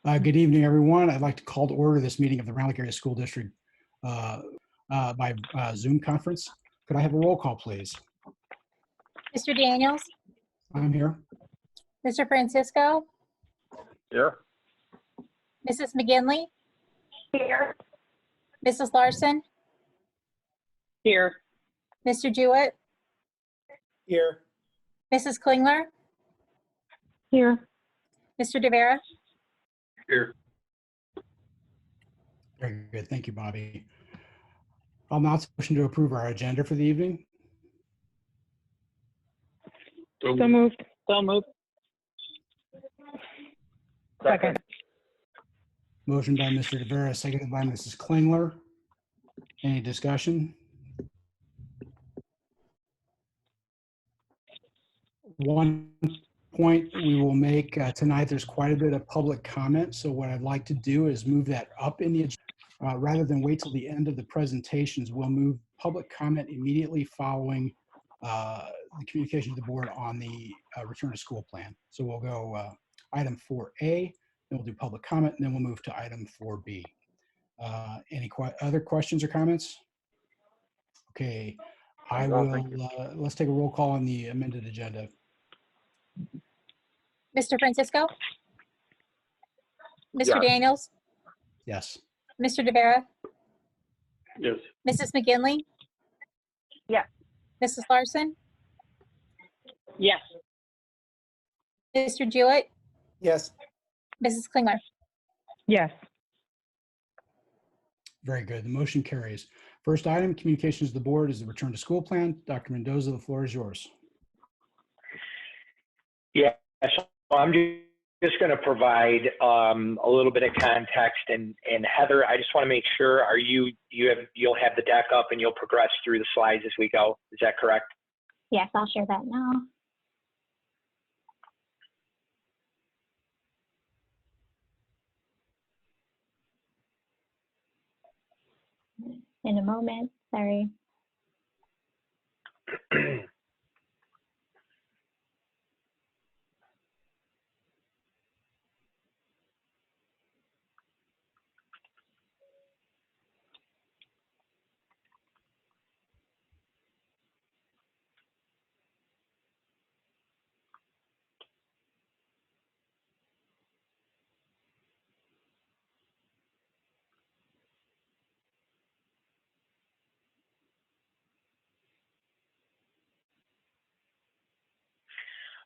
Good evening, everyone. I'd like to call to order this meeting of the Round Lake Area School District by Zoom conference. Could I have a roll call, please? Mr. Daniels, I'm here. Mr. Francisco, Here. Mrs. McGinley, Here. Mrs. Larson, Here. Mr. Jewett, Here. Mrs. Klingler, Here. Mr. DeVera. Here. Very good. Thank you, Bobby. I'll now motion to approve our agenda for the evening. So moved. So moved. Second. Motion by Mr. DeVera, seconded by Mrs. Klingler. Any discussion? One point we will make tonight, there's quite a bit of public comment. So what I'd like to do is move that up in the agenda. Rather than wait till the end of the presentations, we'll move public comment immediately following the communication to the board on the return to school plan. So we'll go item 4A, then we'll do public comment, and then we'll move to item 4B. Any other questions or comments? Okay, I will, let's take a roll call on the amended agenda. Mr. Francisco, Mr. Yes. Daniels, Yes. Mr. DeVera, Yes. Mrs. McGinley. Yes. Mrs. Larson, Yes. Mr. Jewett, Yes. Mrs. Klingler. Yes. Very good. The motion carries. First item, communications to the board, is the return to school plan. Dr. Mendoza, the floor is yours. Yeah, so I'm just going to provide a little bit of context, and Heather, I just want to make sure, you'll have the deck up and you'll progress through the slides as we go. Is that correct? Yes, I'll share that now. In a moment, sorry.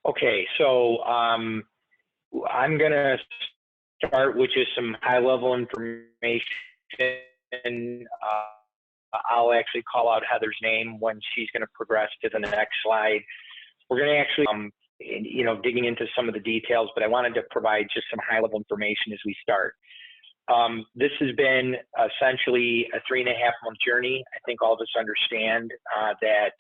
Okay, so I'm going to start with just some high-level information. I'll actually call out Heather's name when she's going to progress to the next slide. We're going to actually, digging into some of the details, but I wanted to provide just some high-level information as we start. This has been essentially a 3.5-month journey. I think all of us understand that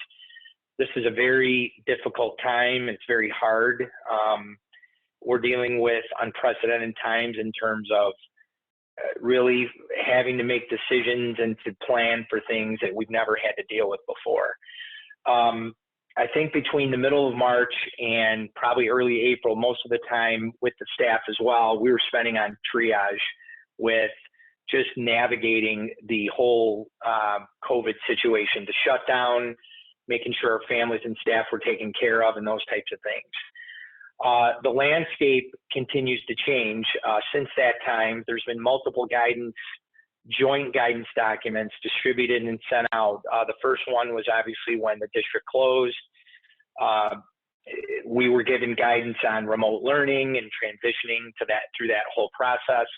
this is a very difficult time. It's very hard. We're dealing with unprecedented times in terms of really having to make decisions and to plan for things that we've never had to deal with before. I think between the middle of March and probably early April, most of the time with the staff as well, we were spending on triage with just navigating the whole COVID situation, the shutdown, making sure our families and staff were taken care of, and those types of things. The landscape continues to change. Since that time, there's been multiple joint guidance documents distributed and sent out. The first one was obviously when the district closed. We were given guidance on remote learning and transitioning through that whole process.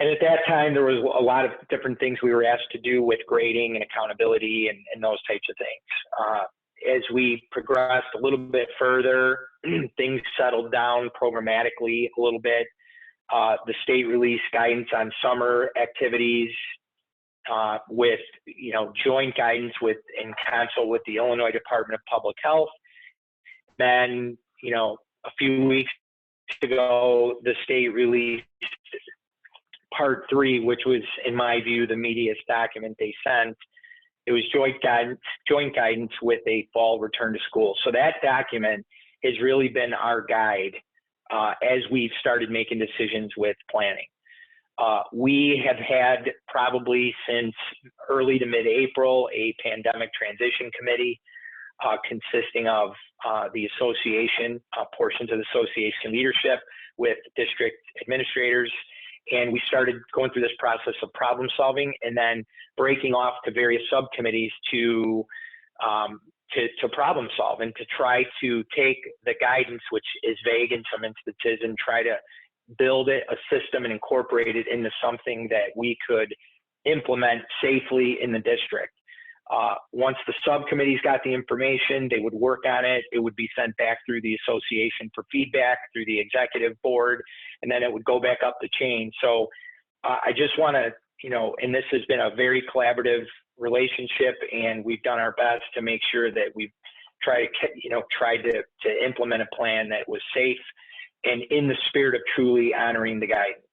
And at that time, there was a lot of different things we were asked to do with grading and accountability and those types of things. As we progressed a little bit further, things settled down programmatically a little bit. The state released guidance on summer activities with joint guidance in consult with the Illinois Department of Public Health. Then, a few weeks ago, the state released Part 3, which was, in my view, the meatiest document they sent. It was joint guidance with a fall return to school. So that document has really been our guide as we've started making decisions with planning. We have had probably since early to mid-April a pandemic transition committee consisting of the association, portions of the association leadership with district administrators. And we started going through this process of problem solving and then breaking off to various subcommittees to problem solve and to try to take the guidance, which is vague in some instances, and try to build it, a system, and incorporate it into something that we could implement safely in the district. Once the subcommittees got the information, they would work on it. It would be sent back through the association for feedback, through the executive board, and then it would go back up the chain. So I just want to, and this has been a very collaborative relationship, and we've done our best to make sure that we've tried to implement a plan that was safe and in the spirit of truly honoring the guidance.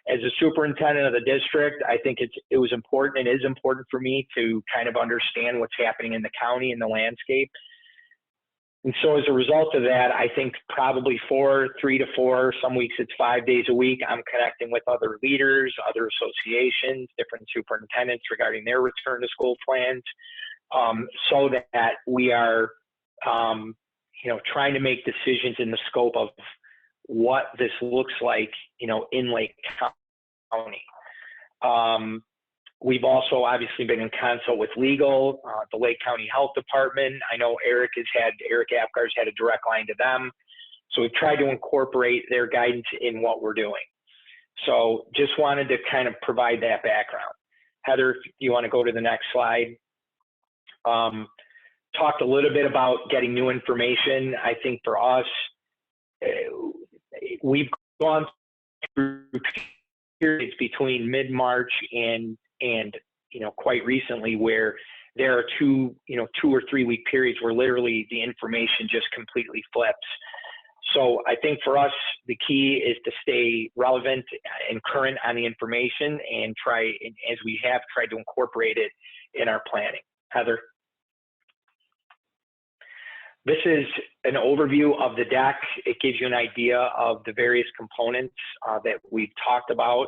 As a superintendent of the district, I think it was important and is important for me to kind of understand what's happening in the county and the landscape. And so as a result of that, I think probably 3 to 4, some weeks it's 5 days a week, I'm connecting with other leaders, other associations, different superintendents regarding their return to school plans, so that we are, trying to make decisions in the scope of what this looks like, in Lake County. We've also obviously been in consult with legal, the Lake County Health Department. I know Eric Apgar's had a direct line to them. So we've tried to incorporate their guidance in what we're doing. So just wanted to kind of provide that background. Heather, if you want to go to the next slide. Talked a little bit about getting new information. I think for us, we've gone through periods between mid-March and quite recently where there are 2 or 3 week periods where literally the information just completely flips. So I think for us, the key is to stay relevant and current on the information and as we have tried to incorporate it in our planning. Heather. This is an overview of the deck. It gives you an idea of the various components that we've talked about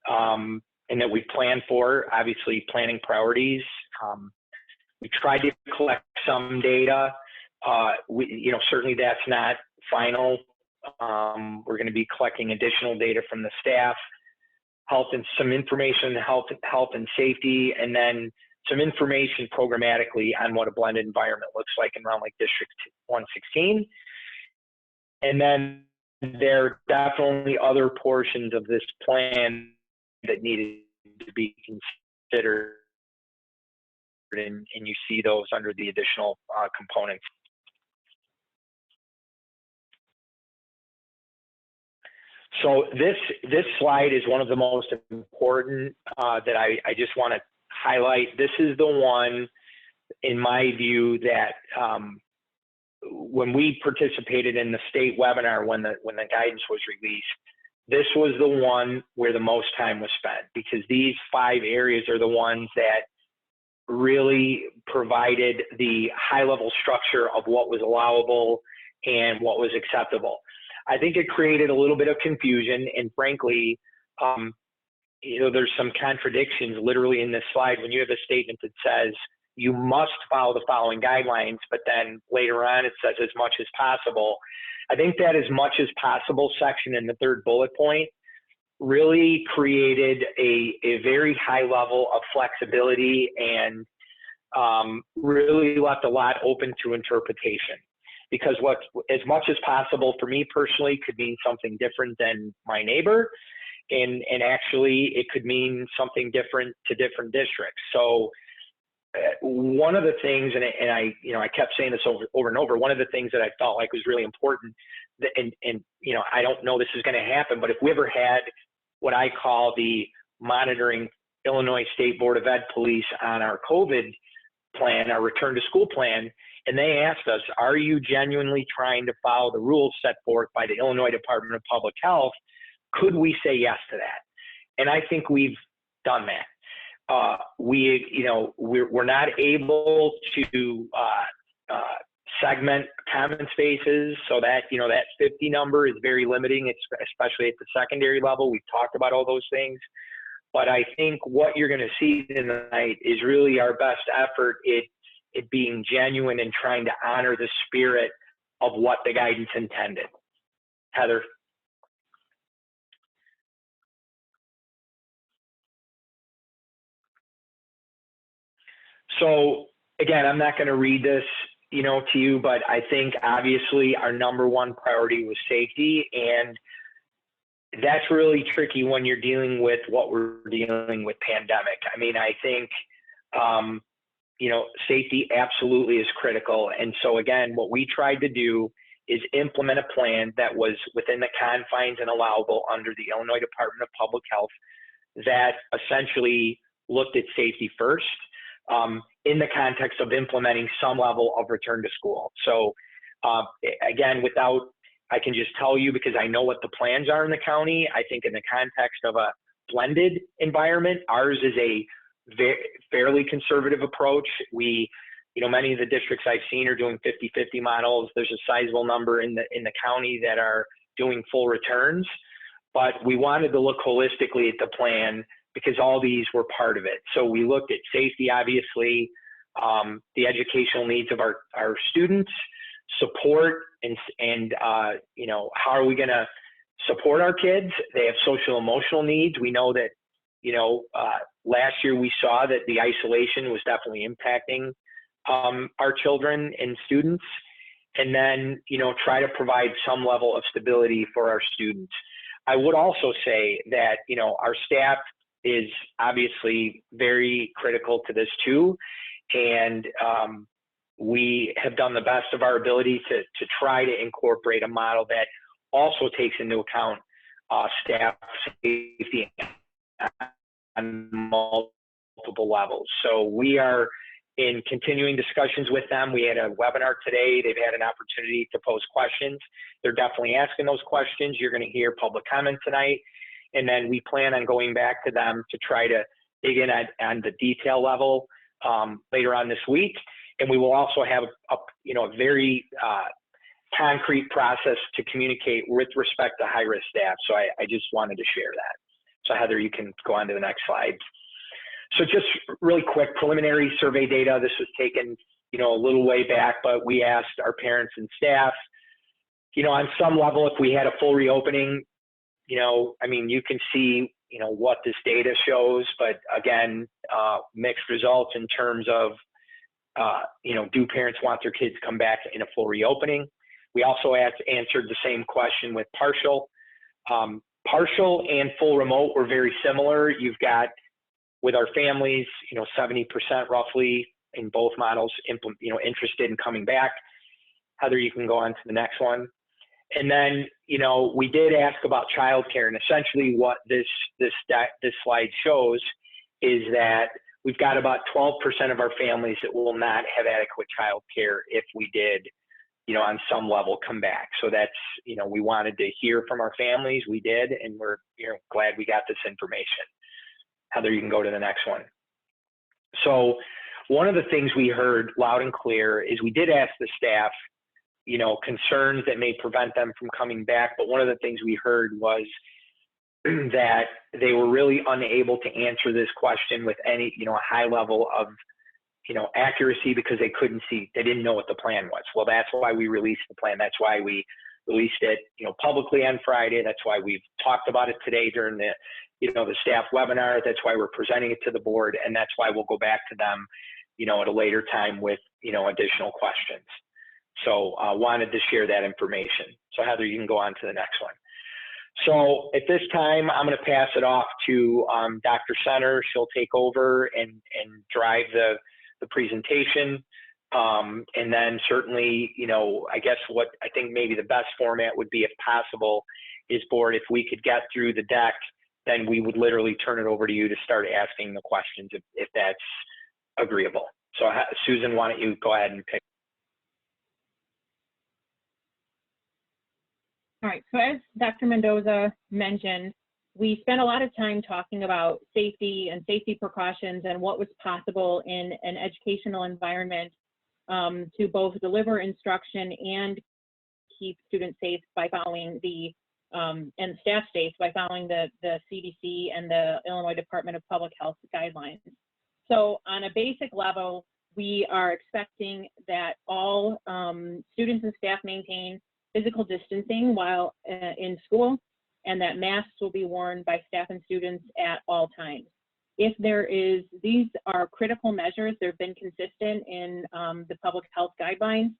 and that we plan for, obviously planning priorities. We tried to collect some data. Certainly that's not final. We're going to be collecting additional data from the staff, some information on health and safety, and then some information programmatically on what a blended environment looks like in Round Lake District 116. And then there are definitely other portions of this plan that needed to be considered, and you see those under the additional components. So this slide is one of the most important that I just want to highlight. This is the one, in my view, that when we participated in the state webinar when the guidance was released, this was the one where the most time was spent, because these 5 areas are the ones that really provided the high-level structure of what was allowable and what was acceptable. I think it created a little bit of confusion, and frankly, there's some contradictions literally in this slide when you have a statement that says you must follow the following guidelines, but then later on it says as much as possible. I think that as much as possible section in the 3rd bullet point really created a very high level of flexibility and really left a lot open to interpretation. Because as much as possible for me personally could mean something different than my neighbor. And actually it could mean something different to different districts. So one of the things, and I kept saying this over and over, one of the things that I felt like was really important, and I don't know this is going to happen, but if we ever had what I call the monitoring Illinois State Board of Ed police on our COVID plan, our return to school plan, and they asked us, are you genuinely trying to follow the rules set forth by the Illinois Department of Public Health? Could we say yes to that? And I think we've done that. We're not able to segment common spaces. So that, that 50 number is very limiting, especially at the secondary level. We've talked about all those things. But I think what you're going to see tonight is really our best effort it being genuine and trying to honor the spirit of what the guidance intended. Heather. So again, I'm not going to read this, to you, but I think obviously our number one priority was safety, and that's really tricky when you're dealing with what we're dealing with pandemic. I mean, I think, safety absolutely is critical. And so again, what we tried to do is implement a plan that was within the confines and allowable under the Illinois Department of Public Health that essentially looked at safety first, in the context of implementing some level of return to school. So again, I can just tell you, because I know what the plans are in the county, I think in the context of a blended environment, ours is a fairly conservative approach. Many of the districts I've seen are doing 50-50 models. There's a sizable number in the county that are doing full returns, but we wanted to look holistically at the plan because all these were part of it. So we looked at safety, obviously, the educational needs of our students, support, and how are we going to support our kids? They have social emotional needs. We know that, last year we saw that the isolation was definitely impacting our children and students. And then, try to provide some level of stability for our students. I would also say that, our staff is obviously very critical to this too. And we have done the best of our ability to try to incorporate a model that also takes into account staff safety on multiple levels. So we are in continuing discussions with them. We had a webinar today. They've had an opportunity to pose questions. They're definitely asking those questions. You're going to hear public comment tonight. And then we plan on going back to them to try to dig in on the detail level later on this week. And we will also have a very concrete process to communicate with respect to high-risk staff. So I just wanted to share that. So Heather, you can go on to the next slide. So just really quick, preliminary survey data. This was taken, a little way back, but we asked our parents and staff, on some level, if we had a full reopening, you can see, what this data shows, but again, mixed results in terms of, do parents want their kids to come back in a full reopening? We also answered the same question with partial. Partial and full remote were very similar. You've got, with our families, 70% roughly in both models, interested in coming back. Heather, you can go on to the next one. And then, we did ask about childcare, and essentially what this slide shows is that we've got about 12% of our families that will not have adequate childcare if we did, on some level come back. So that's, we wanted to hear from our families. We did, and we're glad we got this information. Heather, you can go to the next one. So one of the things we heard loud and clear is we did ask the staff, concerns that may prevent them from coming back. But one of the things we heard was that they were really unable to answer this question with any, a high level of, accuracy because they didn't know what the plan was. Well, that's why we released the plan. That's why we released it, publicly on Friday. That's why we've talked about it today during the, the staff webinar. That's why we're presenting it to the board. And that's why we'll go back to them, at a later time with, additional questions. So I wanted to share that information. So Heather, you can go on to the next one. So at this time, I'm going to pass it off to Dr. Center. She'll take over and drive the presentation. And then certainly, I guess what I think maybe the best format would be, if possible, is board, if we could get through the deck, then we would literally turn it over to you to start asking the questions if that's agreeable. So Susan, why don't you go ahead and pick. All right, so as Dr. Mendoza mentioned, we spent a lot of time talking about safety and safety precautions and what was possible in an educational environment to both deliver instruction and keep students safe by following the and staff safe by following the CDC and the Illinois Department of Public Health guidelines. So on a basic level, we are expecting that all students and staff maintain physical distancing while in school, and that masks will be worn by staff and students at all times. If there is, these are critical measures, they've been consistent in the public health guidelines.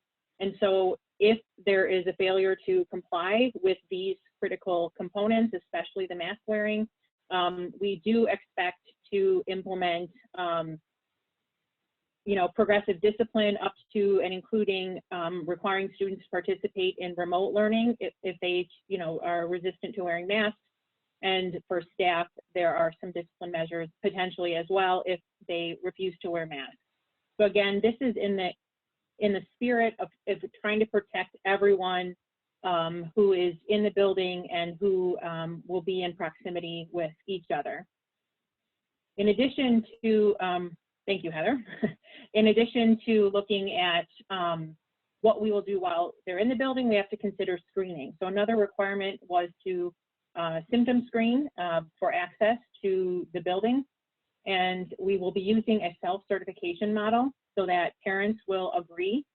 And so if there is a failure to comply with these critical components, especially the mask wearing, we do expect to implement progressive discipline up to and including requiring students to participate in remote learning if they, are resistant to wearing masks. And for staff, there are some discipline measures potentially as well if they refuse to wear masks. So again, this is in the spirit of trying to protect everyone who is in the building and who will be in proximity with each other. In addition to, thank you, Heather. In addition to looking at what we will do while they're in the building, we have to consider screening. So another requirement was to symptom screen for access to the building. And we will be using a self-certification model so that parents will agree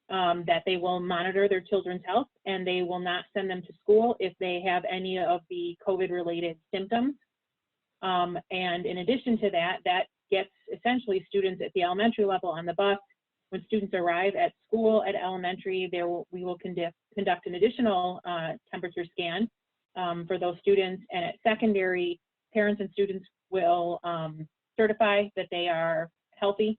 that they will monitor their children's health and they will not send them to school if they have any of the COVID-related symptoms. And in addition to that, that gets essentially students at the elementary level on the bus. When students arrive at school at elementary, we will conduct an additional temperature scan for those students. And at secondary, parents and students will certify that they are healthy.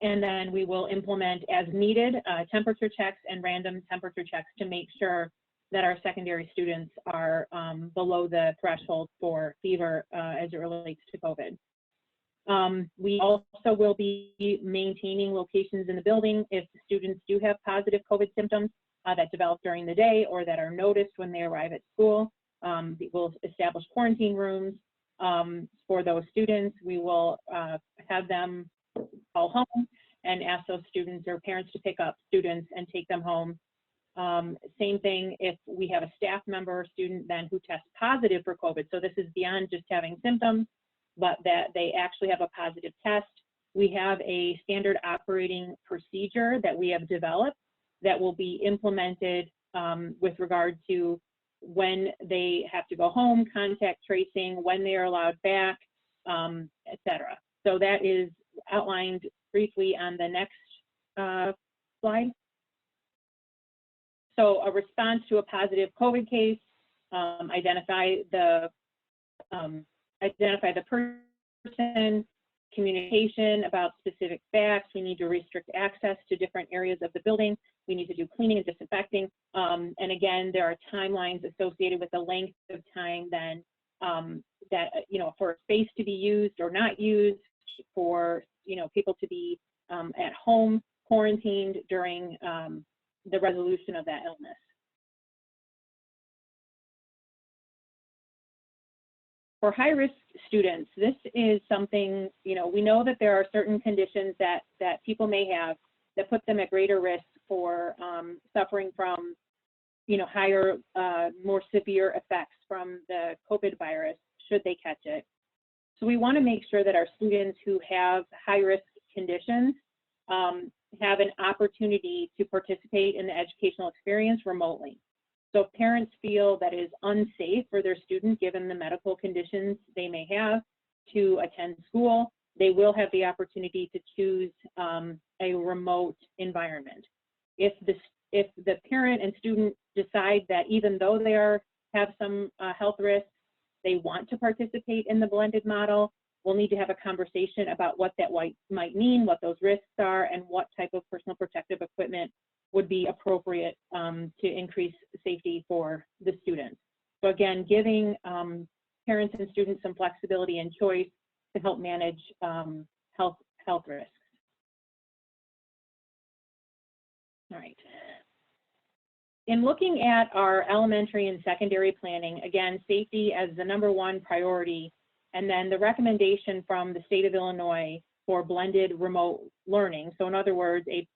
And then we will implement as needed temperature checks and random temperature checks to make sure that our secondary students are below the threshold for fever as it relates to COVID. We also will be maintaining locations in the building if students do have positive COVID symptoms that develop during the day or that are noticed when they arrive at school. We'll establish quarantine rooms for those students. We will have them call home and ask those students or parents to pick up students and take them home. Same thing if we have a staff member or student then who tests positive for COVID. So this is beyond just having symptoms, but that they actually have a positive test. We have a standard operating procedure that we have developed that will be implemented with regard to when they have to go home, contact tracing, when they are allowed back, et cetera. So that is outlined briefly on the next slide. So a response to a positive COVID case, identify the person, communication about specific facts. We need to restrict access to different areas of the building. We need to do cleaning and disinfecting. And again, there are timelines associated with the length of time then that, for space to be used or not used, for, people to be at home quarantined during the resolution of that illness. For high-risk students, this is something, we know that there are certain conditions that people may have that put them at greater risk for suffering from, higher, more severe effects from the COVID virus, should they catch it. So we want to make sure that our students who have high-risk conditions have an opportunity to participate in the educational experience remotely. So if parents feel that it is unsafe for their student, given the medical conditions they may have, to attend school, they will have the opportunity to choose a remote environment. If the parent and student decide that even though they have some health risks, they want to participate in the blended model, we'll need to have a conversation about what that might mean, what those risks are, and what type of personal protective equipment would be appropriate to increase safety for the students. So again, giving parents and students some flexibility and choice to help manage health risks. All right. In looking at our elementary and secondary planning, again, safety as the #1 priority, and then the recommendation from the state of Illinois for blended remote learning. So in other words, a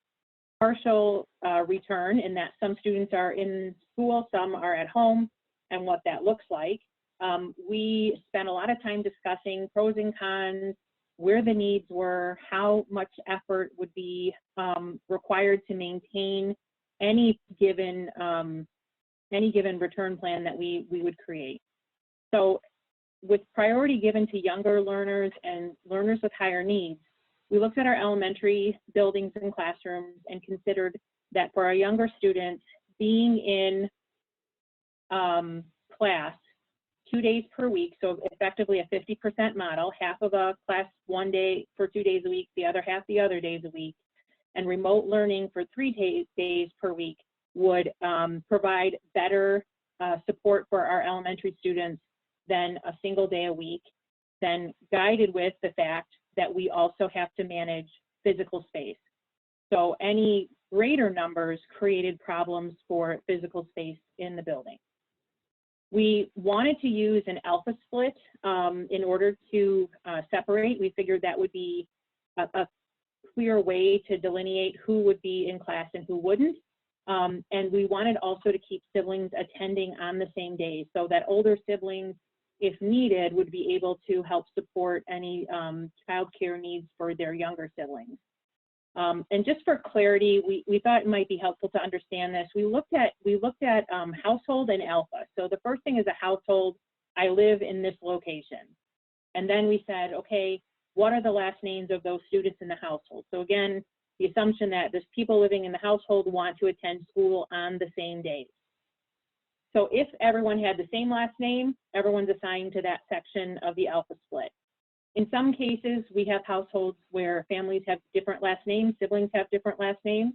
partial return in that some students are in school, some are at home, and what that looks like. We spent a lot of time discussing pros and cons, where the needs were, how much effort would be required to maintain any given return plan that we would create. So with priority given to younger learners and learners with higher needs, we looked at our elementary buildings and classrooms and considered that for our younger students, being in class 2 days per week, so effectively a 50% model, half of a class 1 day for 2 days a week, the other half the other days a week, and remote learning for 3 days per week would provide better support for our elementary students than a single day a week, then guided with the fact that we also have to manage physical space. So any greater numbers created problems for physical space in the building. We wanted to use an alpha split in order to separate. We figured that would be a clear way to delineate who would be in class and who wouldn't. And we wanted also to keep siblings attending on the same day so that older siblings, if needed, would be able to help support any childcare needs for their younger siblings. And just for clarity, we thought it might be helpful to understand this. We looked at household and alpha. So the first thing is a household. I live in this location. And then we said, okay, what are the last names of those students in the household? So again, the assumption that there's people living in the household want to attend school on the same day. So if everyone had the same last name, everyone's assigned to that section of the alpha split. In some cases, we have households where families have different last names, siblings have different last names.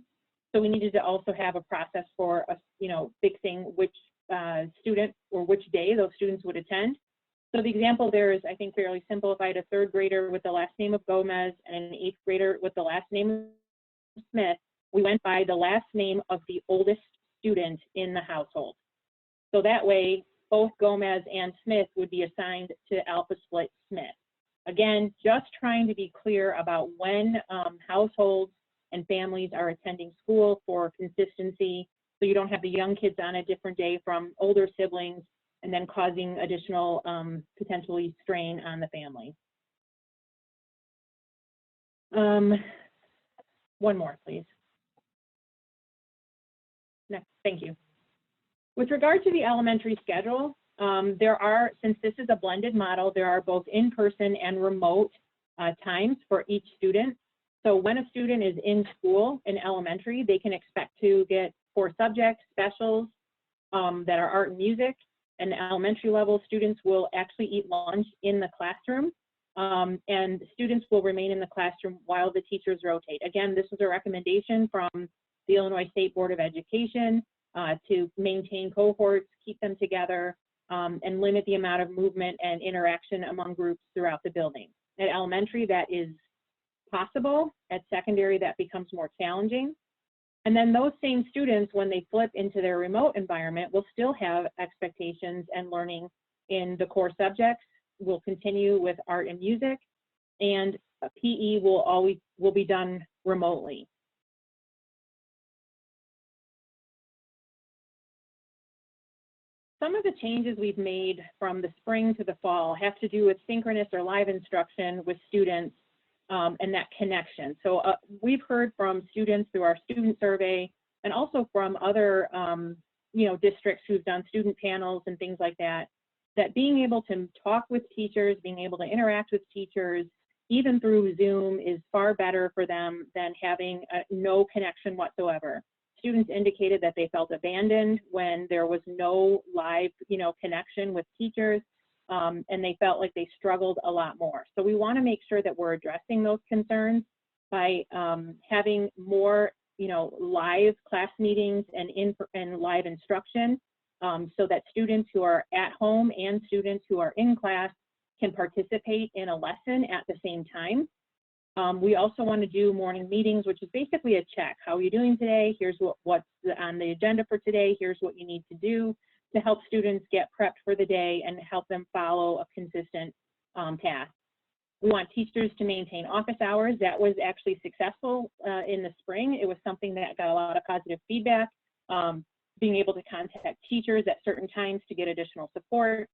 So we needed to also have a process for, fixing which student or which day those students would attend. So the example there is, I think, fairly simple. If I had a 3rd grader with the last name of Gomez and an 8th grader with the last name of Smith, we went by the last name of the oldest student in the household. So that way, both Gomez and Smith would be assigned to alpha split Smith. Again, just trying to be clear about when households and families are attending school for consistency, so you don't have the young kids on a different day from older siblings and then causing additional potentially strain on the family. One more, please. Next, thank you. With regard to the elementary schedule, since this is a blended model, there are both in-person and remote times for each student. So when a student is in school in elementary, they can expect to get 4 subject specials that are art and music, and elementary level students will actually eat lunch in the classroom, and students will remain in the classroom while the teachers rotate. Again, this was a recommendation from the Illinois State Board of Education to maintain cohorts, keep them together, and limit the amount of movement and interaction among groups throughout the building. At elementary, that is possible. At secondary, that becomes more challenging. And then those same students, when they flip into their remote environment, will still have expectations and learning in the core subjects. We'll continue with art and music, and PE will be done remotely. Some of the changes we've made from the spring to the fall have to do with synchronous or live instruction with students and that connection. So we've heard from students through our student survey and also from other districts who've done student panels and things like that, that being able to talk with teachers, being able to interact with teachers, even through Zoom, is far better for them than having no connection whatsoever. Students indicated that they felt abandoned when there was no live, connection with teachers, and they felt like they struggled a lot more. So we want to make sure that we're addressing those concerns by having more, live class meetings and live instruction, so that students who are at home and students who are in class can participate in a lesson at the same time. We also want to do morning meetings, which is basically a check. How are you doing today? Here's what's on the agenda for today. Here's what you need to do to help students get prepped for the day and help them follow a consistent path. We want teachers to maintain office hours. That was actually successful in the spring. It was something that got a lot of positive feedback. Being able to contact teachers at certain times to get additional support.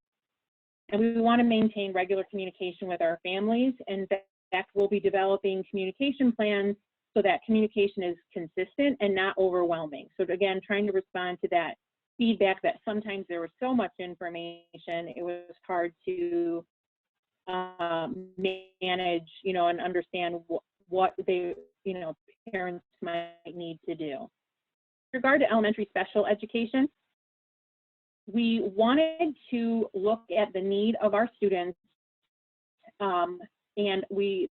And we want to maintain regular communication with our families. And in fact, we'll be developing communication plans so that communication is consistent and not overwhelming. So again, trying to respond to that feedback that sometimes there was so much information, it was hard to manage, and understand what they, parents might need to do. With regard to elementary special education, we wanted to look at the need of our students, and we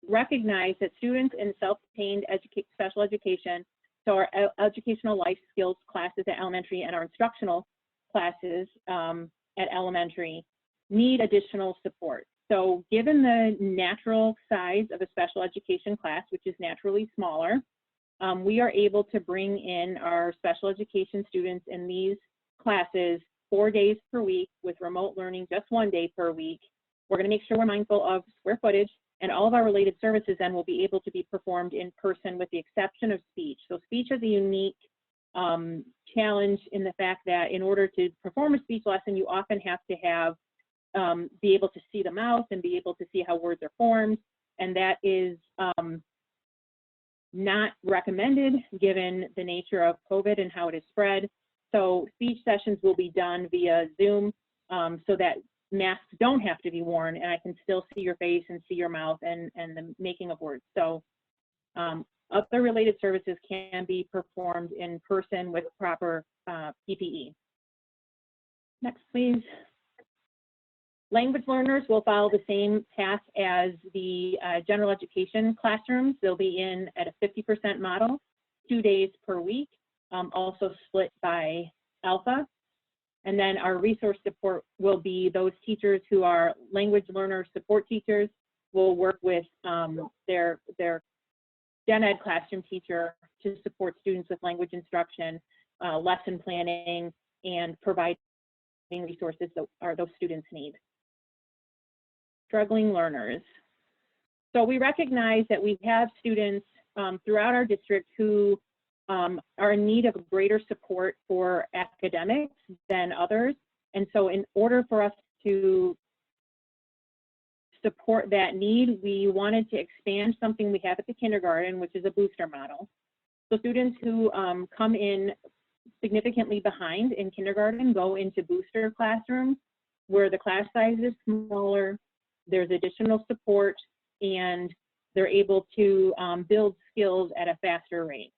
recognize that students in self-contained special education, so our educational life skills classes at elementary and our instructional classes at elementary, need additional support. So given the natural size of a special education class, which is naturally smaller, we are able to bring in our special education students in these classes 4 days per week with remote learning just 1 day per week. We're going to make sure we're mindful of square footage, and all of our related services then will be able to be performed in person with the exception of speech. So speech is a unique challenge in the fact that in order to perform a speech lesson, you often have to have be able to see the mouth and be able to see how words are formed, and that is not recommended given the nature of COVID and how it is spread. So speech sessions will be done via Zoom so that masks don't have to be worn and I can still see your face and see your mouth and the making of words. So other related services can be performed in person with proper PPE. Next, please. Language learners will follow the same path as the general education classrooms. They'll be in at a 50% model, 2 days per week, also split by alpha. And then our resource support will be those teachers who are language learner support teachers will work with their gen ed classroom teacher to support students with language instruction, lesson planning, and providing resources that those students need. Struggling learners. So we recognize that we have students throughout our district who are in need of greater support for academics than others. And so in order for us to support that need, we wanted to expand something we have at the kindergarten, which is a booster model. So students who come in significantly behind in kindergarten go into booster classrooms where the class size is smaller, there's additional support, and they're able to build skills at a faster rate.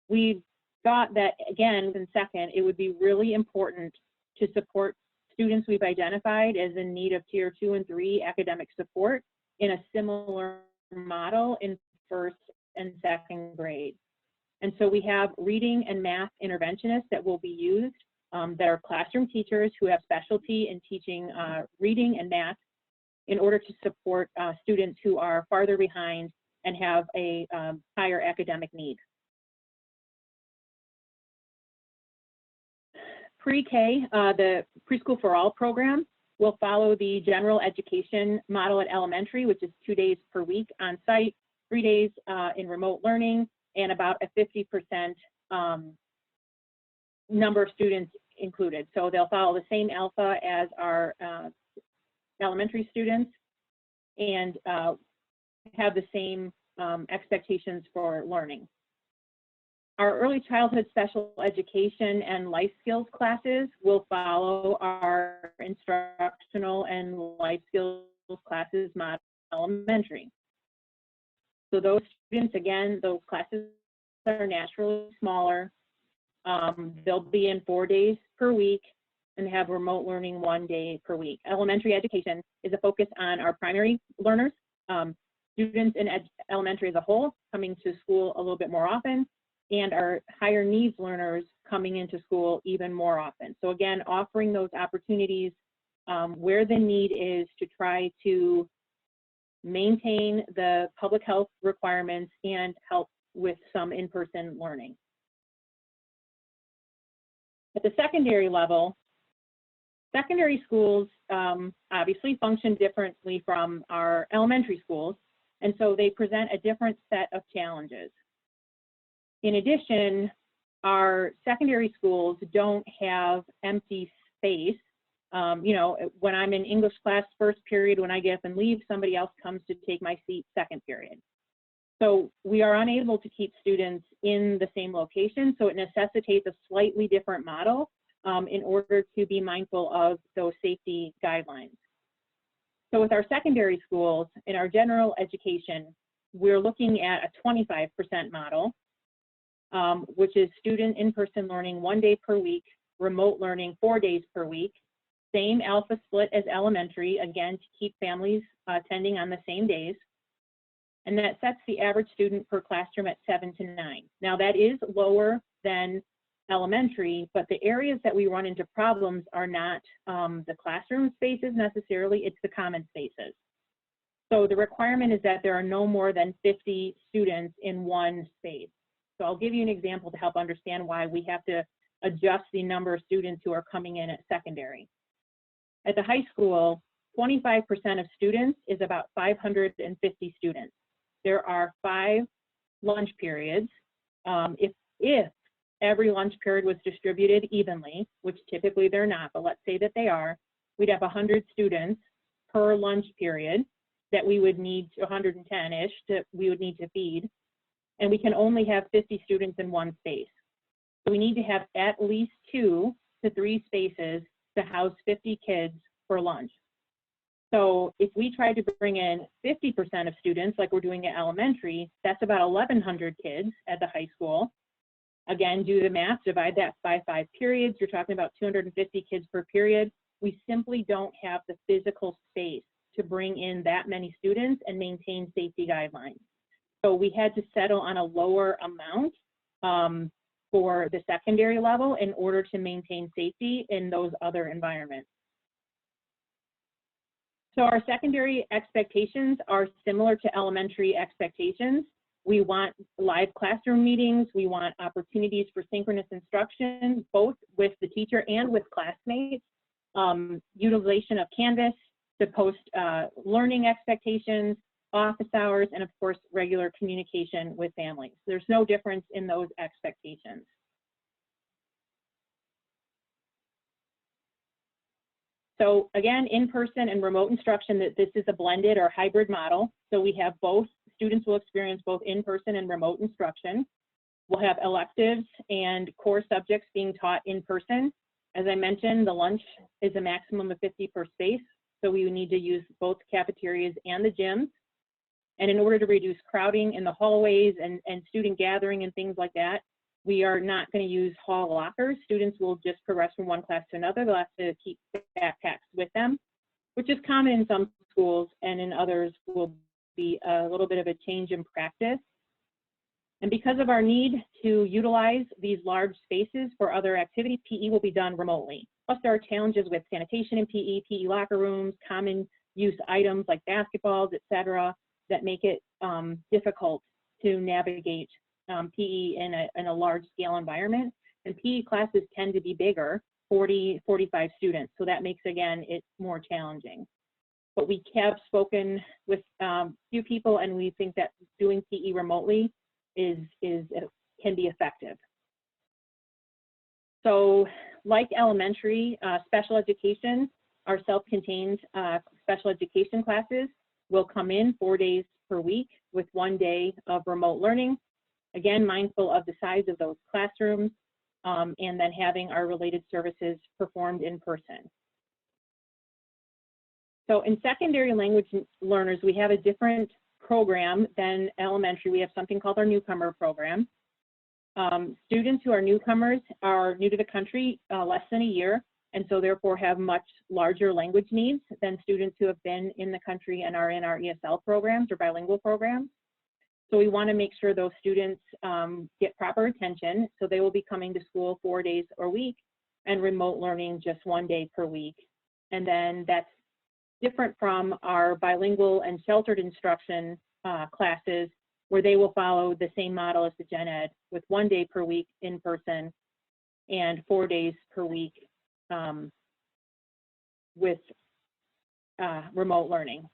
We thought that, again, in second, it would be really important to support students we've identified as in need of tier 2 and 3 academic support in a similar model in first and second grade. And so we have reading and math interventionists that will be used that are classroom teachers who have specialty in teaching reading and math in order to support students who are farther behind and have a higher academic need. Pre-K, the Preschool for All program will follow the general education model at elementary, which is 2 days per week on site, 3 days in remote learning, and about a 50% number of students included. So they'll follow the same alpha as our elementary students and have the same expectations for learning. Our early childhood special education and life skills classes will follow our instructional and life skills classes model elementary. So those students, again, those classes are naturally smaller. They'll be in 4 days per week and have remote learning 1 day per week. Elementary education is a focus on our primary learners, students in elementary as a whole coming to school a little bit more often, and our higher needs learners coming into school even more often. So again, offering those opportunities where the need is to try to maintain the public health requirements and help with some in-person learning. At the secondary level, Secondary schools obviously function differently from our elementary schools, and so they present a different set of challenges. In addition, our secondary schools don't have empty space. You know, when I'm in English class first period, when I get up and leave, somebody else comes to take my seat second period. So we are unable to keep students in the same location, so it necessitates a slightly different model in order to be mindful of those safety guidelines. So with our secondary schools, in our general education, we're looking at a 25% model, which is student in-person learning 1 day per week, remote learning 4 days per week, same alpha split as elementary, again, to keep families attending on the same days. And that sets the average student per classroom at 7 to 9. Now that is lower than elementary, but the areas that we run into problems are not the classroom spaces necessarily, it's the common spaces. So the requirement is that there are no more than 50 students in one space. So I'll give you an example to help understand why we have to adjust the number of students who are coming in at secondary. At the high school, 25% of students is about 550 students. There are 5 lunch periods. If every lunch period was distributed evenly, which typically they're not, but let's say that they are, we'd have 100 students per lunch period that we would need, 110-ish, that we would need to feed. And we can only have 50 students in one space. So we need to have at least 2 to 3 spaces to house 50 kids for lunch. So if we try to bring in 50% of students like we're doing at elementary, that's about 1,100 kids at the high school. Again, do the math, divide that by 5 periods, you're talking about 250 kids per period. We simply don't have the physical space to bring in that many students and maintain safety guidelines. So we had to settle on a lower amount for the secondary level in order to maintain safety in those other environments. So our secondary expectations are similar to elementary expectations. We want live classroom meetings. We want opportunities for synchronous instruction, both with the teacher and with classmates, utilization of Canvas to post learning expectations, office hours, and of course, regular communication with families. There's no difference in those expectations. So again, in-person and remote instruction, that this is a blended or hybrid model. So we have both, students will experience both in-person and remote instruction. We'll have electives and core subjects being taught in person. As I mentioned, the lunch is a maximum of 50 per space. So we would need to use both cafeterias and the gyms. And in order to reduce crowding in the hallways and student gathering and things like that, we are not going to use hall lockers. Students will just progress from one class to another. They'll have to keep backpacks with them, which is common in some schools, and in others will be a little bit of a change in practice. And because of our need to utilize these large spaces for other activity, PE will be done remotely. Plus there are challenges with sanitation in PE locker rooms, common use items like basketballs, et cetera, that make it difficult to navigate PE in a large scale environment. And PE classes tend to be bigger, 40, 45 students. So that makes, again, it more challenging. But we have spoken with a few people, and we think that doing PE remotely can be effective. So like elementary, special education, our self-contained special education classes will come in 4 days per week with 1 day of remote learning. Again, mindful of the size of those classrooms, and then having our related services performed in person. So in secondary language learners, we have a different program than elementary. We have something called our newcomer program. Students who are newcomers are new to the country less than a year, and so therefore have much larger language needs than students who have been in the country and are in our ESL programs or bilingual programs. So we want to make sure those students get proper attention. So they will be coming to school 4 days a week and remote learning just 1 day per week. And then that's different from our bilingual and sheltered instruction classes, where they will follow the same model as the Gen Ed with 1 day per week in person and 4 days per week with remote learning.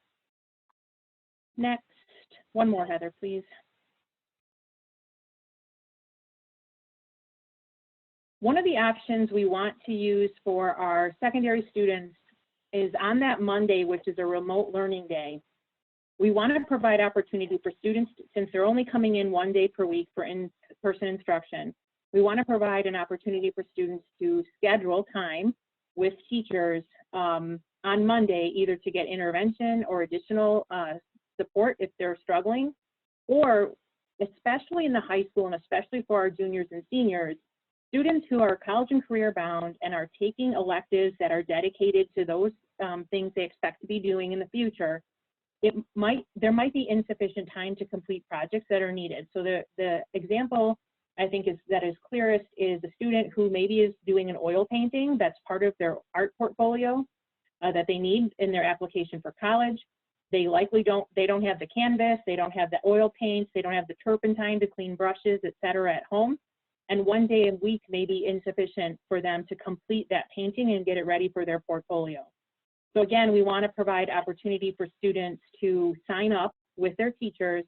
Next, one more, Heather, please. One of the options we want to use for our secondary students is on that Monday, which is a remote learning day. We want to provide opportunity for students, since they're only coming in 1 day per week for in-person instruction, we want to provide an opportunity for students to schedule time with teachers on Monday, either to get intervention or additional support if they're struggling, or especially in the high school and especially for our juniors and seniors, students who are college and career bound and are taking electives that are dedicated to those things they expect to be doing in the future, there might be insufficient time to complete projects that are needed. So the example I think that is clearest is a student who maybe is doing an oil painting that's part of their art portfolio that they need in their application for college. They likely don't have the canvas, they don't have the oil paints, they don't have the turpentine to clean brushes, etc. at home. And 1 day a week may be insufficient for them to complete that painting and get it ready for their portfolio. So again, we want to provide opportunity for students to sign up with their teachers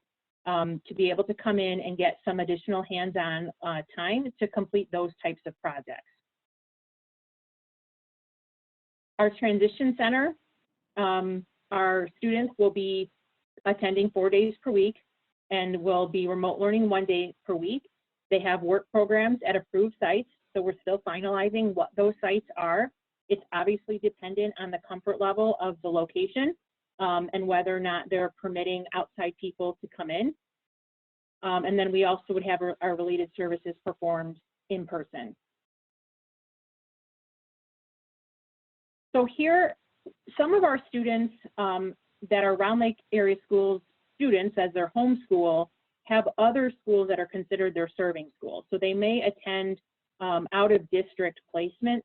to be able to come in and get some additional hands-on time to complete those types of projects. Our transition center, our students will be attending 4 days per week and will be remote learning 1 day per week. They have work programs at approved sites, so we're still finalizing what those sites are. It's obviously dependent on the comfort level of the location and whether or not they're permitting outside people to come in. And then we also would have our related services performed in person. So here, some of our students that are Round Lake area schools students as their home school have other schools that are considered their serving schools. So they may attend out of district placement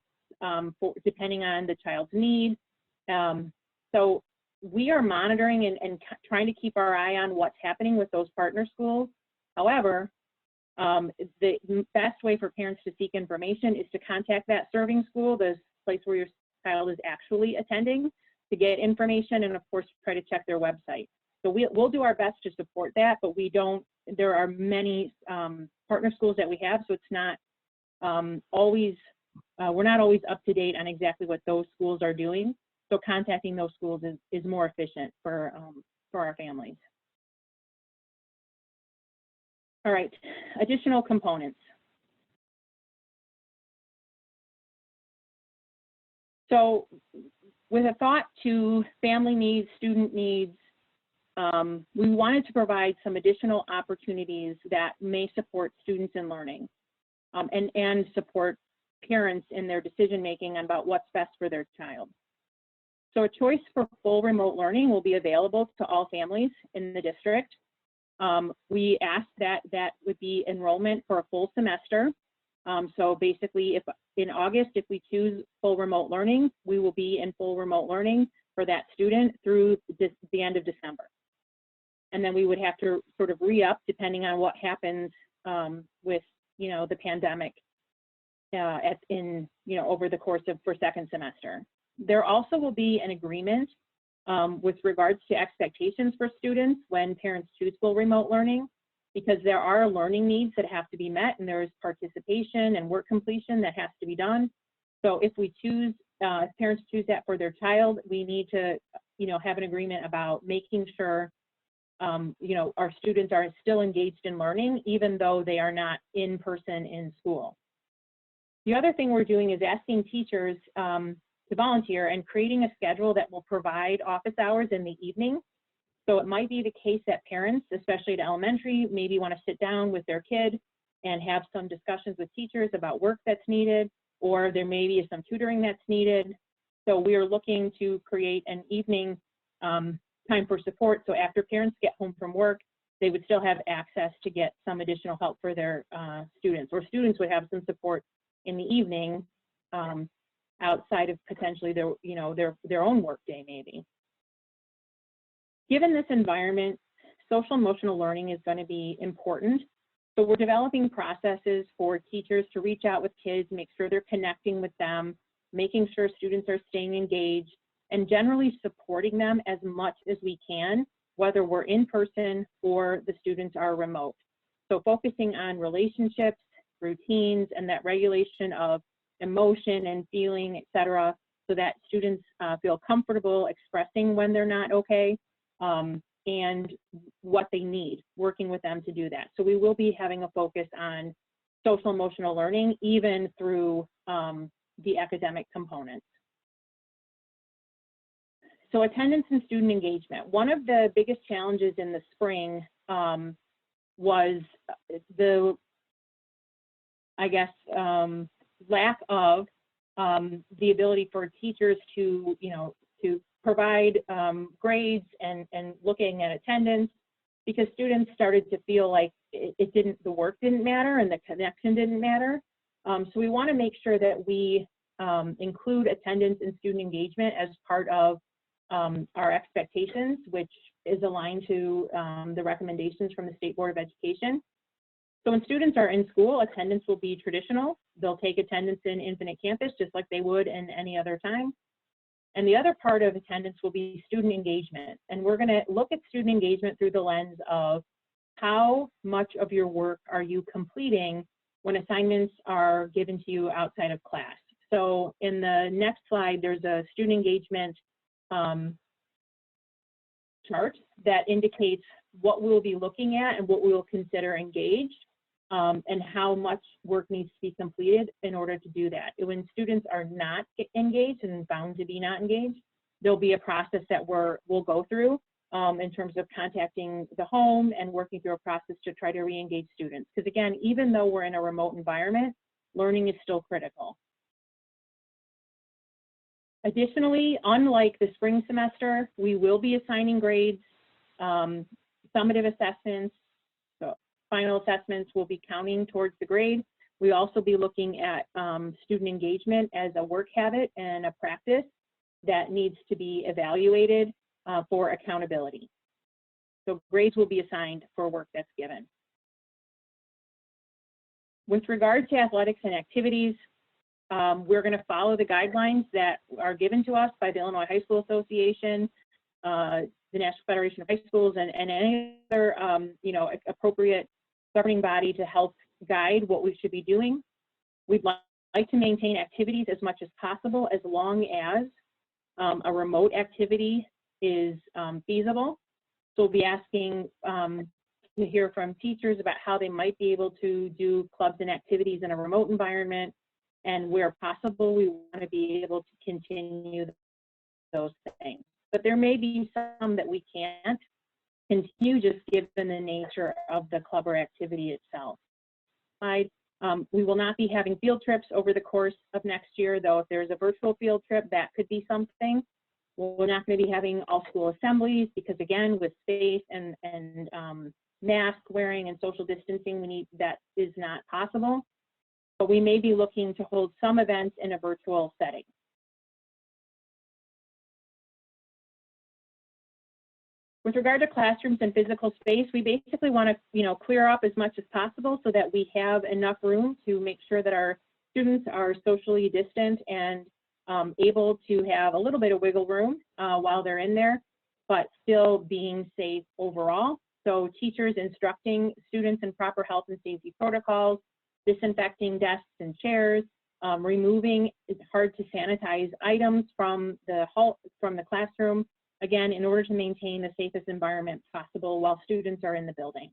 depending on the child's need. So we are monitoring and trying to keep our eye on what's happening with those partner schools. However, the best way for parents to seek information is to contact that serving school, the place where your child is actually attending, to get information, and of course try to check their website. So we'll do our best to support that, but there are many partner schools that we have, so it's not always, we're not always up to date on exactly what those schools are doing. So contacting those schools is more efficient for our families. All right, additional components. So with a thought to family needs, student needs, we wanted to provide some additional opportunities that may support students in learning and support parents in their decision-making about what's best for their child. So a choice for full remote learning will be available to all families in the district. We asked that would be enrollment for a full semester. So basically, if in August, if we choose full remote learning, we will be in full remote learning for that student through the end of December. And then we would have to sort of re-up depending on what happens with, the pandemic over the course of for second semester. There also will be an agreement with regards to expectations for students when parents choose full remote learning, because there are learning needs that have to be met, and there is participation and work completion that has to be done. So if we choose, if parents choose that for their child, we need to, have an agreement about making sure, our students are still engaged in learning, even though they are not in person in school. The other thing we're doing is asking teachers to volunteer and creating a schedule that will provide office hours in the evening. So it might be the case that parents, especially at elementary, maybe want to sit down with their kid and have some discussions with teachers about work that's needed, or there may be some tutoring that's needed. So we are looking to create an evening time for support. So after parents get home from work, they would still have access to get some additional help for their students, or students would have some support in the evening outside of potentially their own work day maybe. Given this environment, social emotional learning is going to be important. So we're developing processes for teachers to reach out with kids, make sure they're connecting with them, making sure students are staying engaged, and generally supporting them as much as we can, whether we're in person or the students are remote. So focusing on relationships, routines, and that regulation of emotion and feeling, et cetera, so that students feel comfortable expressing when they're not okay, and what they need, working with them to do that. So we will be having a focus on social emotional learning, even through the academic components. So attendance and student engagement. One of the biggest challenges in the spring was the, I guess, lack of the ability for teachers to, to provide grades and looking at attendance, because students started to feel like the work didn't matter and the connection didn't matter. So we want to make sure that we include attendance and student engagement as part of our expectations, which is aligned to the recommendations from the State Board of Education. So when students are in school, attendance will be traditional. They'll take attendance in Infinite Campus just like they would in any other time. And the other part of attendance will be student engagement. And we're going to look at student engagement through the lens of how much of your work are you completing when assignments are given to you outside of class. So in the next slide, there's a student engagement chart that indicates what we'll be looking at and what we will consider engaged, and how much work needs to be completed in order to do that. When students are not engaged and found to be not engaged, there'll be a process that we'll go through in terms of contacting the home and working through a process to try to re-engage students. Because again, even though we're in a remote environment, learning is still critical. Additionally, unlike the spring semester, we will be assigning grades, summative assessments, so final assessments will be counting towards the grade. We'll also be looking at student engagement as a work habit and a practice that needs to be evaluated for accountability. So grades will be assigned for work that's given. With regard to athletics and activities, we're going to follow the guidelines that are given to us by the Illinois High School Association, the National Federation of High Schools, and any other appropriate governing body to help guide what we should be doing. We'd like to maintain activities as much as possible, as long as a remote activity is feasible. So we'll be asking to hear from teachers about how they might be able to do clubs and activities in a remote environment, and where possible, we want to be able to continue those things. But there may be some that we can't continue just given the nature of the club or activity itself. We will not be having field trips over the course of next year, though if there's a virtual field trip, that could be something. We're not going to be having all school assemblies because, again, with space and mask wearing and social distancing, that is not possible. But we may be looking to hold some events in a virtual setting. With regard to classrooms and physical space, we basically want to, clear up as much as possible so that we have enough room to make sure that our students are socially distant and able to have a little bit of wiggle room while they're in there, but still being safe overall. So teachers instructing students in proper health and safety protocols, disinfecting desks and chairs, removing hard to sanitize items from the classroom, again, in order to maintain the safest environment possible while students are in the building.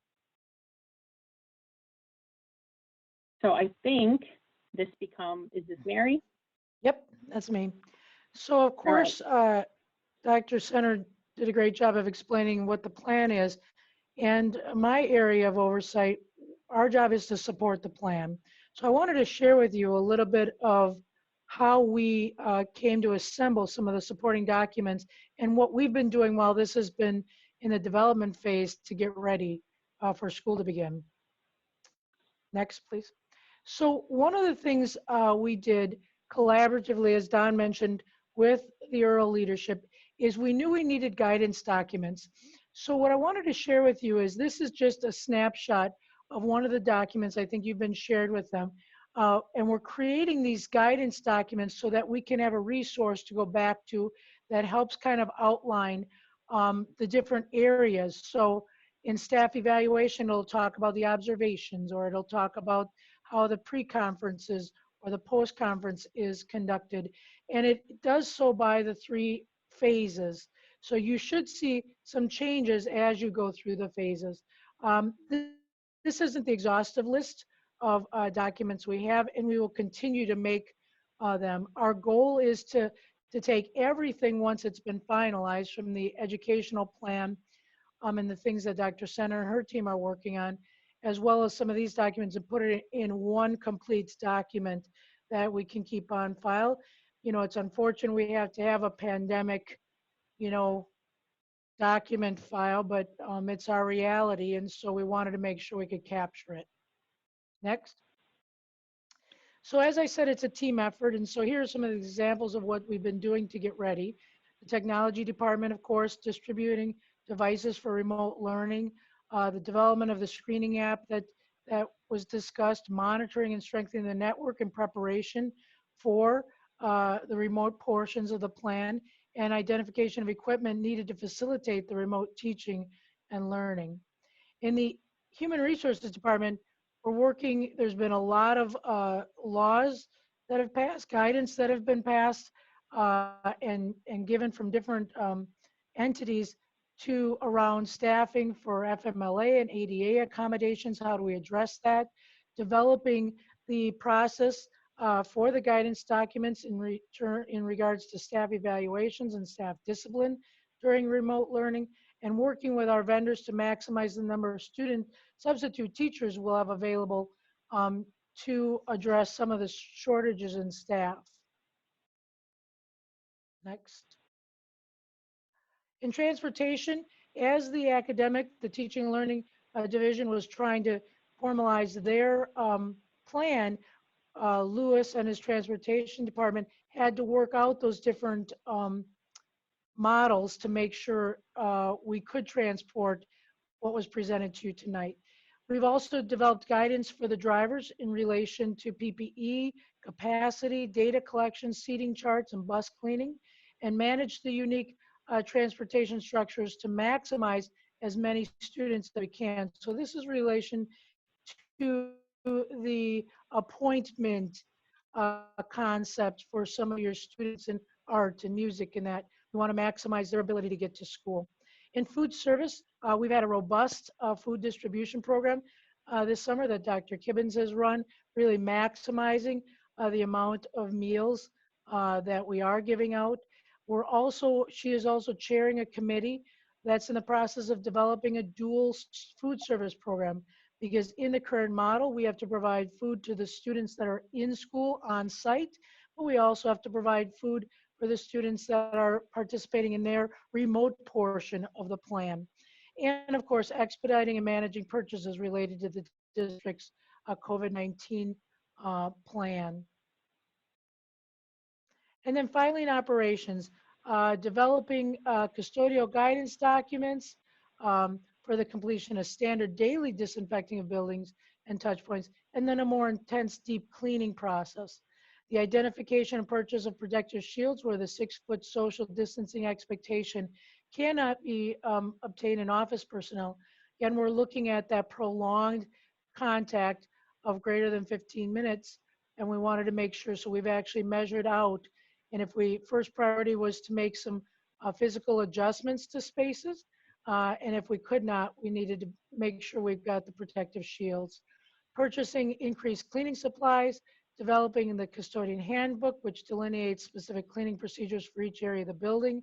So I think is this Mary? Yep, that's me. So of course, Dr. Center did a great job of explaining what the plan is. And my area of oversight, our job is to support the plan. So I wanted to share with you a little bit of how we came to assemble some of the supporting documents and what we've been doing while this has been in the development phase to get ready for school to begin. Next, please. So one of the things we did collaboratively, as Don mentioned, with the EARL leadership, is we knew we needed guidance documents. So what I wanted to share with you is this is just a snapshot of one of the documents I think you've been shared with them. And we're creating these guidance documents so that we can have a resource to go back to that helps kind of outline the different areas. So in staff evaluation, it'll talk about the observations, or it'll talk about how the pre-conferences or the post-conference is conducted. And it does so by the 3 phases. So you should see some changes as you go through the phases. This isn't the exhaustive list of documents we have, and we will continue to make them. Our goal is to take everything once it's been finalized from the educational plan and the things that Dr. Center and her team are working on, as well as some of these documents, and put it in one complete document that we can keep on file. You know, it's unfortunate we have to have a pandemic, you know, document file, but it's our reality, and so we wanted to make sure we could capture it. Next. So as I said, it's a team effort, and so here are some of the examples of what we've been doing to get ready. The technology department, of course, distributing devices for remote learning, the development of the screening app that was discussed, monitoring and strengthening the network in preparation for the remote portions of the plan, and identification of equipment needed to facilitate the remote teaching and learning. In the Human Resources Department, we're working, there's been a lot of laws that have passed, guidance that have been passed and given from different entities to around staffing for FMLA and ADA accommodations. How do we address that? Developing the process for the guidance documents in regards to staff evaluations and staff discipline during remote learning, and working with our vendors to maximize the number of student substitute teachers we'll have available to address some of the shortages in staff. Next. In transportation, as the teaching and learning division was trying to formalize their plan, Lewis and his transportation department had to work out those different models to make sure we could transport what was presented to you tonight. We've also developed guidance for the drivers in relation to PPE, capacity, data collection, seating charts, and bus cleaning, and manage the unique transportation structures to maximize as many students that we can. So this is relation to the appointment concept for some of your students in art and music, and that we want to maximize their ability to get to school. In food service, we've had a robust food distribution program this summer that Dr. Kibbins has run, really maximizing the amount of meals that we are giving out. She is also chairing a committee that's in the process of developing a dual food service program, because in the current model, we have to provide food to the students that are in school on site, but we also have to provide food for the students that are participating in their remote portion of the plan. And of course, expediting and managing purchases related to the district's COVID-19 plan. And then finally, in operations, developing custodial guidance documents for the completion of standard daily disinfecting of buildings and touch points, and then a more intense deep cleaning process. The identification and purchase of protective shields where the 6-foot social distancing expectation cannot be obtained in office personnel. Again, we're looking at that prolonged contact of greater than 15 minutes, and we wanted to make sure, so we've actually measured out, and if first priority was to make some physical adjustments to spaces, and if we could not, we needed to make sure we've got the protective shields. Purchasing increased cleaning supplies, developing the custodian handbook, which delineates specific cleaning procedures for each area of the building,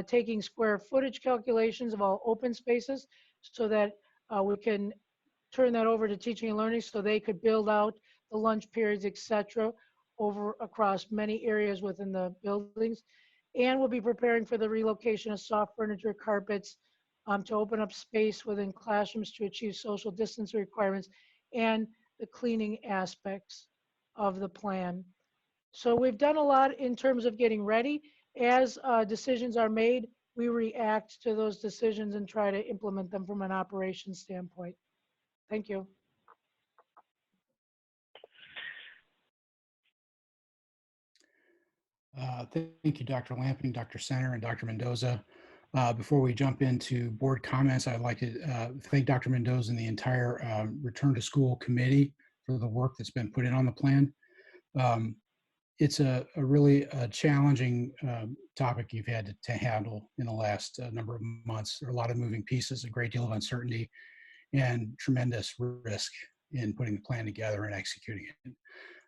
taking square footage calculations of all open spaces so that we can turn that over to teaching and learning so they could build out the lunch periods, etc., across many areas within the buildings. And we'll be preparing for the relocation of soft furniture, carpets, to open up space within classrooms to achieve social distance requirements and the cleaning aspects of the plan. So we've done a lot in terms of getting ready. As decisions are made, we react to those decisions and try to implement them from an operations standpoint. Thank you. Thank you, Dr. Lamping, Dr. Center, and Dr. Mendoza. Before we jump into board comments, I'd like to thank Dr. Mendoza and the entire Return to School Committee for the work that's been put in on the plan. It's a really challenging topic you've had to handle in the last number of months. There are a lot of moving pieces, a great deal of uncertainty, and tremendous risk in putting the plan together and executing it.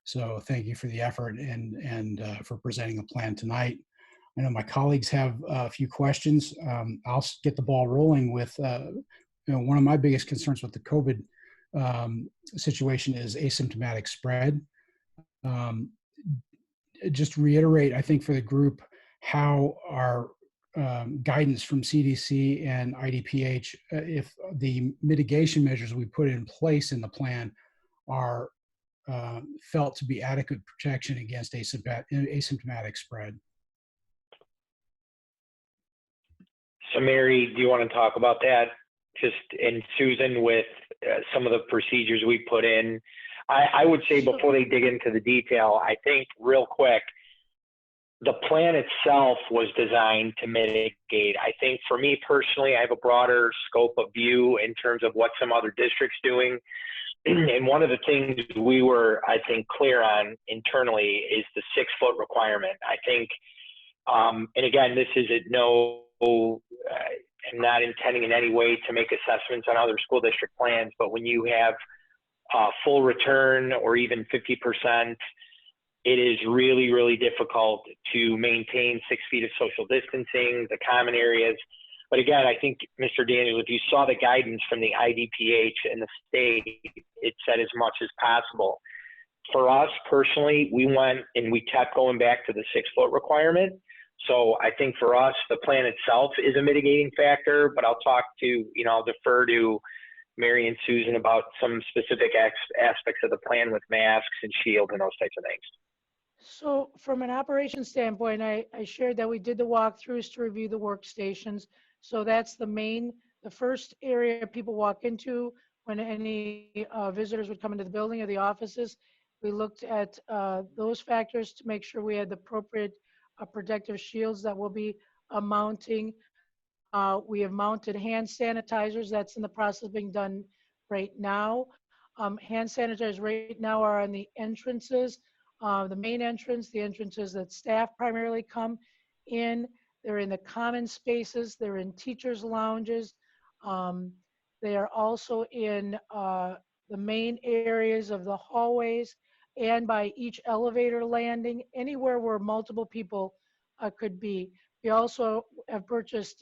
So thank you for the effort and for presenting the plan tonight. I know my colleagues have a few questions. I'll get the ball rolling with, one of my biggest concerns with the COVID situation is asymptomatic spread. Just reiterate, I think, for the group, how our guidance from CDC and IDPH, if the mitigation measures we put in place in the plan are felt to be adequate protection against asymptomatic spread. So Mary, do you want to talk about that? Just, and Susan, with some of the procedures we put in. I would say before they dig into the detail, I think real quick, the plan itself was designed to mitigate. I think for me personally, I have a broader scope of view in terms of what some other districts doing. And one of the things we were, I think, clear on internally is the 6-foot requirement. I think, and again, this is I'm not intending in any way to make assessments on other school district plans, but when you have full return or even 50%, it is really, really difficult to maintain 6 feet of social distancing, the common areas. But again, I think, Mr. Daniels, if you saw the guidance from the IDPH and the state, it said as much as possible. For us personally, we went and we kept going back to the 6-foot requirement. So I think for us, the plan itself is a mitigating factor, but I'll defer to Mary and Susan about some specific aspects of the plan with masks and shields and those types of things. So from an operations standpoint, I shared that we did the walkthroughs to review the workstations. So that's the first area people walk into when any visitors would come into the building or the offices. We looked at those factors to make sure we had the appropriate protective shields that we'll be mounting. We have mounted hand sanitizers. That's in the process of being done right now. Hand sanitizers right now are on the entrances, the main entrance, the entrances that staff primarily come in. They're in the common spaces. They're in teachers' lounges. They are also in the main areas of the hallways and by each elevator landing, anywhere where multiple people could be. We also have purchased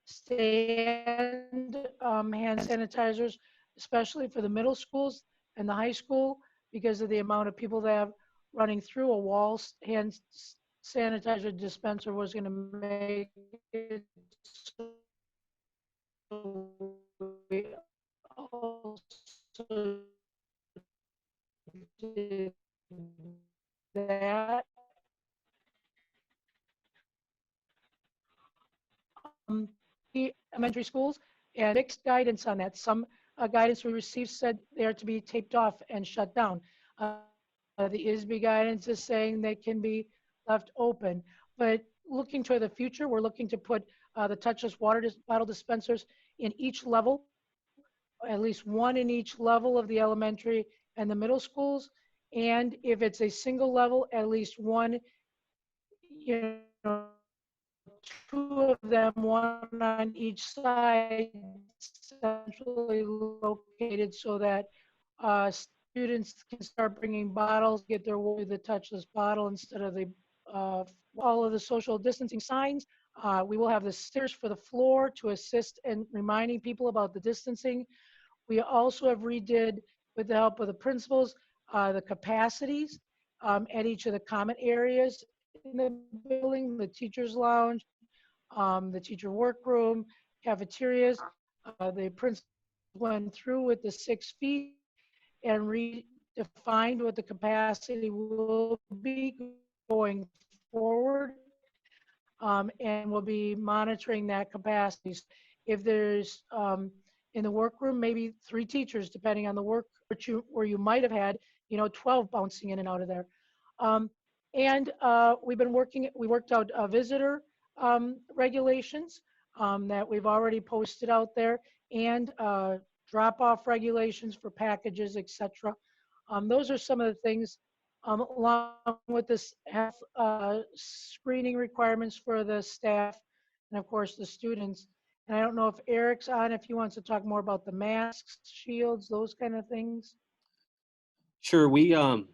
stand hand sanitizers, especially for the middle schools and the high school, because of the amount of people they have running through. A wall hand sanitizer dispenser was going to make it so we also did that. The elementary schools and mixed guidance on that. Some guidance we received said they are to be taped off and shut down. The ISB guidance is saying they can be left open. But looking toward the future, we're looking to put the touchless water bottle dispensers in each level, at least one in each level of the elementary and the middle schools. And if it's a single level, at least one, 2 of them, one on each side, centrally located, so that students can start bringing bottles, get their way the touchless bottle instead of all of the social distancing signs. We will have the stairs for the floor to assist in reminding people about the distancing. We also have redid, with the help of the principals, the capacities at each of the common areas in the building, the teacher's lounge, the teacher workroom, cafeterias. The principal went through with the 6 feet and redefined what the capacity will be going forward, and we'll be monitoring that capacity. If there's in the workroom, maybe 3 teachers, depending on the work where you might have had, 12 bouncing in and out of there. And we worked out visitor regulations that we've already posted out there, and drop-off regulations for packages, etc. Those are some of the things, along with this health screening requirements for the staff and of course the students. And I don't know if Eric's on, if he wants to talk more about the masks, shields, those kind of things. Sure. We have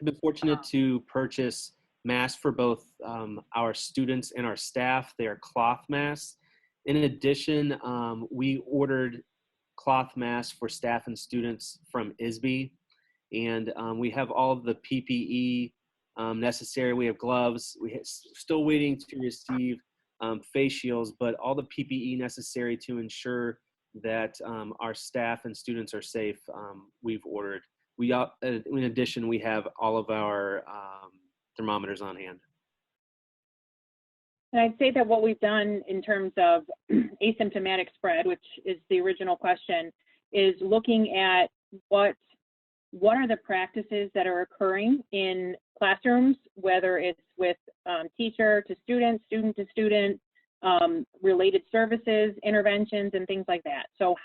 been fortunate to purchase masks for both our students and our staff. They are cloth masks. In addition, we ordered cloth masks for staff and students from ISB. And we have all of the PPE necessary. We have gloves. We're still waiting to receive face shields, but all the PPE necessary to ensure that our staff and students are safe, we've ordered. In addition, we have all of our thermometers on hand. And I'd say that what we've done in terms of asymptomatic spread, which is the original question, is looking at what are the practices that are occurring in classrooms, whether it's with teacher to student, student to student, related services, interventions, and things like that. So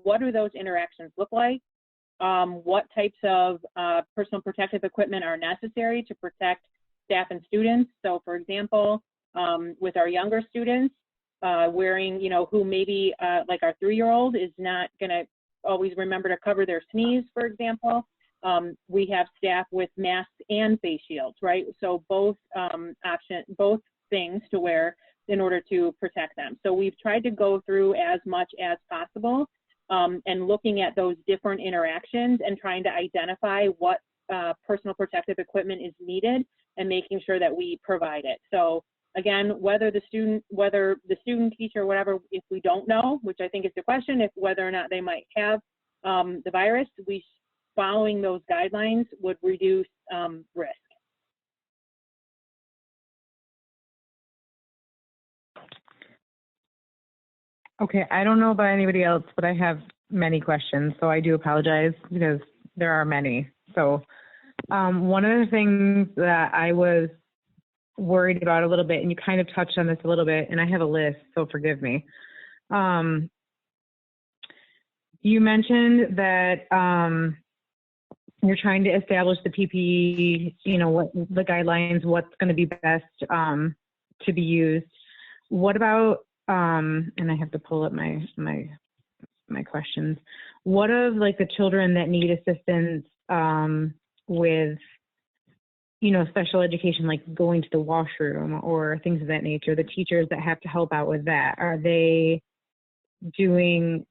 what do those interactions look like? What types of personal protective equipment are necessary to protect staff and students? So for example, with our younger students, wearing, who maybe like our 3-year-old is not gonna always remember to cover their sneeze, for example. We have staff with masks and face shields, right? So both things to wear in order to protect them. So we've tried to go through as much as possible and looking at those different interactions and trying to identify what personal protective equipment is needed and making sure that we provide it. So again, whether the student, teacher, whatever, if we don't know, which I think is the question, if whether or not they might have the virus, following those guidelines would reduce risk. Okay, I don't know about anybody else, but I have many questions, so I do apologize because there are many. So one of the things that I was worried about a little bit, and you kind of touched on this a little bit, and I have a list, so forgive me. You mentioned that you're trying to establish the PPE, what the guidelines, what's going to be best to be used. What about, and I have to pull up my questions. What of like the children that need assistance with, special education, like going to the washroom or things of that nature, the teachers that have to help out with that? Are they doing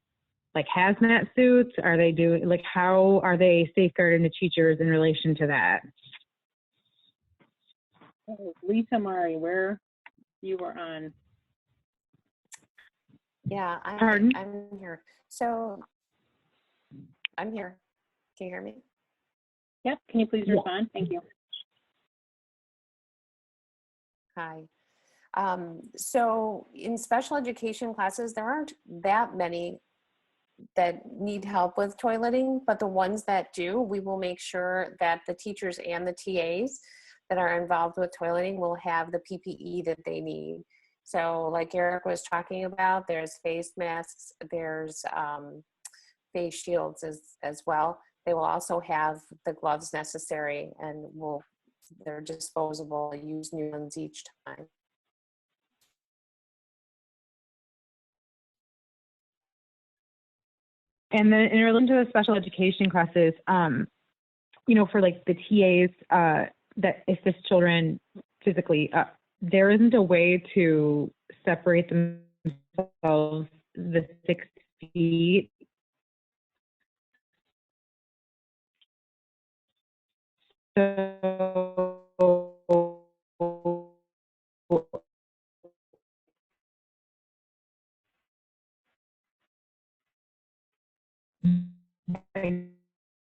like hazmat suits? Are they doing, like, how are they safeguarding the teachers in relation to that? Lisa Murray, where you were on. Yeah, Pardon? I'm here. So I'm here. Can you hear me? Yep, can you please respond? Thank you. Hi. So in special education classes, there aren't that many that need help with toileting, but the ones that do, we will make sure that the teachers and the TAs that are involved with toileting will have the PPE that they need. So like Eric was talking about, there's face masks, there's face shields as well. They will also have the gloves necessary, and they're disposable, use new ones each time. And then in relation to the special education classes, for like the TAs that assist children physically, there isn't a way to separate themselves the 6 feet. So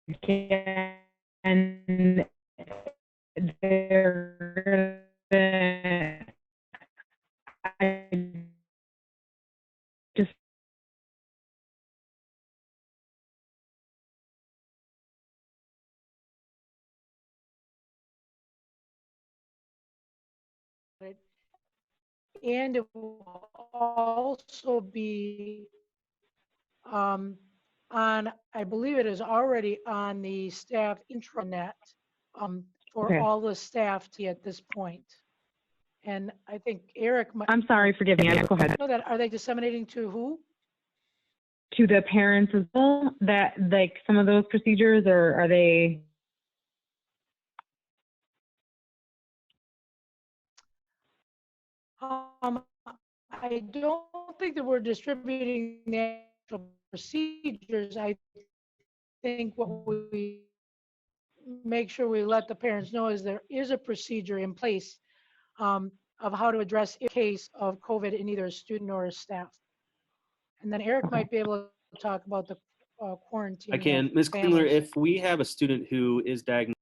again, they're gonna, I just it. And it will also be on, I believe it is already on the staff intranet for Okay. all the staff to at this point. And I think Eric might I'm sorry, forgive me. Go ahead. know that. Are they disseminating to who? To the parents as well, that like some of those procedures, or are they? I don't think that we're distributing the actual procedures. I think what we make sure we let the parents know is there is a procedure in place of how to address a case of COVID in either a student or a staff. And then Eric might be able to talk about the quarantine. I can. of Ms. Klingler, families. if we have a student who is diagnosed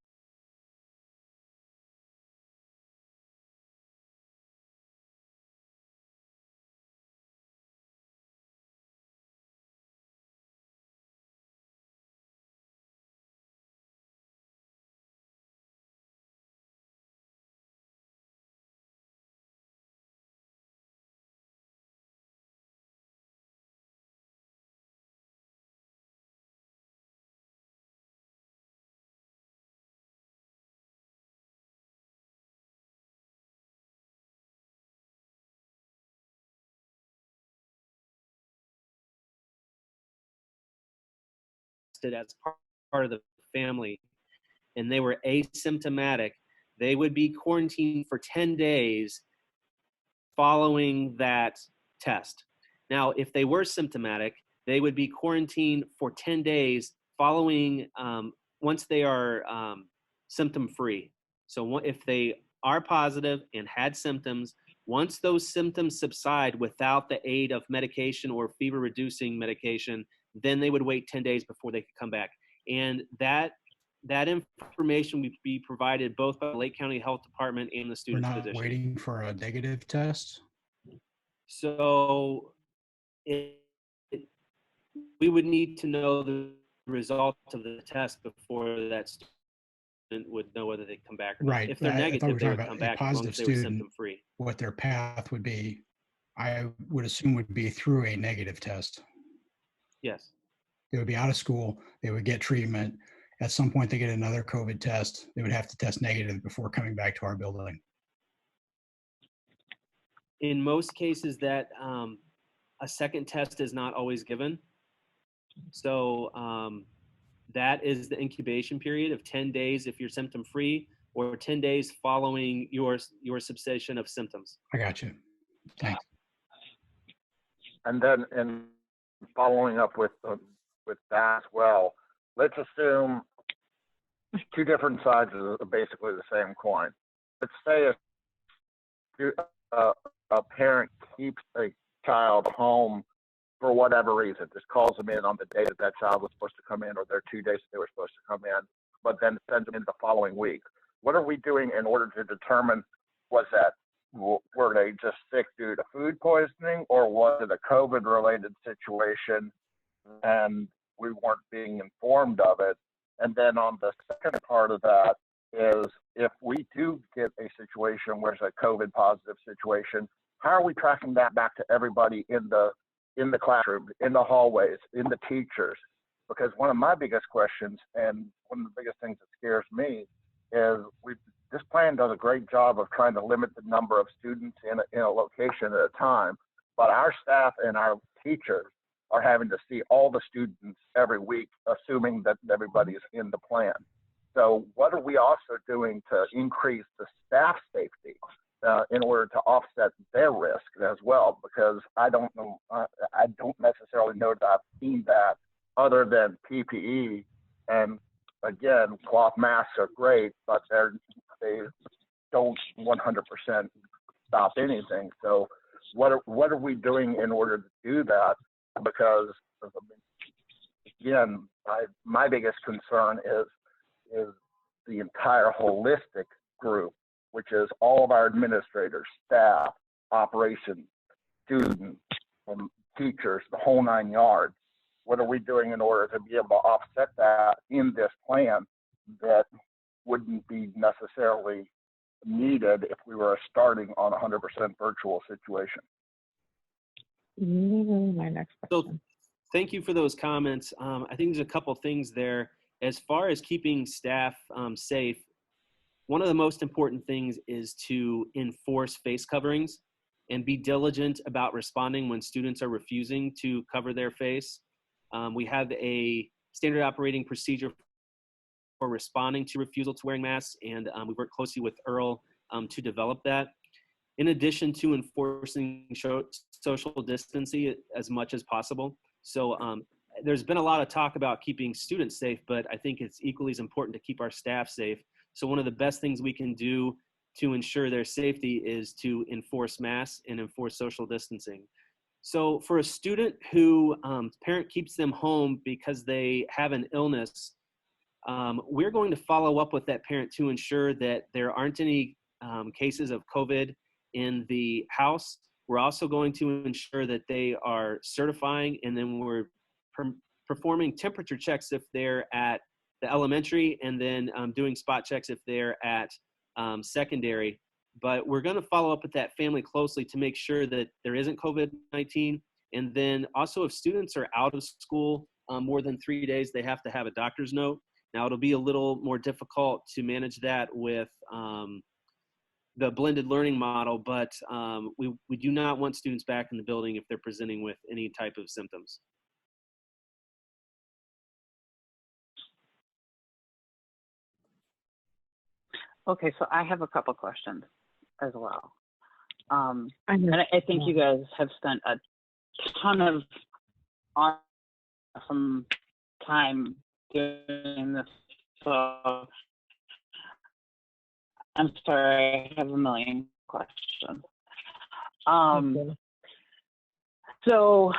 as part of the family and they were asymptomatic, they would be quarantined for 10 days following that test. Now, if they were symptomatic, they would be quarantined for 10 days following once they are symptom free. So if they are positive and had symptoms, once those symptoms subside without the aid of medication or fever reducing medication, then they would wait 10 days before they could come back. And that information would be provided both by the Lake County Health Department and the We're student's not physician. waiting for a negative test. So we would need to know the result of the test before that student would know whether they come back or not. Right. If they're I thought we negative, were they talking would about come a back as long positive as they were student, symptom free. what their path would be. I would assume would be through a negative test. Yes. They would be out of school. They would get treatment. At some point, they get another COVID test. They would have to test negative before coming back to our building. In most cases, that a second test is not always given. So that is the incubation period of 10 days if you're symptom free, or 10 days following your cessation of symptoms. I got you. Thanks. And then, in following up with that as well, let's assume two different sides of basically the same coin. Let's say a parent keeps a child home for whatever reason, just calls them in on the day that child was supposed to come in, or their 2 days that they were supposed to come in, but then sends them in the following week. What are we doing in order to determine, were they just sick due to food poisoning, or was it a COVID-related situation and we weren't being informed of it? And then on the second part of that is, if we do get a situation where it's a COVID positive situation, how are we tracking that back to everybody in the classroom, in the hallways, in the teachers? Because one of my biggest questions, and one of the biggest things that scares me, is this plan does a great job of trying to limit the number of students in a location at a time, but our staff and our teachers are having to see all the students every week, assuming that everybody's in the plan. So what are we also doing to increase the staff safety in order to offset their risk as well? Because I don't know, I don't necessarily know that I've seen that other than PPE. And again, cloth masks are great, but they don't 100% stop anything. So what are we doing in order to do that? Because again, my biggest concern is the entire holistic group, which is all of our administrators, staff, operations, students, and teachers, the whole 9 yards. What are we doing in order to be able to offset that in this plan that wouldn't be necessarily needed if we were starting on a 100% virtual situation. My next So question. thank you for those comments. I think there's a couple things there. As far as keeping staff safe, one of the most important things is to enforce face coverings and be diligent about responding when students are refusing to cover their face. We have a standard operating procedure for responding to refusal to wearing masks, and we work closely with Earl to develop that. In addition to enforcing social distancing as much as possible. So there's been a lot of talk about keeping students safe, but I think it's equally as important to keep our staff safe. So one of the best things we can do to ensure their safety is to enforce masks and enforce social distancing. So for a student who parent keeps them home because they have an illness, we're going to follow up with that parent to ensure that there aren't any cases of COVID in the house. We're also going to ensure that they are certifying, and then we're performing temperature checks if they're at the elementary, and then doing spot checks if they're at secondary. But we're going to follow up with that family closely to make sure that there isn't COVID-19. And then also, if students are out of school more than 3 days, they have to have a doctor's note. Now, it'll be a little more difficult to manage that with the blended learning model, but we do not want students back in the building if they're presenting with any type of symptoms. Okay, so I have a couple questions as well. And I think you guys have spent a ton of awesome time doing this. So I'm sorry, I have a million questions. So,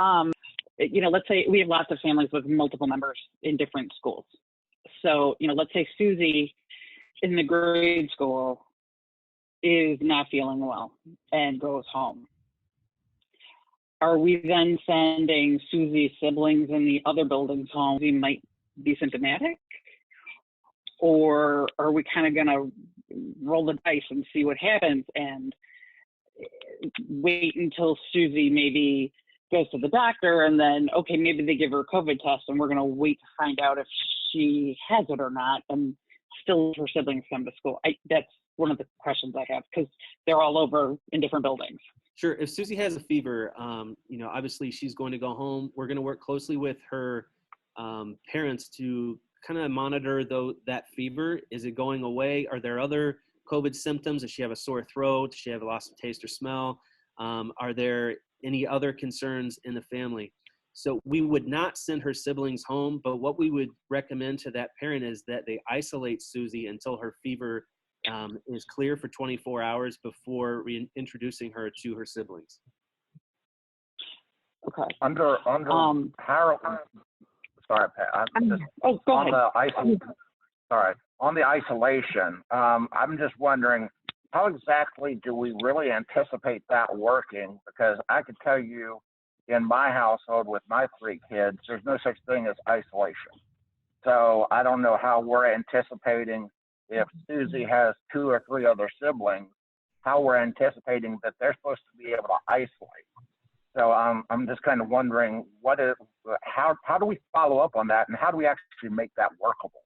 let's say we have lots of families with multiple members in different schools. So, let's say Susie in the grade school is not feeling well and goes home. Are we then sending Susie's siblings in the other buildings home who might be symptomatic? Or are we kind of going to roll the dice and see what happens and wait until Susie maybe goes to the doctor, and then, okay, maybe they give her a COVID test and we're going to wait to find out if she has it or not, and still her siblings come to school? That's one of the questions I have, because they're all over in different buildings. Sure. If Susie has a fever, obviously she's going to go home. We're going to work closely with her parents to kind of monitor that fever. Is it going away? Are there other COVID symptoms? Does she have a sore throat? Does she have a loss of taste or smell? Are there any other concerns in the family? So we would not send her siblings home, but what we would recommend to that parent is that they isolate Susie until her fever is clear for 24 hours before reintroducing her to her siblings. Okay. Under Harold, sorry, Pat. Go ahead. On the isolation, I'm just wondering, how exactly do we really anticipate that working? Because I could tell you, in my household with my 3 kids, there's no such thing as isolation. So I don't know how we're anticipating, if Susie has 2 or 3 other siblings, how we're anticipating that they're supposed to be able to isolate. So I'm just kind of wondering, how do we follow up on that, and how do we actually make that workable?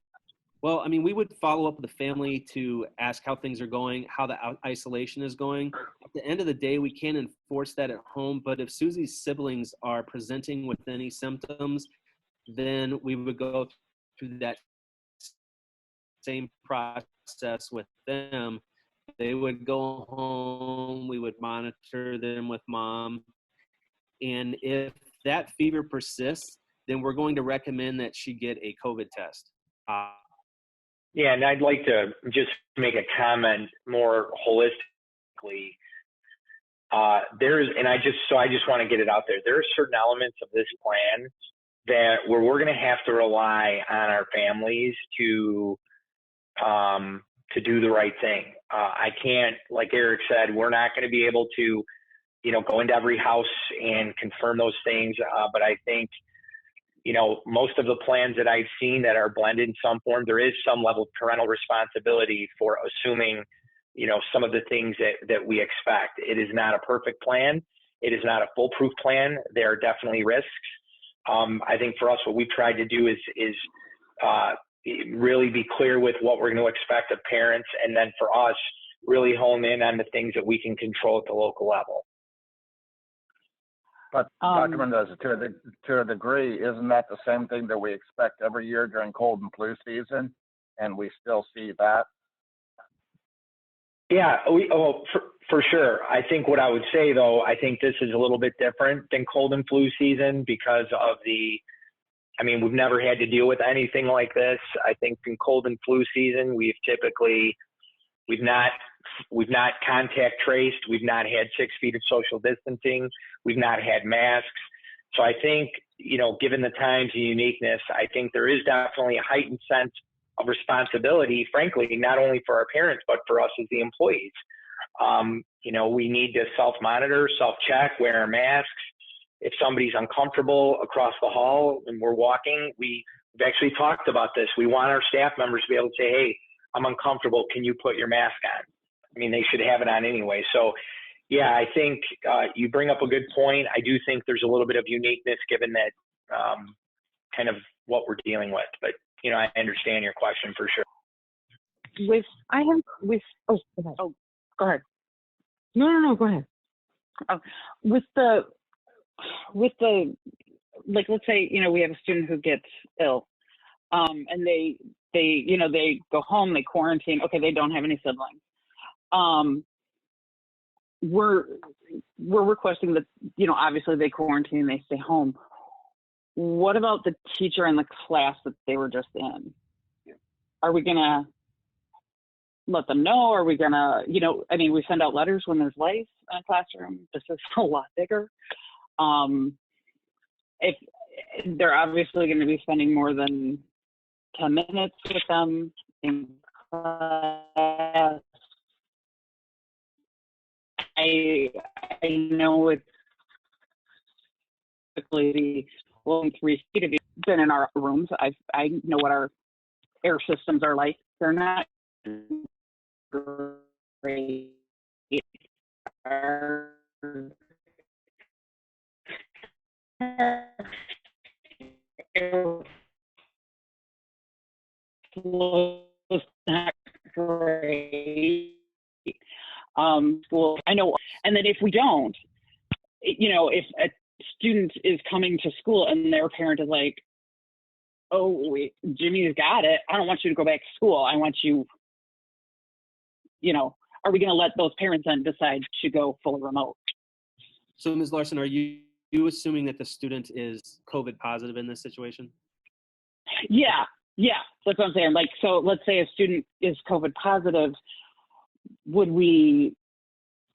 Well, I mean, we would follow up with the family to ask how things are going, how the isolation is going. At the end of the day, we can't enforce that at home, but if Susie's siblings are presenting with any symptoms, then we would go through that same process with them. They would go home, we would monitor them with mom. And if that fever persists, then we're going to recommend that she get a COVID test. Yeah, and I'd like to just make a comment more holistically. I just want to get it out there. There are certain elements of this plan where we're going to have to rely on our families to do the right thing. I can't, like Eric said, we're not going to be able to, go into every house and confirm those things. But I think, most of the plans that I've seen that are blended in some form, there is some level of parental responsibility for assuming some of the things that we expect. It is not a perfect plan. It is not a foolproof plan. There are definitely risks. I think for us, what we've tried to do is really be clear with what we're going to expect of parents, and then for us, really hone in on the things that we can control at the local level. But Dr. Mendoza, to a degree, isn't that the same thing that we expect every year during cold and flu season, and we still see that? Yeah, for sure. I think what I would say, though, I think this is a little bit different than cold and flu season because of we've never had to deal with anything like this. I think in cold and flu season, we've not contact traced. We've not had 6 feet of social distancing. We've not had masks. So I think, given the times and uniqueness, I think there is definitely a heightened sense of responsibility, frankly, not only for our parents, but for us as the employees. We need to self-monitor, self-check, wear our masks. If somebody's uncomfortable across the hall and we're walking, we've actually talked about this. We want our staff members to be able to say, hey, I'm uncomfortable. Can you put your mask on? They should have it on anyway. So, yeah, I think you bring up a good point. I do think there's a little bit of uniqueness given that kind of what we're dealing with. But, I understand your question for sure. Go ahead. No, go ahead. With the, like, let's say, we have a student who gets ill, and they go home, they quarantine. Okay, they don't have any siblings. We're requesting that, obviously they quarantine, they stay home. What about the teacher in the class that they were just in? Are we gonna let them know? Are we gonna, we send out letters when there's lice in a classroom. This is a lot bigger. If they're obviously going to be spending more than 10 minutes with them in class, I know it's typically only 3 feet. If you've been in our rooms, I know what our air systems are like. They're not great. Not great. Well, I know, and then if we don't, if a student is coming to school and their parent is like, oh, wait, Jimmy's got it, I don't want you to go back to school. I want you, are we going to let those parents then decide to go fully remote? So, Ms. Larson, are you assuming that the student is COVID positive in this situation? Yeah, that's what I'm saying. Like, so let's say a student is COVID positive, would we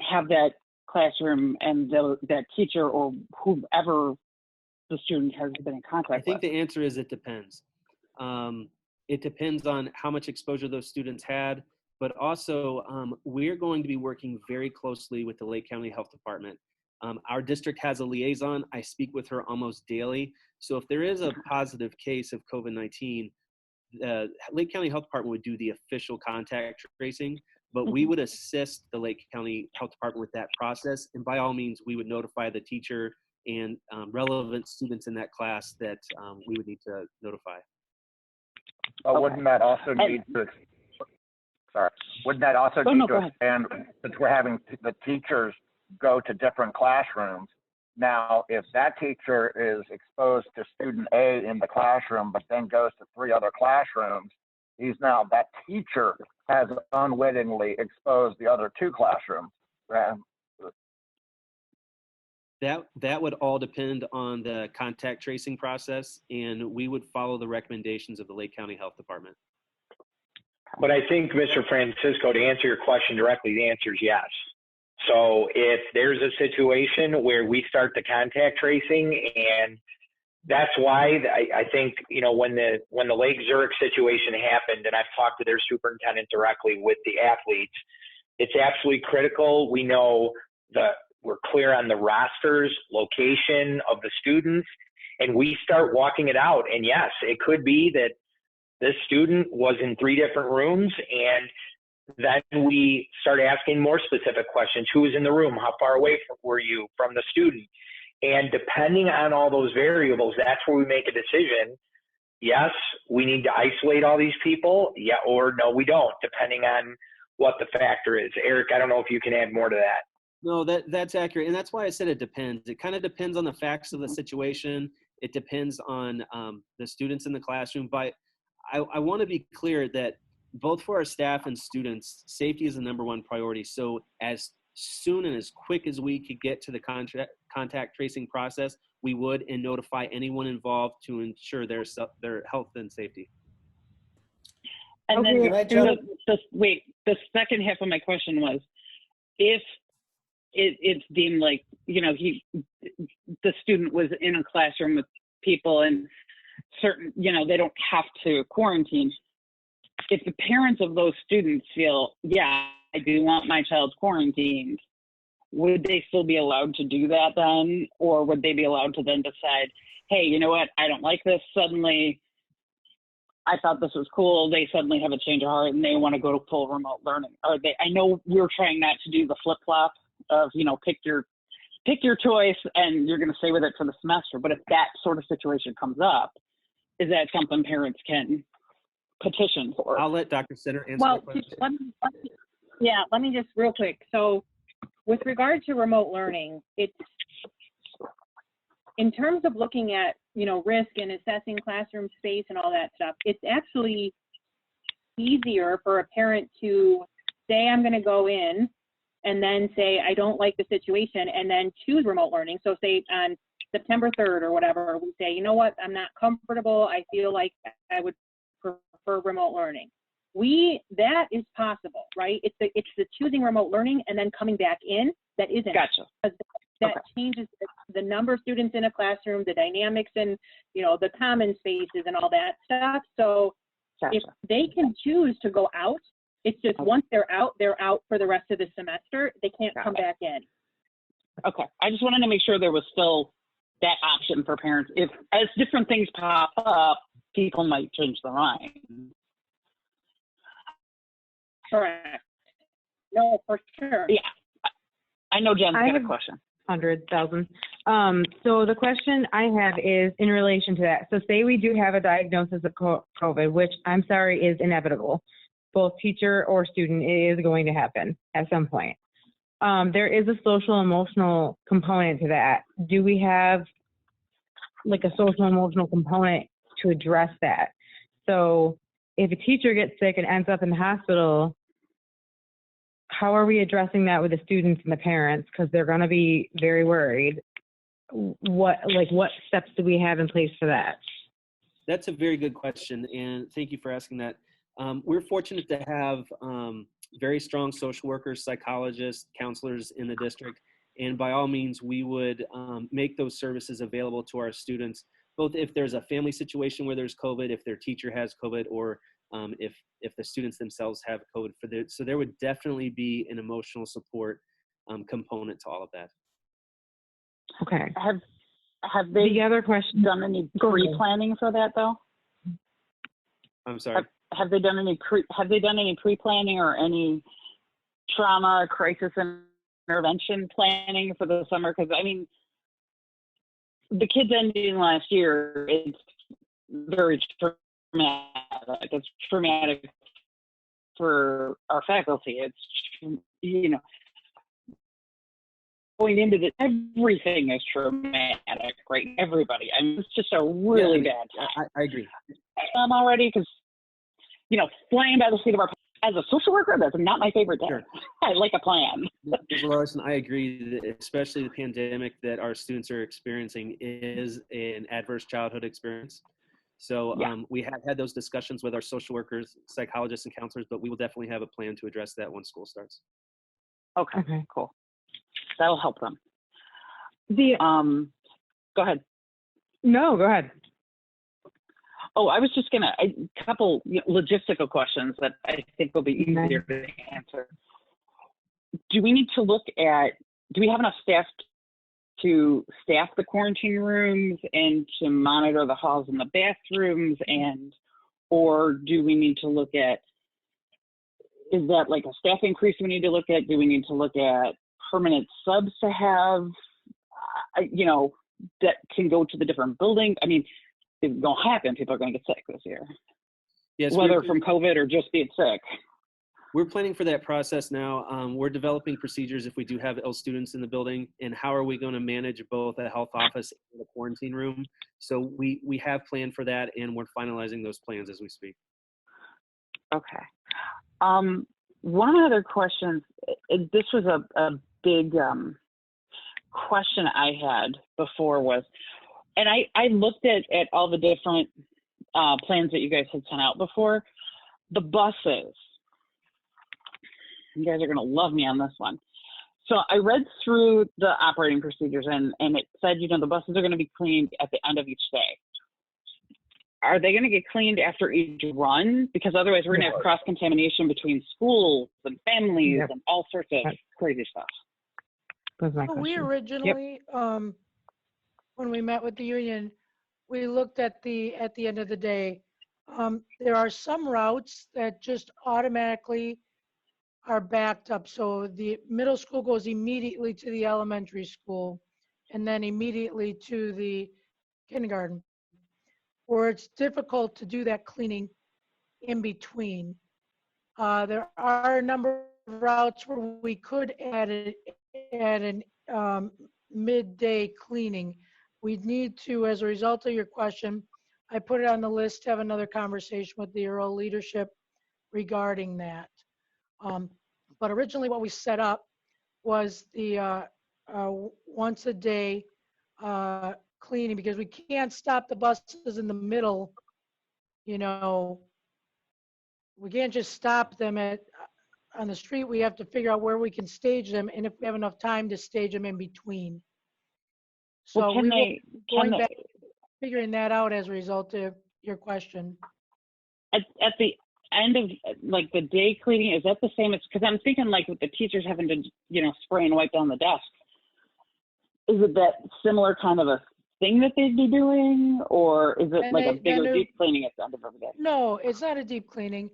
have that classroom and that teacher or whoever the student has been in contact with? I think the answer is it depends. It depends on how much exposure those students had, but also we're going to be working very closely with the Lake County Health Department. Our district has a liaison. I speak with her almost daily. So if there is a positive case of COVID-19, Lake County Health Department would do the official contact tracing, but we would assist the Lake County Health Department with that process. And by all means, we would notify the teacher and relevant students in that class that we would need to notify. Wouldn't that also need to, expand, since we're having the teachers go to different classrooms? Now, if that teacher is exposed to student A in the classroom, but then goes to 3 other classrooms, that teacher has unwittingly exposed the other 2 classrooms. That would all depend on the contact tracing process, and we would follow the recommendations of the Lake County Health Department. But I think, Mr. Francisco, to answer your question directly, the answer is yes. So if there's a situation where we start the contact tracing, and that's why I think, when the Lake Zurich situation happened, and I've talked to their superintendent directly with the athletes, it's absolutely critical. We know that we're clear on the rosters, location of the students, and we start walking it out. And yes, it could be that this student was in 3 different rooms, and Then we start asking more specific questions. Who was in the room? How far away were you from the student? And depending on all those variables, that's where we make a decision. Yes, we need to isolate all these people. Yeah, or no, we don't, depending on what the factor is. Eric, I don't know if you can add more to that. No, that's accurate. And that's why I said it depends. It kind of depends on the facts of the situation. It depends on the students in the classroom. But I want to be clear that both for our staff and students, safety is the #1 priority. So as soon and as quick as we could get to the contact tracing process, we would, and notify anyone involved to ensure their health and safety. And Okay, then the second half of my question was, if it's deemed like, you know, the student was in a classroom with people and certain, you know, they don't have to quarantine. If the parents of those students feel, yeah, I do want my child quarantined, would they still be allowed to do that then? Or would they be allowed to then decide, hey, you know what, I don't like this suddenly. I thought this was cool. They suddenly have a change of heart and they want to go to full remote learning. Or I know we're trying not to do the flip flop of, you know, pick your choice and you're going to stay with it for the semester. But if that sort of situation comes up, is that something parents can petition for? I'll let Dr. Center answer that question. Let me just real quick. So with regard to remote learning, it's in terms of looking at, you know, risk and assessing classroom space and all that stuff, it's actually easier for a parent to say, I'm going to go in, and then say, I don't like the situation, and then choose remote learning. So say on September 3rd or whatever, we say, you know what, I'm not comfortable. I feel like I would prefer remote learning. That is possible, right? It's the choosing remote learning and then coming back in that isn't. Gotcha. That changes the number of students in a classroom, the dynamics, and, you know, the common spaces and all that stuff. So if they can choose to go out, it's just once they're out for the rest of the semester. They can't come back in. Okay. I just wanted to make sure there was still that option for parents. If as different things pop up, people might change their mind. Correct. No, for sure. Yeah. I know Jen's got a question. 100,000. So the question I have is in relation to that. So say we do have a diagnosis of COVID, which I'm sorry is inevitable. Both teacher or student, it is going to happen at some point. There is a social emotional component to that. Do we have like a social emotional component to address that? So if a teacher gets sick and ends up in the hospital, how are we addressing that with the students and the parents? Because they're going to be very worried. What steps do we have in place for that? That's a very good question, and thank you for asking that. We're fortunate to have very strong social workers, psychologists, counselors in the district, and by all means, we would make those services available to our students, both if there's a family situation where there's COVID, if their teacher has COVID, or if the students themselves have COVID. So there would definitely be an emotional support component to all of that. Okay. Have they the other question done any pre-planning for that though? I'm sorry. Have they done any pre-planning or any trauma crisis intervention planning for the summer? Because I mean, the kids ending last year, it's very traumatic. It's traumatic for our faculty. It's, you know, going into this, everything is traumatic, right? Everybody. I mean, it's just a really bad time. I agree. Already, because, you know, flying by the seat of our as a social worker, that's not my favorite day. Sure. I like a plan. Ms. Larson, I agree that especially the pandemic that our students are experiencing is an adverse childhood experience. So we have had those discussions with our social workers, psychologists, and counselors, but we will definitely have a plan to address that when school starts. Okay. Cool. That'll help them. Go ahead. No, go ahead. Oh, I was just gonna, a couple logistical questions that I think will be easier to answer. Do we need to look at, do we have enough staff to staff the quarantine rooms and to monitor the halls and the bathrooms, or do we need to look at is that like a staff increase we need to look at? Do we need to look at permanent subs to have, that can go to the different buildings? I mean, it's going to happen. People are going to get sick this year, Yes, whether from COVID or just being sick. we're planning for that process now. We're developing procedures if we do have ill students in the building, and how are we going to manage both a health office and a quarantine room. So we have planned for that, and we're finalizing those plans as we speak. Okay. One other question, this was a big question I had before was, and I looked at all the different plans that you guys had sent out before. The buses, you guys are going to love me on this one. So I read through the operating procedures, and it said, the buses are going to be cleaned at the end of each day. Are they going to get cleaned after each run? Because otherwise we're going to have cross-contamination between schools and families and all sorts of crazy stuff. That's my So question. we originally, when we met with the union, we looked at the end of the day. There are some routes that just automatically are backed up. So the middle school goes immediately to the elementary school and then immediately to the kindergarten, where it's difficult to do that cleaning in between. There are a number of routes where we could add an midday cleaning. We'd need to, as a result of your question, I put it on the list to have another conversation with the Earl leadership regarding that. But originally what we set up was the once a day cleaning, because we can't stop the buses in the middle. We can't just stop them on the street. We have to figure out where we can stage them and if we have enough time to stage them in between. So figuring that out as a result of your question. At the end of like the day cleaning, is that the same as, because I'm thinking like with the teachers having to, spray and wipe down the desk. Is it that similar kind of a thing that they'd be doing, or is it like a bigger deep cleaning at the end of every day? No, it's not a deep cleaning.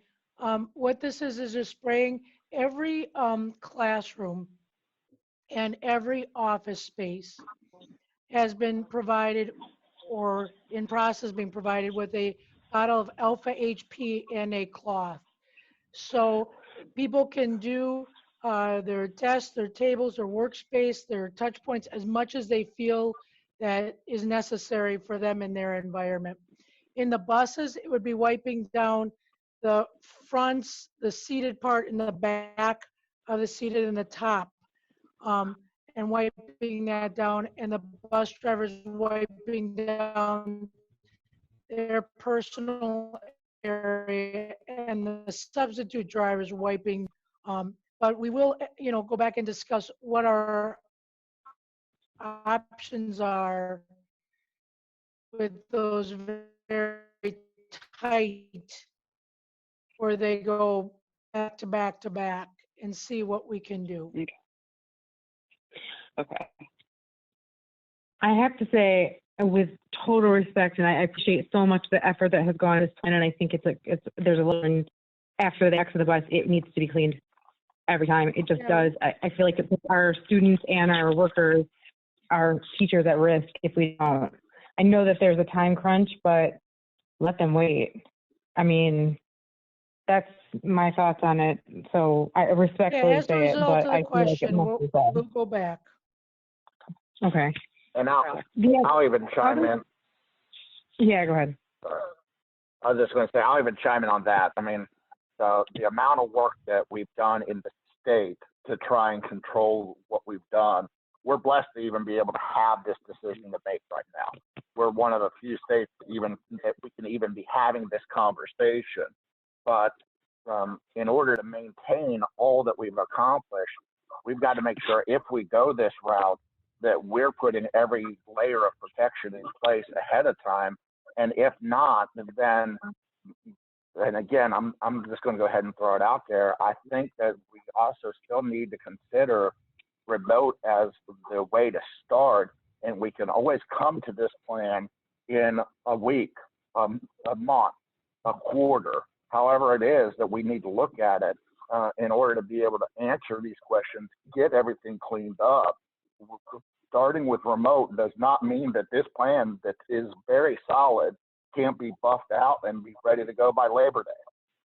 What this is just spraying every classroom and every office space has been provided or in process being provided with a bottle of alpha HP and a cloth. So people can do their desks, their tables, their workspace, their touch points as much as they feel that is necessary for them in their environment. In the buses, it would be wiping down the fronts, the seated part in the back of the seated and the top, and wiping that down, and the bus drivers wiping down their personal area, and the substitute drivers wiping. But we will, go back and discuss what our options are with those very tight, where they go back to back to back, and see what we can do. Okay. I have to say, with total respect, and I appreciate so much the effort that has gone into this plan, and I think there's a little, after the exit of the bus, it needs to be cleaned every time. It just does. I feel like it puts our students and our workers, our teachers at risk if we don't. I know that there's a time crunch, but let them wait. I mean, that's my thoughts on it. So I respectfully say it, but I feel like it must be said. We'll go back. Okay. And I'll even chime in. Yeah, go ahead. I was just going to say, I'll even chime in on that. I mean, the amount of work that we've done in the state to try and control what we've done, we're blessed to even be able to have this decision to make right now. We're one of the few states that we can even be having this conversation. But in order to maintain all that we've accomplished, we've got to make sure if we go this route, that we're putting every layer of protection in place ahead of time. And if not, then, and again, I'm just going to go ahead and throw it out there. I think that we also still need to consider remote as the way to start. And we can always come to this plan in a week, a month, a quarter, however it is that we need to look at it. in order to be able to answer these questions, get everything cleaned up. Starting with remote does not mean that this plan that is very solid can't be buffed out and be ready to go by Labor Day,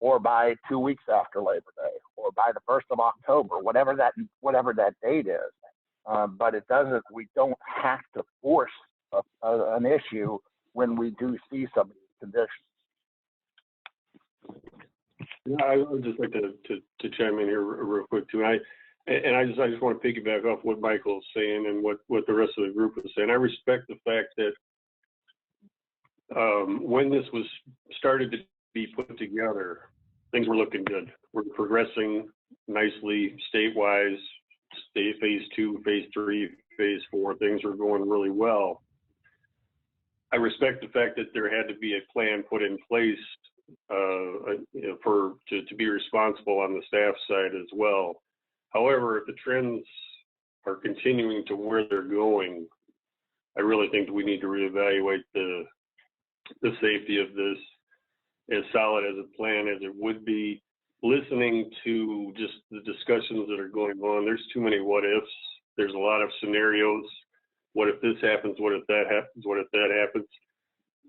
or by 2 weeks after Labor Day, or by the 1st of October, whatever that date is. But it doesn't. We don't have to force an issue when we do see some of these conditions. Yeah, I would just like to chime in here real quick too. I just want to piggyback off what Michael's saying and what the rest of the group is saying. I respect the fact that when this was started to be put together, things were looking good. We're progressing nicely statewide, phase 2, phase 3, phase 4. Things were going really well. I respect the fact that there had to be a plan put in place to be responsible on the staff side as well. However, if the trends are continuing to where they're going, I really think we need to reevaluate the safety of this. As solid as a plan as it would be, listening to just the discussions that are going on, there's too many what ifs. There's a lot of scenarios. What if this happens? What if that happens? What if that happens?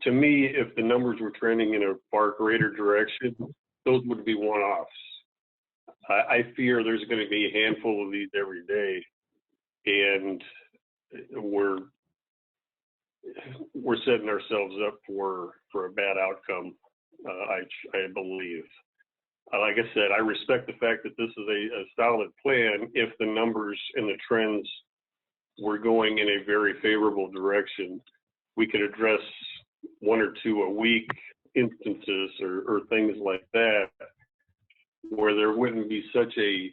To me, if the numbers were trending in a far greater direction, those would be one-offs. I fear there's going to be a handful of these every day, and we're setting ourselves up for a bad outcome. I believe. Like I said, I respect the fact that this is a solid plan if the numbers and the trends were going in a very favorable direction. We could address 1 or 2 a week instances or things like that, where there wouldn't be such a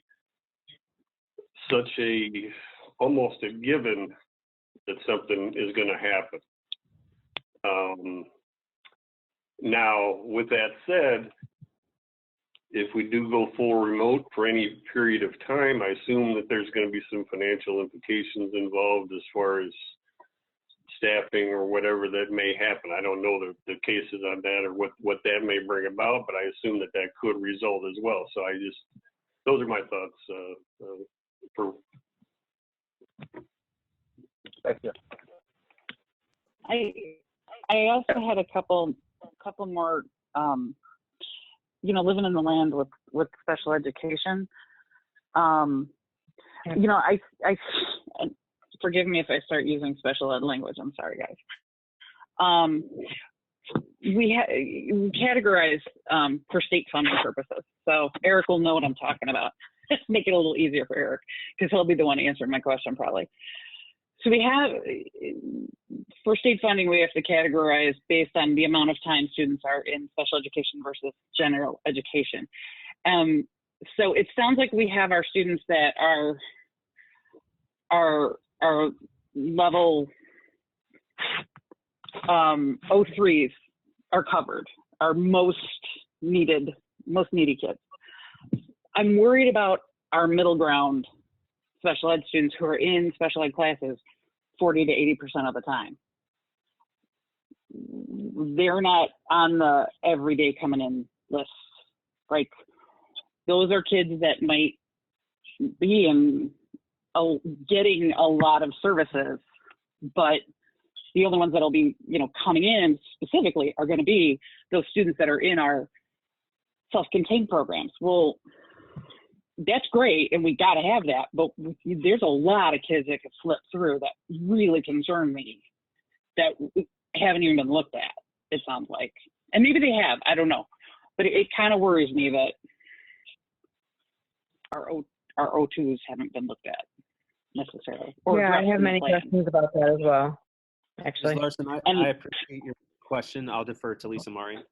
almost a given that something is going to happen. Now, with that said, if we do go full remote for any period of time, I assume that there's going to be some financial implications involved as far as staffing or whatever that may happen. I don't know the cases on that or what that may bring about, but I assume that could result as well. So those are my thoughts. Thank you. I also had a couple more, living in the land with special education. I forgive me if I start using special ed language. I'm sorry, guys. We categorize for state funding purposes. So Eric will know what I'm talking about. Make it a little easier for Eric because he'll be the one answering my question probably. So we have, for state funding, we have to categorize based on the amount of time students are in special education versus general education. So it sounds like we have our students that are level 03s are covered, our most needy kids. I'm worried about our middle ground special ed students who are in special ed classes 40 to 80% of the time. They're not on the everyday coming in list. Like, those are kids that might be getting a lot of services, but the only ones that'll be, coming in specifically are going to be those students that are in our self-contained programs. Well, that's great, and we got to have that, but there's a lot of kids that could slip through that really concern me that haven't even been looked at, it sounds like. And maybe they have, I don't know. But it kind of worries me that our O2s haven't been looked at necessarily. Yeah, I have many questions about that as well, actually. Ms. Larson, I appreciate your question. I'll defer to Lisa Mari.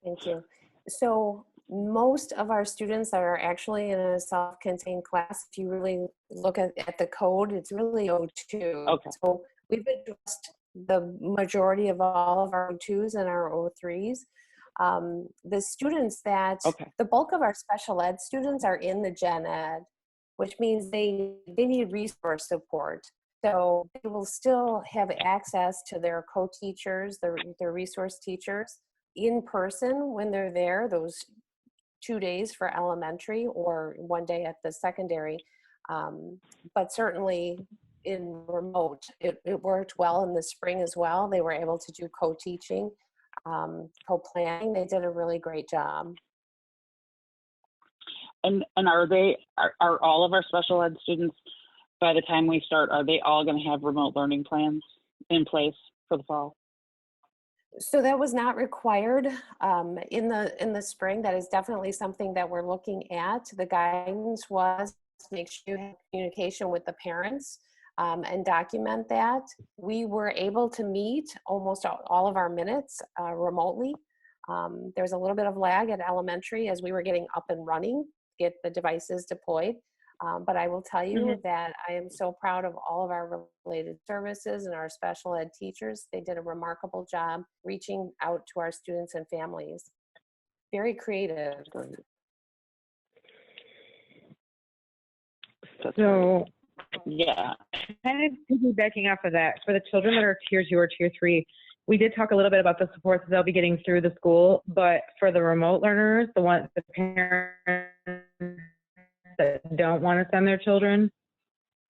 Thank you. So most of our students that are actually in a self-contained class, if you really look at the code, it's really O2. Okay. So we've addressed the majority of all of our O2s and our O3s. The students that, the bulk of our special ed students are in the gen ed, which means they need resource support. So they will still have access to their co-teachers, their resource teachers in person when they're there, those 2 days for elementary or 1 day at the secondary. But certainly in remote, it worked well in the spring as well. They were able to do co-teaching, co-planning. They did a really great job. And are all of our special ed students, by the time we start, are they all going to have remote learning plans in place for the fall? So that was not required in the spring. That is definitely something that we're looking at. The guidance was to make sure you have communication with the parents and document that. We were able to meet almost all of our minutes remotely. There's a little bit of lag at elementary as we were getting up and running, get the devices deployed. But I will tell you that I am so proud of all of our related services and our special ed teachers. They did a remarkable job reaching out to our students and families. Very creative. So, yeah, kind of piggybacking off of that, for the children that are tier 2 or tier 3, we did talk a little bit about the supports they'll be getting through the school, but for the remote learners, the parents that don't want to send their children,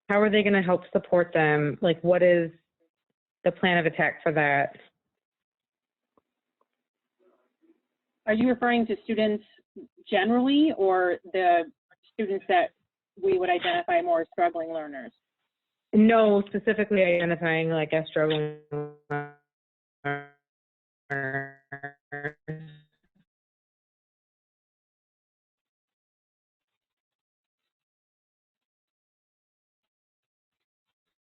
how are they going to help support them? Like, what is the plan of attack for that? Are you referring to students generally or the students that we would identify more as struggling learners? No, specifically identifying like as struggling learners.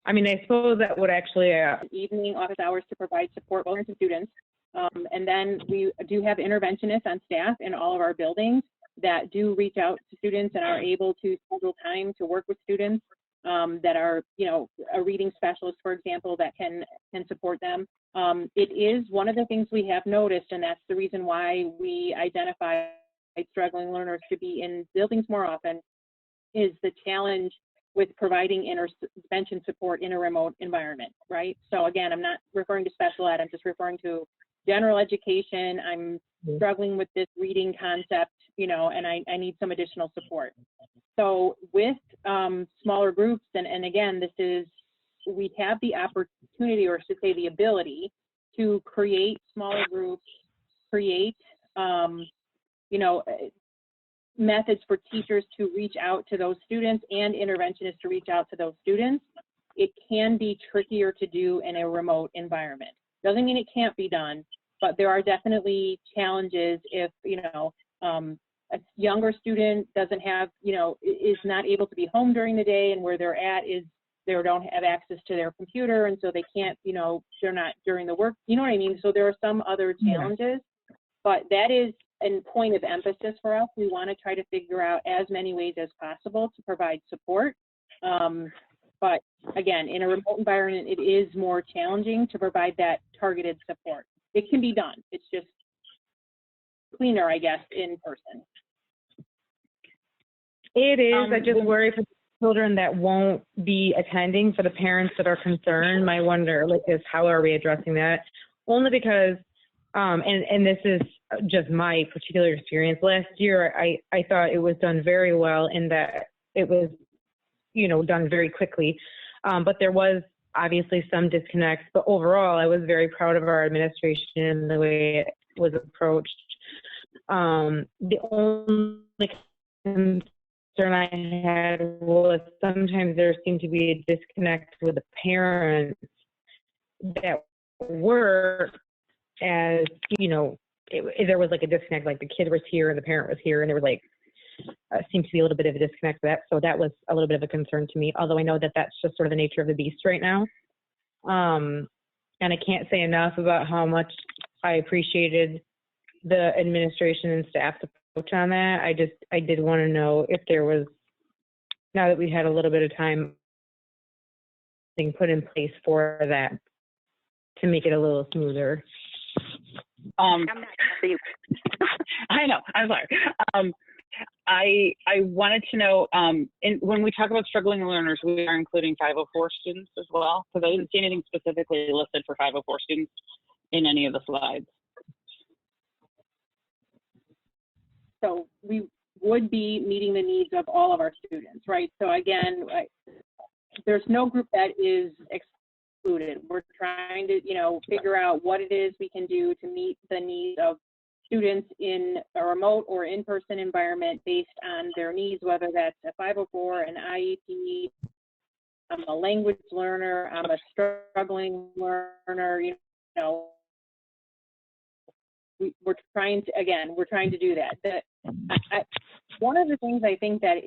I mean, I suppose that would actually evening office hours to provide support both to students. And then we do have interventionists on staff in all of our buildings that do reach out to students and are able to schedule time to work with students that are, you know, a reading specialist, for example, that can support them. It is one of the things we have noticed, and that's the reason why we identify struggling learners to be in buildings more often, is the challenge with providing intervention support in a remote environment, right? So again, I'm not referring to special ed, I'm just referring to general education. I'm struggling with this reading concept, you know, and I need some additional support. So with smaller groups, and again, we have the opportunity, or I should say the ability, to create smaller groups, create, you know, methods for teachers to reach out to those students and interventionists to reach out to those students. It can be trickier to do in a remote environment. Doesn't mean it can't be done, but there are definitely challenges if, you know, a younger student doesn't have, you know, is not able to be home during the day, and where they're at is they don't have access to their computer, and so they can't, you know, they're not during the work, you know what I mean? So there are some other challenges, but that is a point of emphasis for us. We want to try to figure out as many ways as possible to provide support. But again, in a remote environment, it is more challenging to provide that targeted support. It can be done. It's just cleaner, I guess, in person. It is. I just worry for the children that won't be attending. For the parents that are concerned, my wonder, like, is how are we addressing that? Only because, and this is just my particular experience. Last year, I thought it was done very well in that it was, you know, done very quickly. But there was obviously some disconnects. But overall, I was very proud of our administration and the way it was approached. The only concern I had was sometimes there seemed to be a disconnect with the parents that were, as, you know, there was like a disconnect, like the kid was here and the parent was here, and there was like, seemed to be a little bit of a disconnect with that. So that was a little bit of a concern to me, although I know that that's just sort of the nature of the beast right now. And I can't say enough about how much I appreciated the administration and staff's approach on that. I did want to know if there was, now that we had a little bit of time, thing put in place for that to make it a little smoother. I know, I'm sorry. I wanted to know, when we talk about struggling learners, we are including 504 students as well, because I didn't see anything specifically listed for 504 students in any of the slides. so we would be meeting the needs of all of our students, right? So again, there's no group that is excluded. We're trying to, figure out what it is we can do to meet the needs of students in a remote or in-person environment based on their needs, whether that's a 504, an IEP, I'm a language learner, I'm a struggling learner, we're trying to do that. One of the things I think that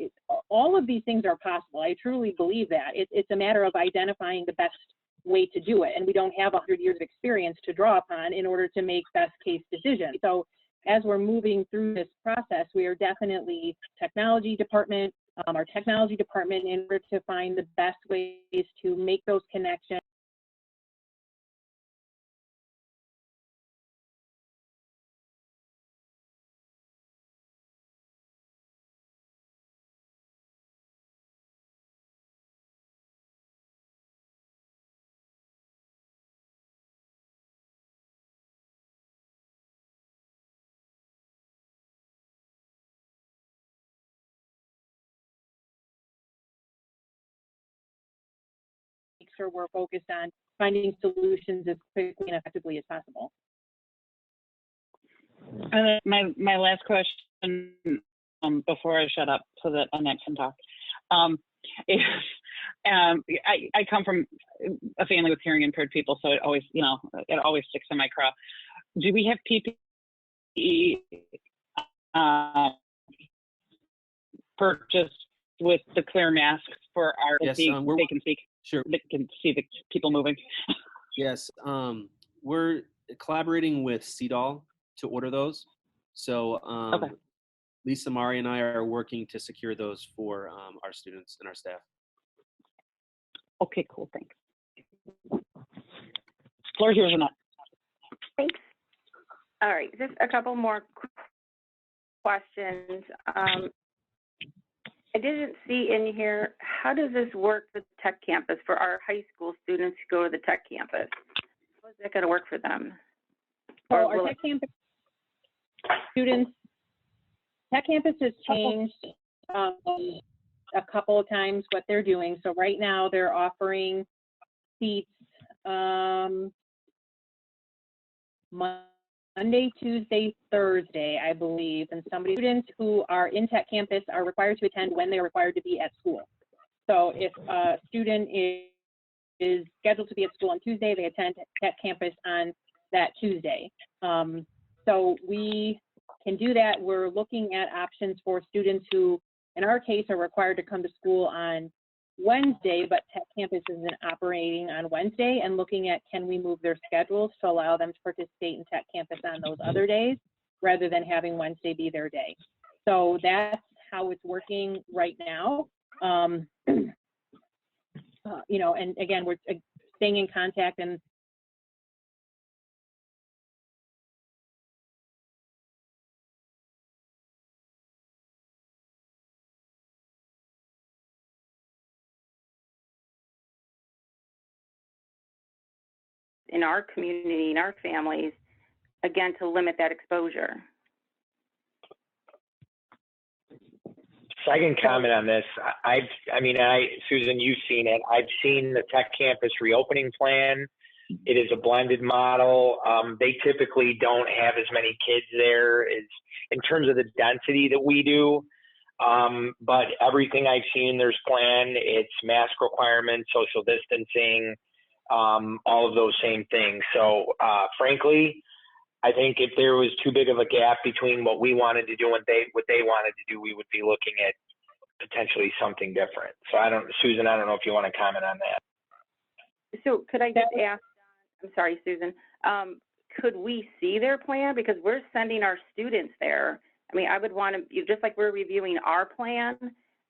all of these things are possible. I truly believe that. It's a matter of identifying the best way to do it. And we don't have 100 years of experience to draw upon in order to make best case decisions. So as we're moving through this process, we are definitely our technology department in order to find the best ways to make those connections. Make sure we're focused on finding solutions as quickly and effectively as possible. And then my last question before I shut up so that Annette can talk is I come from a family with hearing impaired people, so it always sticks in my craw. Do we have PPE purchased with the clear masks for our Yes, they can speak? Sure. They can see the people moving. Yes, we're collaborating with CDOL to order those. So Okay. Lisa, Mari, and I are working to secure those for our students and our staff. Okay, cool, thanks. Floor is yours, Annette. Thanks. All right, just a couple more questions. I didn't see in here, how does this work with Tech Campus for our high school students who go to the Tech Campus? How is that going to work for them? So our Tech Campus students, Tech Campus has changed a couple of times what they're doing. So right now they're offering seats Monday, Tuesday, Thursday, I believe, and students who are in Tech Campus are required to attend when they're required to be at school. So if a student is scheduled to be at school on Tuesday, they attend Tech Campus on that Tuesday. So we can do that. We're looking at options for students who, in our case, are required to come to school on Wednesday, but Tech Campus isn't operating on Wednesday, and looking at can we move their schedules to allow them to participate in Tech Campus on those other days rather than having Wednesday be their day. So that's how it's working right now. And again, we're staying in contact and in our community, in our families, again, to limit that exposure. So I can comment on this. Susan, you've seen it. I've seen the Tech Campus reopening plan. It is a blended model. They typically don't have as many kids there as in terms of the density that we do. But everything I've seen in their plan, it's mask requirements, social distancing, all of those same things. So frankly, I think if there was too big of a gap between what we wanted to do and what they wanted to do, we would be looking at potentially something different. So Susan, I don't know if you want to comment on that. So could I just ask, I'm sorry, Susan, could we see their plan? Because we're sending our students there. I mean, I would want to, just like we're reviewing our plan,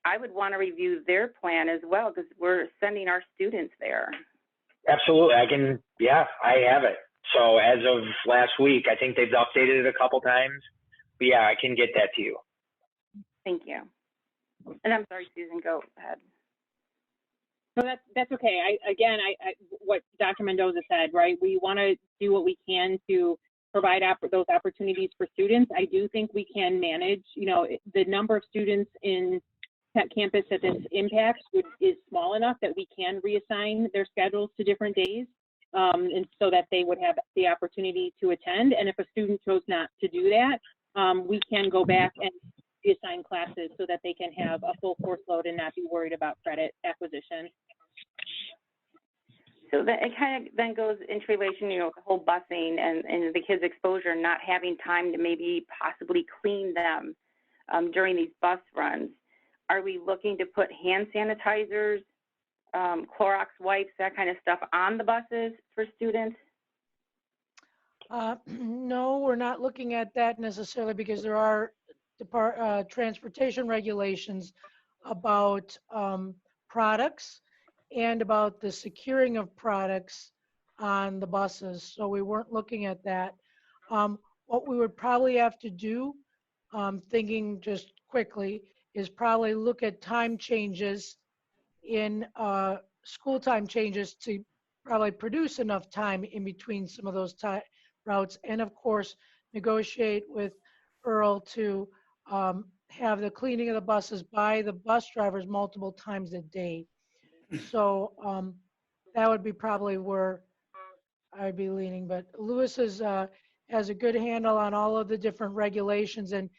I would want to review their plan as well because we're sending our students there. Absolutely. I have it. So as of last week, I think they've updated it a couple times. But yeah, I can get that to you. Thank you. And I'm sorry, Susan, go ahead. So that's okay. What Dr. Mendoza said, right? We want to do what we can to provide those opportunities for students. I do think we can manage, you know, the number of students in Tech Campus that this impacts is small enough that we can reassign their schedules to different days, and so that they would have the opportunity to attend. And if a student chose not to do that, we can go back and reassign classes so that they can have a full course load and not be worried about credit acquisition. So that it kind of then goes into relation, you know, the whole busing and the kids' exposure, not having time to maybe possibly clean them during these bus runs. Are we looking to put hand sanitizers, Clorox wipes, that kind of stuff on the buses for students? No, we're not looking at that necessarily because there are transportation regulations about products and about the securing of products on the buses. So we weren't looking at that. What we would probably have to do, thinking just quickly, is probably look at time changes in school time changes to probably produce enough time in between some of those routes. And of course, negotiate with Earl to have the cleaning of the buses by the bus drivers multiple times a day. So that would be probably where I'd be leaning. But Lewis has a good handle on all of the different regulations, and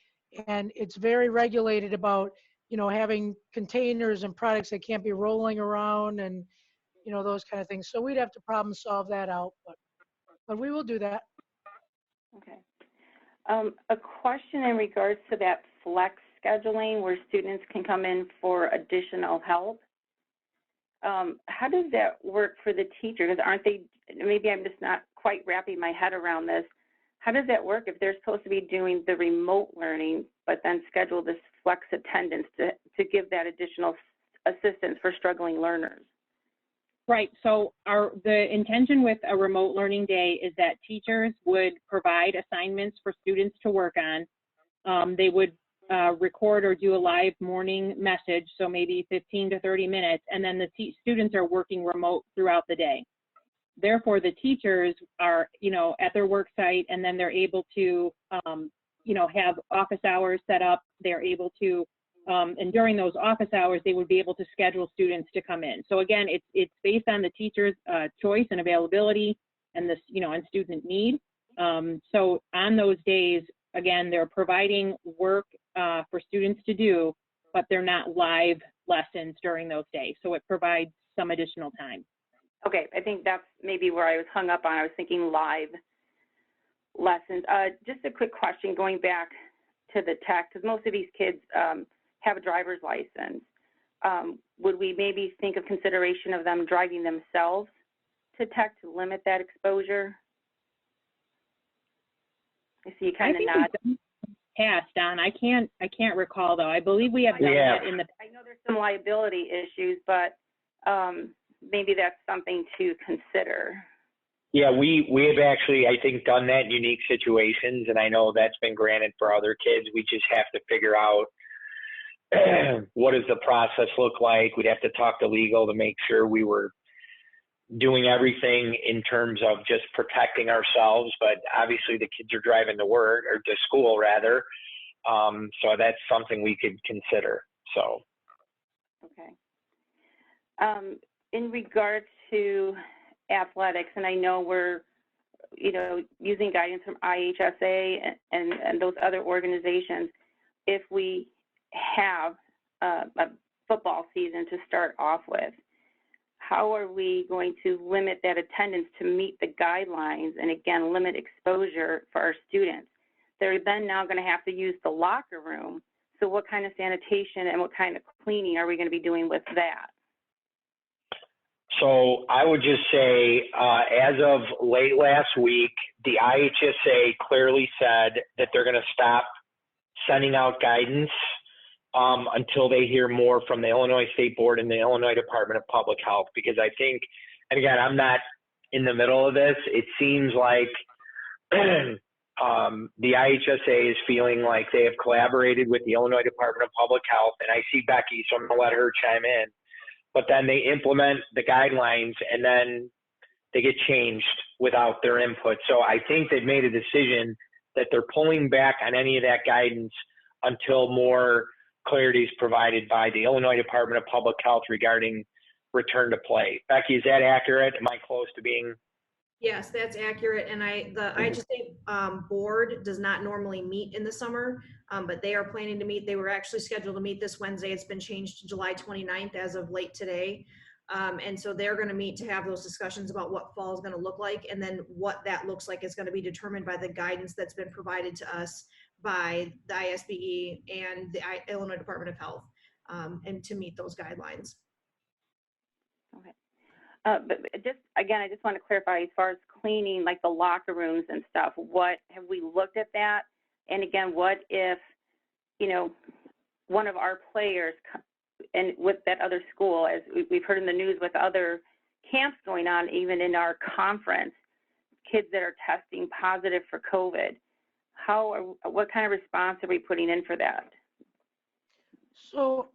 it's very regulated about, you know, having containers and products that can't be rolling around and, you know, those kind of things. So we'd have to problem solve that out, but we will do that. Okay. A question in regards to that flex scheduling where students can come in for additional help. How does that work for the teacher? Because aren't they, maybe I'm just not quite wrapping my head around this. How does that work if they're supposed to be doing the remote learning, but then schedule this flex attendance to give that additional assistance for struggling learners? Right, so the intention with a remote learning day is that teachers would provide assignments for students to work on. They would record or do a live morning message, so maybe 15 to 30 minutes, and then the students are working remote throughout the day. Therefore, the teachers are, you know, at their work site, and then they're able to, you know, have office hours set up. They're able to, and during those office hours, they would be able to schedule students to come in. So again, it's based on the teacher's choice and availability, and this, you know, and student need. So on those days, again, they're providing work for students to do, but they're not live lessons during those days. So it provides some additional time. Okay, I think that's maybe where I was hung up on. I was thinking live lessons. Just a quick question going back to the tech, because most of these kids have a driver's license. Would we maybe think of consideration of them driving themselves to tech to limit that exposure? I see you kind of nod. Past, Don. I can't recall though. I believe we have done that in the. I know there's some liability issues, but maybe that's something to consider. Yeah, we have actually, I think, done that in unique situations, and I know that's been granted for other kids. We just have to figure out what does the process look like. We'd have to talk to legal to make sure we were doing everything in terms of just protecting ourselves, but obviously the kids are driving to work, or to school rather. So that's something we could consider, so. Okay. In regard to athletics, and I know we're, you know, using guidance from IHSA and those other organizations, if we have a football season to start off with, how are we going to limit that attendance to meet the guidelines and, again, limit exposure for our students? They're then now going to have to use the locker room. So what kind of sanitation and what kind of cleaning are we going to be doing with that? So I would just say, as of late last week, the IHSA clearly said that they're going to stop sending out guidance until they hear more from the Illinois State Board and the Illinois Department of Public Health. Because I think, and again, I'm not in the middle of this, it seems like the IHSA is feeling like they have collaborated with the Illinois Department of Public Health, and I see Becky, so I'm going to let her chime in. But then they implement the guidelines, and then they get changed without their input. So I think they've made a decision that they're pulling back on any of that guidance until more clarity is provided by the Illinois Department of Public Health regarding return to play. Becky, is that accurate? Am I close to being? Yes, that's accurate. And the IHSA board does not normally meet in the summer, but they are planning to meet. They were actually scheduled to meet this Wednesday. It's been changed to July 29th as of late today. And so they're going to meet to have those discussions about what fall is going to look like. And then what that looks like is going to be determined by the guidance that's been provided to us by the ISBE and the Illinois Department of Health, and to meet those guidelines. Okay. But just, again, I just want to clarify as far as cleaning, like the locker rooms and stuff, what, have we looked at that? And again, what if, you know, one of our players, and with that other school, as we've heard in the news with other camps going on, even in our conference, kids that are testing positive for COVID, what kind of response are we putting in for that? So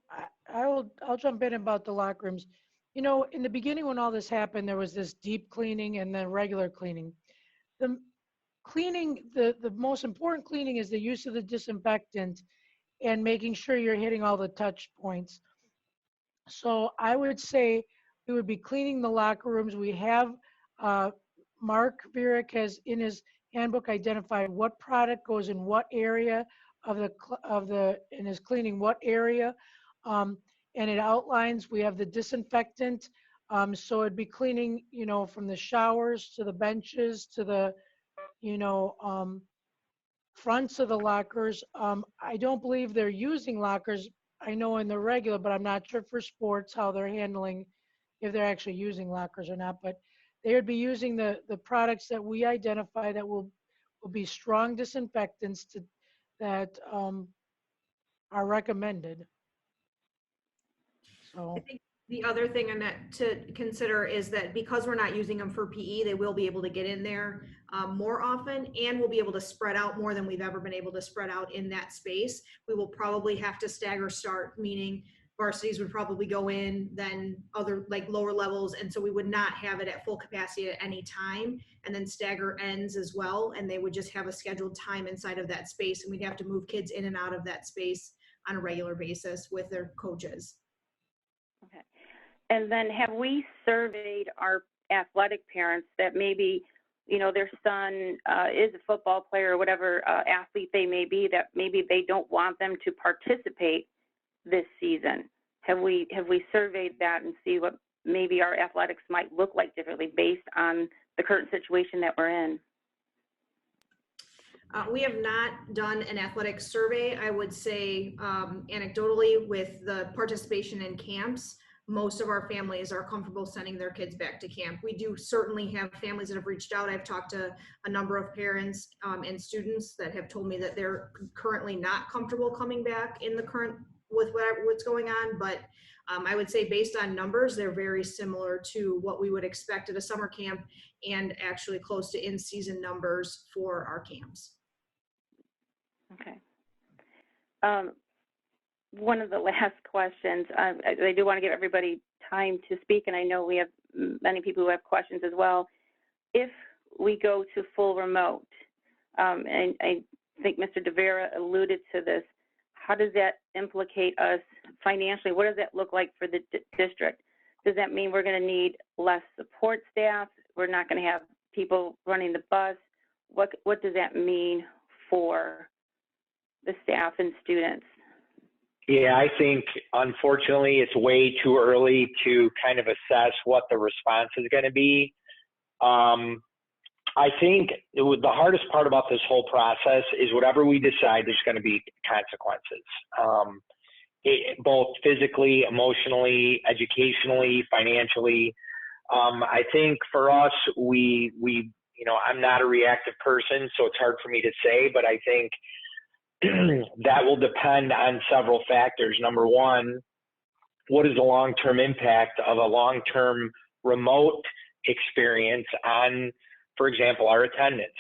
I'll jump in about the locker rooms. You know, in the beginning when all this happened, there was this deep cleaning and then regular cleaning. The cleaning, the most important cleaning is the use of the disinfectant and making sure you're hitting all the touch points. So I would say we would be cleaning the locker rooms. We have, Mark Viereck has in his handbook identified what product goes in what area and is cleaning what area. And it outlines, we have the disinfectant. So it'd be cleaning, you know, from the showers to the benches to the, you know, fronts of the lockers. I don't believe they're using lockers. I know in the regular, but I'm not sure for sports how they're handling, if they're actually using lockers or not. But they would be using the products that we identify that will be strong disinfectants that are recommended. So I think the other thing on that to consider is that because we're not using them for PE, they will be able to get in there more often, and we'll be able to spread out more than we've ever been able to spread out in that space. We will probably have to stagger start, meaning varsities would probably go in, then other like lower levels, and so we would not have it at full capacity at any time, and then stagger ends as well, and they would just have a scheduled time inside of that space, and we'd have to move kids in and out of that space on a regular basis with their coaches. Okay. And then have we surveyed our athletic parents that maybe, you know, their son is a football player or whatever athlete they may be, that maybe they don't want them to participate this season? Have we surveyed that and see what maybe our athletics might look like differently based on the current situation that we're in? We have not done an athletic survey. I would say anecdotally with the participation in camps, most of our families are comfortable sending their kids back to camp. We do certainly have families that have reached out. I've talked to a number of parents and students that have told me that they're currently not comfortable coming back in the current with what's going on. But I would say based on numbers, they're very similar to what we would expect at a summer camp and actually close to in-season numbers for our camps. Okay. One of the last questions, I do want to give everybody time to speak, and I know we have many people who have questions as well. If we go to full remote, and I think Mr. DeVera alluded to this, how does that implicate us financially? What does that look like for the district? Does that mean we're going to need less support staff? We're not going to have people running the bus? What does that mean for the staff and students? Yeah, I think unfortunately it's way too early to kind of assess what the response is going to be. I think the hardest part about this whole process is whatever we decide, there's going to be consequences, both physically, emotionally, educationally, financially. I think for us, we you know, I'm not a reactive person, so it's hard for me to say, but I think that will depend on several factors. Number one, what is the long-term impact of a long-term remote experience on, for example, our attendance?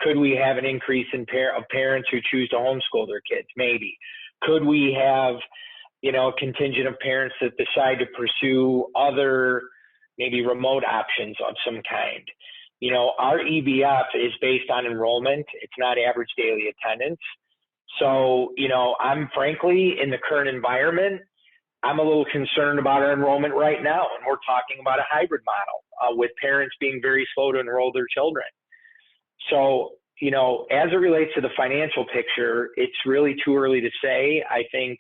Could we have an increase in of parents who choose to homeschool their kids? Maybe. Could we have, you know, a contingent of parents that decide to pursue other maybe remote options of some kind? our EBF is based on enrollment. It's not average daily attendance. So, I'm frankly, in the current environment, I'm a little concerned about our enrollment right now. And we're talking about a hybrid model with parents being very slow to enroll their children. So, as it relates to the financial picture, it's really too early to say. I think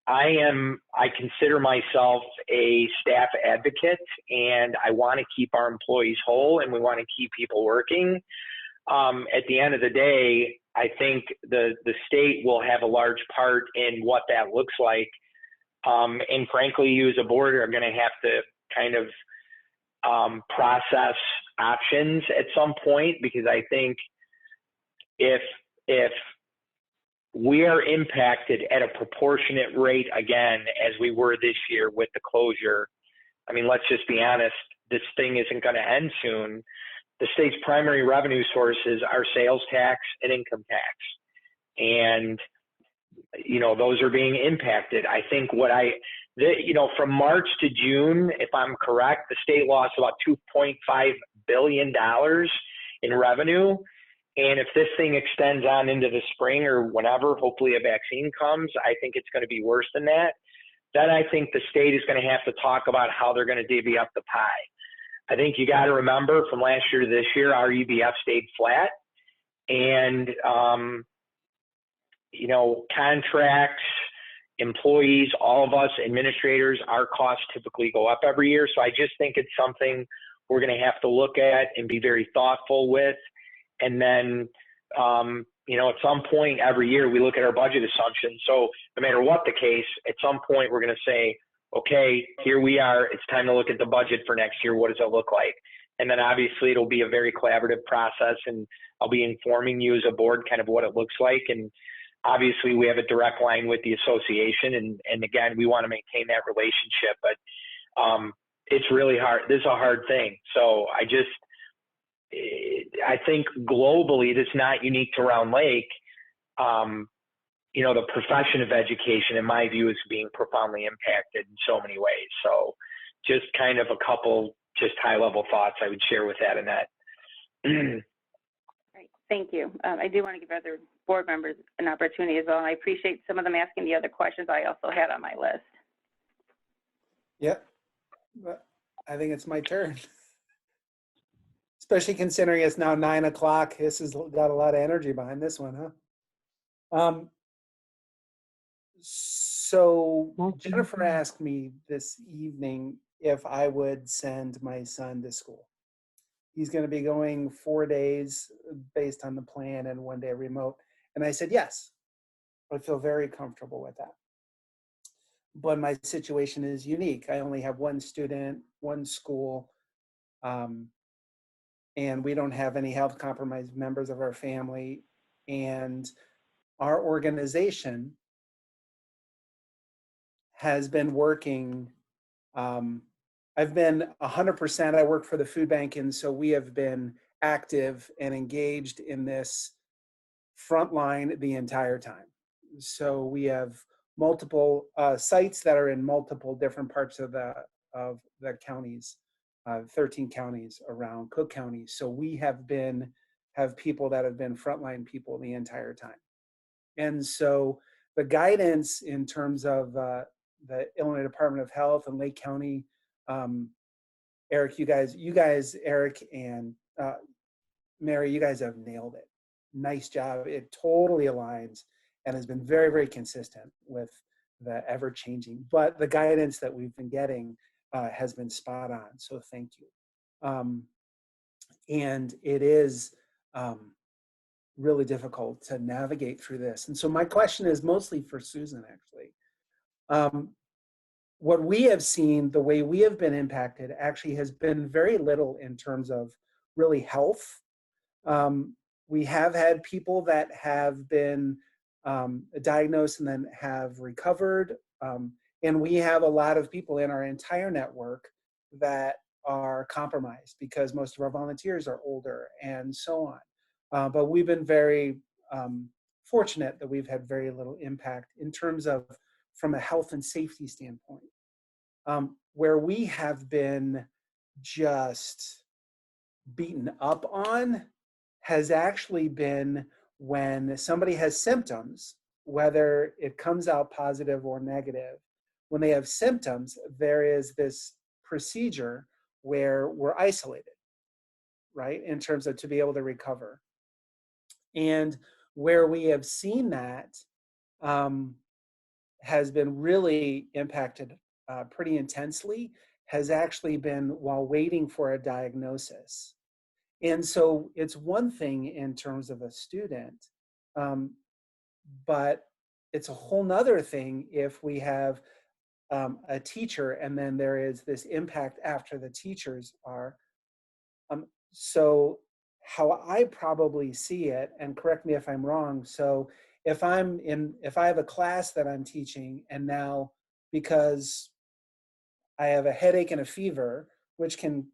I consider myself a staff advocate, and I want to keep our employees whole, and we want to keep people working. At the end of the day, I think the state will have a large part in what that looks like. And frankly, you as a board are going to have to kind of process options at some point, because I think if we are impacted at a proportionate rate again, as we were this year with the closure, I mean, let's just be honest, this thing isn't going to end soon. The state's primary revenue sources are sales tax and income tax. And, those are being impacted. I think from March to June, if I'm correct, the state lost about $2.5 billion in revenue. And if this thing extends on into the spring or whenever, hopefully a vaccine comes, I think it's going to be worse than that. Then I think the state is going to have to talk about how they're going to divvy up the pie. I think you got to remember from last year to this year, our EBF stayed flat. And, contracts, employees, all of us, administrators, our costs typically go up every year. So I just think it's something we're going to have to look at and be very thoughtful with. And then, at some point every year we look at our budget assumptions. So no matter what the case, at some point we're going to say, okay, here we are. It's time to look at the budget for next year. What does it look like? And then obviously it'll be a very collaborative process, and I'll be informing you as a board kind of what it looks like. And obviously we have a direct line with the association. And again, we want to maintain that relationship, but it's really hard. This is a hard thing. So I think globally, that's not unique to Round Lake. The profession of education, in my view, is being profoundly impacted in so many ways. So just kind of a couple just high-level thoughts I would share with that, Annette. Great. Thank you. I do want to give other board members an opportunity as well. And I appreciate some of them asking the other questions I also had on my list. Yep. But I think it's my turn. Especially considering it's now 9 o'clock. This has got a lot of energy behind this one, huh? So Jennifer asked me this evening if I would send my son to school. He's going to be going 4 days based on the plan and 1 day remote. And I said, yes, I feel very comfortable with that. But my situation is unique. I only have one student, one school, and we don't have any health compromised members of our family. And our organization has been working. I've been 100%, I work for the food bank, and so we have been active and engaged in this front line the entire time. So we have multiple sites that are in multiple different parts of the counties, 13 counties around Cook County. So we have people that have been frontline people the entire time. And so the guidance in terms of the Illinois Department of Health and Lake County, Eric, you guys, Eric and Mary, you guys have nailed it. Nice job. It totally aligns and has been very, very consistent with the ever-changing. But the guidance that we've been getting has been spot on. So thank you. And it is really difficult to navigate through this. And so my question is mostly for Susan, actually. What we have seen, the way we have been impacted actually has been very little in terms of really health. We have had people that have been diagnosed and then have recovered. And we have a lot of people in our entire network that are compromised because most of our volunteers are older and so on. But we've been very fortunate that we've had very little impact in terms of from a health and safety standpoint. Where we have been just beaten up on has actually been when somebody has symptoms, whether it comes out positive or negative. When they have symptoms, there is this procedure where we're isolated, right, in terms of to be able to recover. And where we have seen that has been really impacted pretty intensely has actually been while waiting for a diagnosis. And so it's one thing in terms of a student, but it's a whole nother thing if we have a teacher and then there is this impact after the teachers are. So how I probably see it, and correct me if I'm wrong, so if I have a class that I'm teaching and now because I have a headache and a fever, which can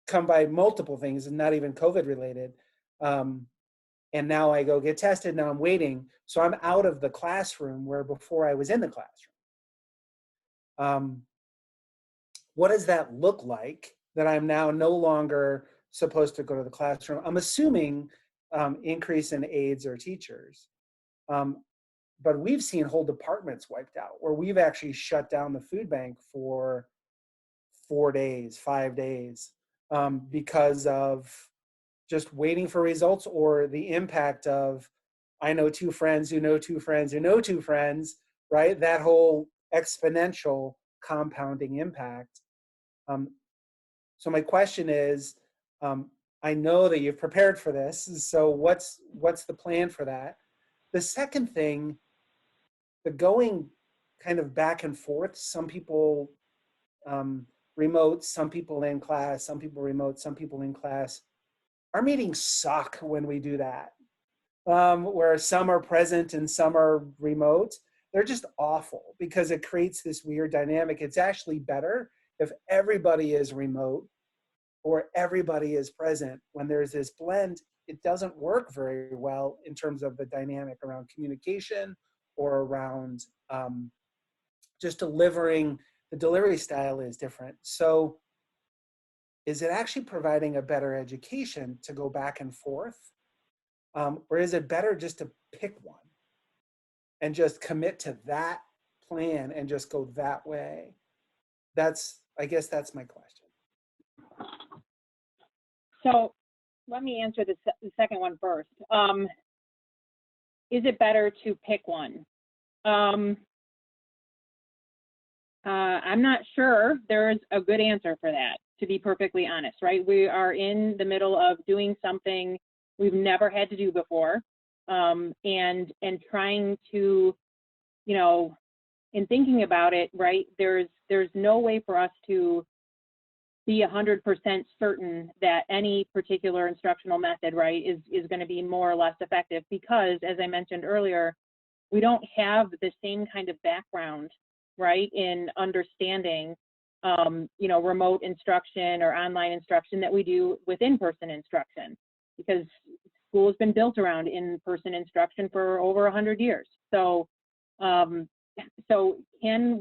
come by multiple things and not even COVID related, and now I go get tested, now I'm waiting, so I'm out of the classroom where before I was in the classroom. What does that look like that I'm now no longer supposed to go to the classroom? I'm assuming increase in aides or teachers. But we've seen whole departments wiped out where we've actually shut down the food bank for 4 days, 5 days, because of just waiting for results or the impact of, I know two friends who know two friends who know two friends, right? That whole exponential compounding impact. So my question is, I know that you've prepared for this, so what's the plan for that? The second thing, the going kind of back and forth, some people remote, some people in class, some people remote, some people in class. Our meetings suck when we do that, where some are present and some are remote. They're just awful because it creates this weird dynamic. It's actually better if everybody is remote or everybody is present. When there's this blend, it doesn't work very well in terms of the dynamic around communication or around just delivering. The delivery style is different. So is it actually providing a better education to go back and forth? Or is it better just to pick one and just commit to that plan and just go that way? I guess that's my question. So let me answer the second one first. Is it better to pick one? I'm not sure there's a good answer for that, to be perfectly honest, right? We are in the middle of doing something we've never had to do before, and trying to, in thinking about it, right, there's no way for us to be 100% certain that any particular instructional method, right, is going to be more or less effective because, as I mentioned earlier, we don't have the same kind of background, right, in understanding, remote instruction or online instruction that we do with in-person instruction, because school has been built around in-person instruction for over 100 years. So can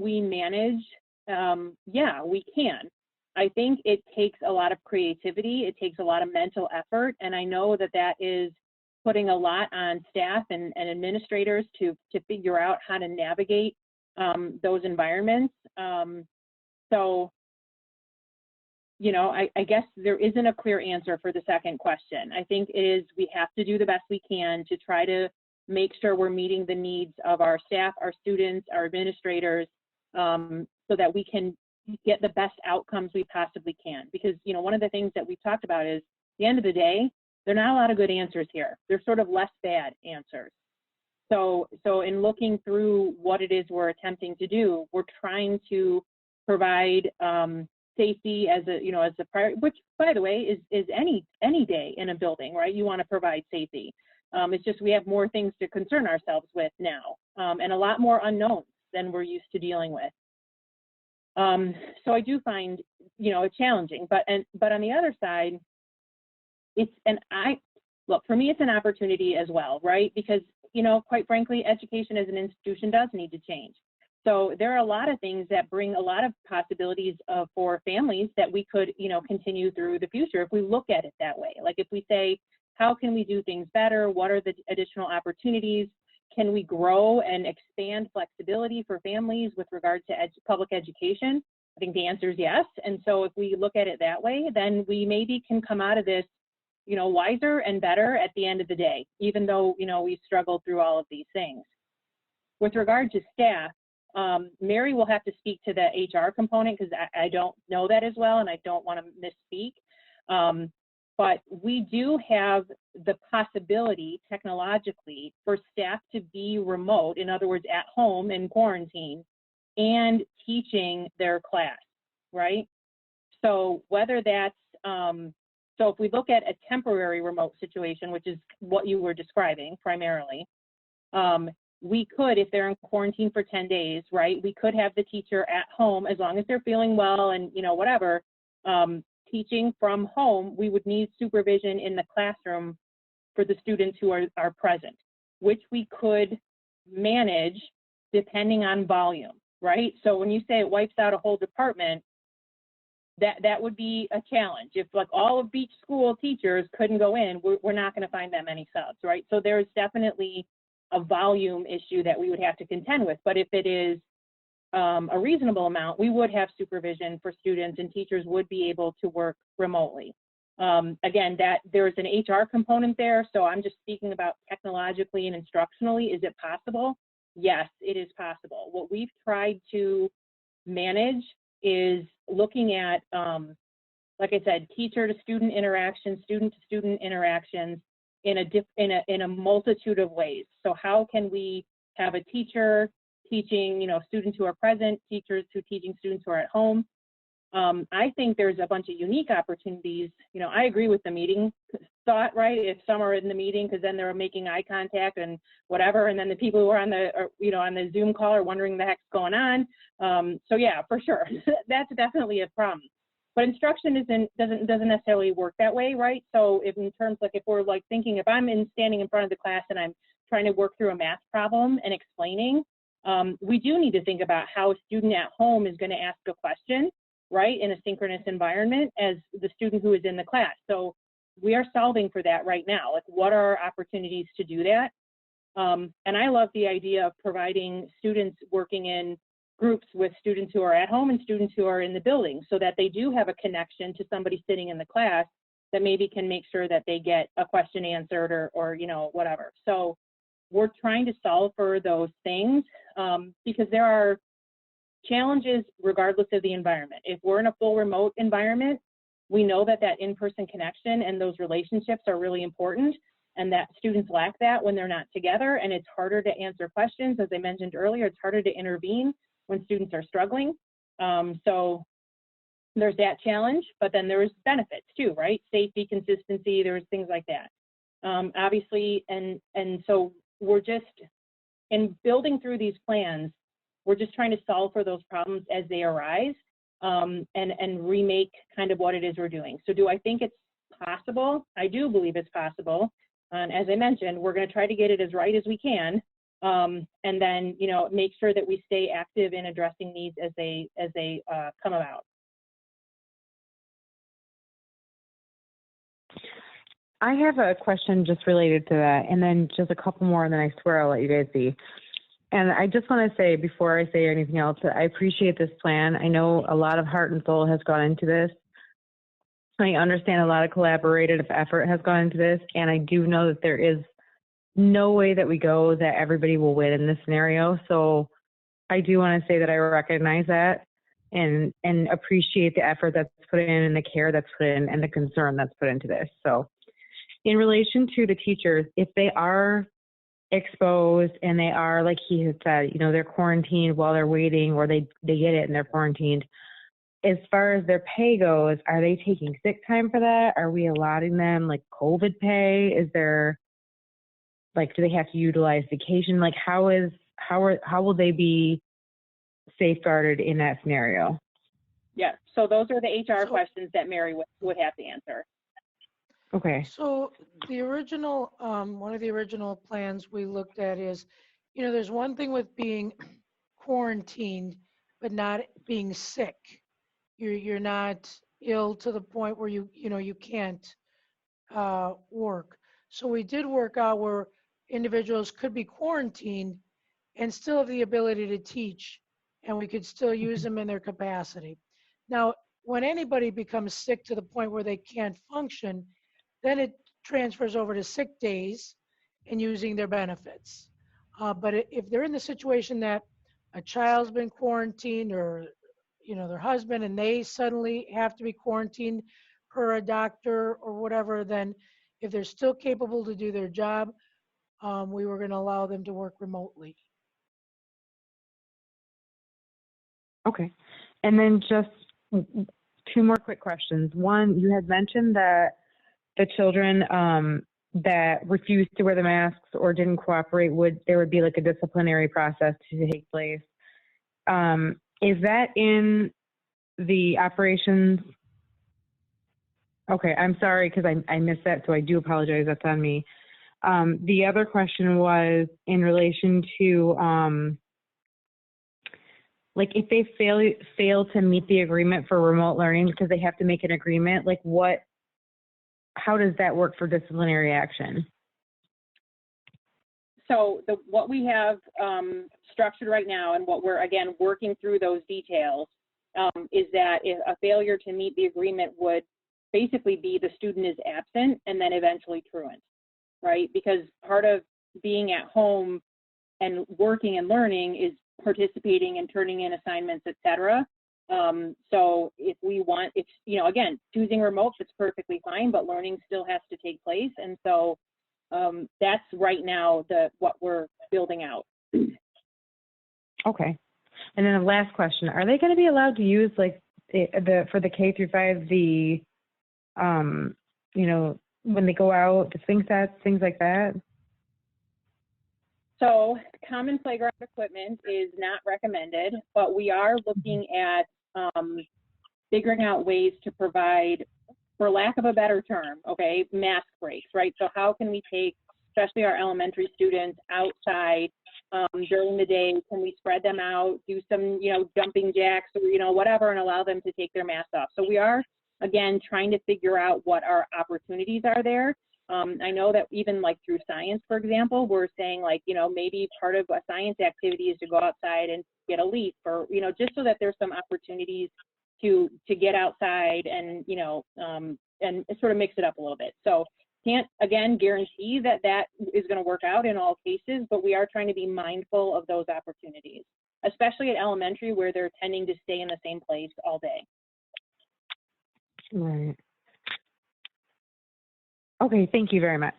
we manage? Yeah, we can. I think it takes a lot of creativity. It takes a lot of mental effort. And I know that is putting a lot on staff and administrators to figure out how to navigate those environments. I guess there isn't a clear answer for the second question. I think it is, we have to do the best we can to try to make sure we're meeting the needs of our staff, our students, our administrators, so that we can get the best outcomes we possibly can. Because, one of the things that we've talked about is, at the end of the day, there are not a lot of good answers here. They're sort of less bad answers. So in looking through what it is we're attempting to do, we're trying to provide safety as a priority, which, by the way, is any day in a building, right? You want to provide safety. It's just we have more things to concern ourselves with now, and a lot more unknowns than we're used to dealing with. So I do find, it challenging, but on the other side, for me, it's an opportunity as well, right? Because, quite frankly, education as an institution does need to change. So there are a lot of things that bring a lot of possibilities for families that we could, continue through the future if we look at it that way. Like if we say, how can we do things better? What are the additional opportunities? Can we grow and expand flexibility for families with regard to public education? I think the answer is yes. And so if we look at it that way, then we maybe can come out of this, wiser and better at the end of the day, even though, we've struggled through all of these things. With regard to staff, Mary will have to speak to the HR component because I don't know that as well, and I don't want to misspeak. But we do have the possibility technologically for staff to be remote, in other words, at home in quarantine, and teaching their class, right? So whether that's, so if we look at a temporary remote situation, which is what you were describing primarily, we could, if they're in quarantine for 10 days, right, we could have the teacher at home as long as they're feeling well and, whatever, teaching from home. We would need supervision in the classroom for the students who are present, which we could manage depending on volume, right? So when you say it wipes out a whole department, that would be a challenge. If like all of Beach School teachers couldn't go in, we're not going to find that many subs, right? So there's definitely a volume issue that we would have to contend with. But if it is a reasonable amount, we would have supervision for students, and teachers would be able to work remotely. Again, that there's an HR component there, so I'm just speaking about technologically and instructionally. Is it possible? Yes, it is possible. What we've tried to manage is looking at, like I said, teacher to student interactions, student to student interactions in a multitude of ways. So how can we have a teacher teaching, students who are present, teachers who teaching students who are at home? I think there's a bunch of unique opportunities. I agree with the meeting thought, right? If some are in the meeting because then they're making eye contact and whatever, and then the people who are on the, on the Zoom call are wondering the heck's going on. So yeah, for sure, that's definitely a problem. But instruction doesn't necessarily work that way, right? So if in terms like if we're like thinking, if I'm standing in front of the class and I'm trying to work through a math problem and explaining, we do need to think about how a student at home is going to ask a question, right, in a synchronous environment as the student who is in the class. So we are solving for that right now. Like, what are our opportunities to do that? And I love the idea of providing students working in groups with students who are at home and students who are in the building, so that they do have a connection to somebody sitting in the class that maybe can make sure that they get a question answered or whatever. So we're trying to solve for those things because there are challenges regardless of the environment. If we're in a full remote environment, we know that in-person connection and those relationships are really important, and that students lack that when they're not together, and it's harder to answer questions. As I mentioned earlier, it's harder to intervene when students are struggling. So there's that challenge, but then there's benefits too, right? Safety, consistency, there's things like that. Obviously, and so we're just, in building through these plans, we're just trying to solve for those problems as they arise, and remake kind of what it is we're doing. So do I think it's possible? I do believe it's possible. And as I mentioned, we're going to try to get it as right as we can, and then make sure that we stay active in addressing needs as they come about. I have a question just related to that, and then just a couple more, and then I swear I'll let you guys be. And I just want to say, before I say anything else, that I appreciate this plan. I know a lot of heart and soul has gone into this. I understand a lot of collaborative effort has gone into this, and I do know that there is no way that we go that everybody will win in this scenario. So I do want to say that I recognize that and appreciate the effort that's put in and the care that's put in and the concern that's put into this. So in relation to the teachers, if they are exposed and they are, like he had said, they're quarantined while they're waiting, or they get it and they're quarantined, as far as their pay goes, are they taking sick time for that? Are we allotting them like COVID pay? Is there, like, do they have to utilize vacation? Like, how will they be safeguarded in that scenario? Yeah, so those are the HR questions that Mary would have to answer. Okay. So the original, one of the original plans we looked at is, there's one thing with being quarantined, but not being sick. You're not ill to the point where you can't work. So we did work out where individuals could be quarantined and still have the ability to teach, and we could still use them in their capacity. Now, when anybody becomes sick to the point where they can't function, then it transfers over to sick days and using their benefits. But if they're in the situation that a child's been quarantined, or their husband, and they suddenly have to be quarantined per a doctor or whatever, then if they're still capable to do their job, we were going to allow them to work remotely. Okay. And then just two more quick questions. One, you had mentioned that the children that refused to wear the masks or didn't cooperate, there would be like a disciplinary process to take place. Is that in the operations? Okay, I'm sorry because I missed that, so I do apologize. That's on me. The other question was in relation to like if they fail to meet the agreement for remote learning because they have to make an agreement, like how does that work for disciplinary action? So what we have structured right now, and what we're, again, working through those details, is that if a failure to meet the agreement would basically be the student is absent and then eventually truant, right? Because part of being at home and working and learning is participating and turning in assignments, et cetera. So if we want, again, choosing remote, it's perfectly fine, but learning still has to take place. And so that's right now what we're building out. Okay. And then the last question, are they going to be allowed to use like for the K through 5, when they go out, the swing sets, things like that? So common playground equipment is not recommended, but we are looking at figuring out ways to provide, for lack of a better term, okay, mask breaks, right? So how can we take, especially our elementary students, outside during the day? Can we spread them out, do some, jumping jacks or, whatever, and allow them to take their masks off? So we are, again, trying to figure out what our opportunities are there. I know that even like through science, for example, we're saying like, maybe part of a science activity is to go outside and get a leaf, or, just so that there's some opportunities to get outside and, and sort of mix it up a little bit. So can't, again, guarantee that that is going to work out in all cases, but we are trying to be mindful of those opportunities, especially at elementary where they're tending to stay in the same place all day. Right. Okay, thank you very much.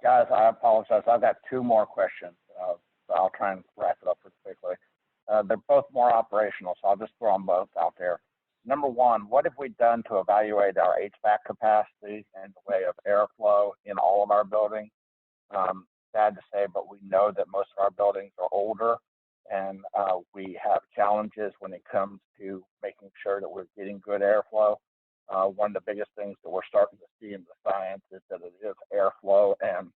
Guys, I apologize. I've got two more questions. So I'll try and wrap it up pretty quickly. They're both more operational, so I'll just throw them both out there. Number one, what have we done to evaluate our HVAC capacity in the way of airflow in all of our buildings? Sad to say, but we know that most of our buildings are older, and we have challenges when it comes to making sure that we're getting good airflow. One of the biggest things that we're starting to see in the science is that it is airflow and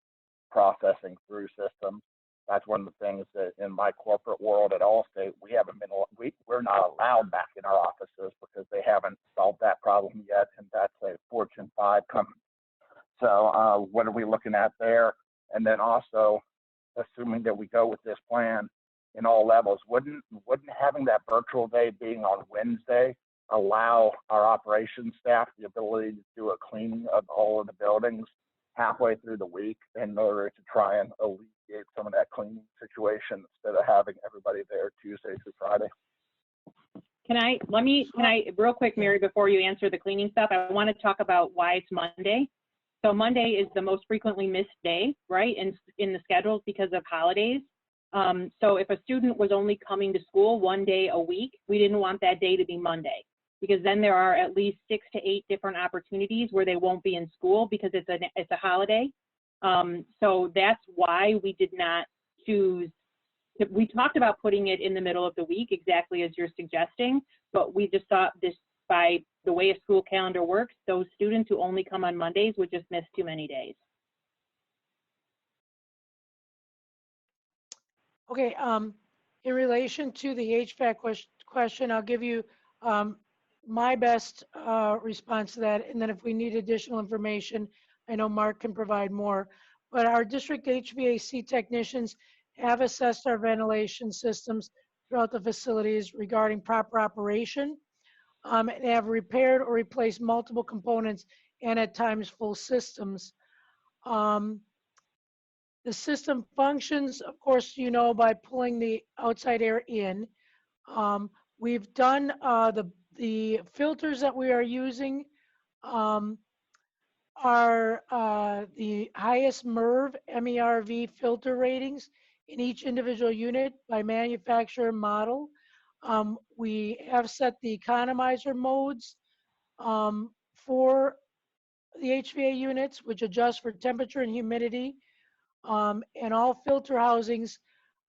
processing through systems. That's one of the things that in my corporate world at Allstate, we're not allowed back in our offices because they haven't solved that problem yet, and that's a Fortune 5 company. So what are we looking at there? And then also, assuming that we go with this plan in all levels, wouldn't having that virtual day being on Wednesday allow our operations staff the ability to do a cleaning of all of the buildings halfway through the week in order to try and alleviate some of that cleaning situation instead of having everybody there Tuesday through Friday? Can I real quick, Mary, before you answer the cleaning stuff, I want to talk about why it's Monday. So Monday is the most frequently missed day, right, in the schedules because of holidays. So if a student was only coming to school one day a week, we didn't want that day to be Monday, because then there are at least 6 to 8 different opportunities where they won't be in school because it's a holiday. So that's why we did not choose. We talked about putting it in the middle of the week, exactly as you're suggesting, but we just thought this, by the way a school calendar works, those students who only come on Mondays would just miss too many days. Okay, in relation to the HVAC question, I'll give you my best response to that. And then if we need additional information, I know Mark can provide more. But our district HVAC technicians have assessed our ventilation systems throughout the facilities regarding proper operation, and have repaired or replaced multiple components and at times full systems. The system functions, of course, you know, by pulling the outside air in. We've done the filters that we are using are the highest MERV filter ratings in each individual unit by manufacturer model. We have set the economizer modes for the HVA units, which adjust for temperature and humidity. And all filter housings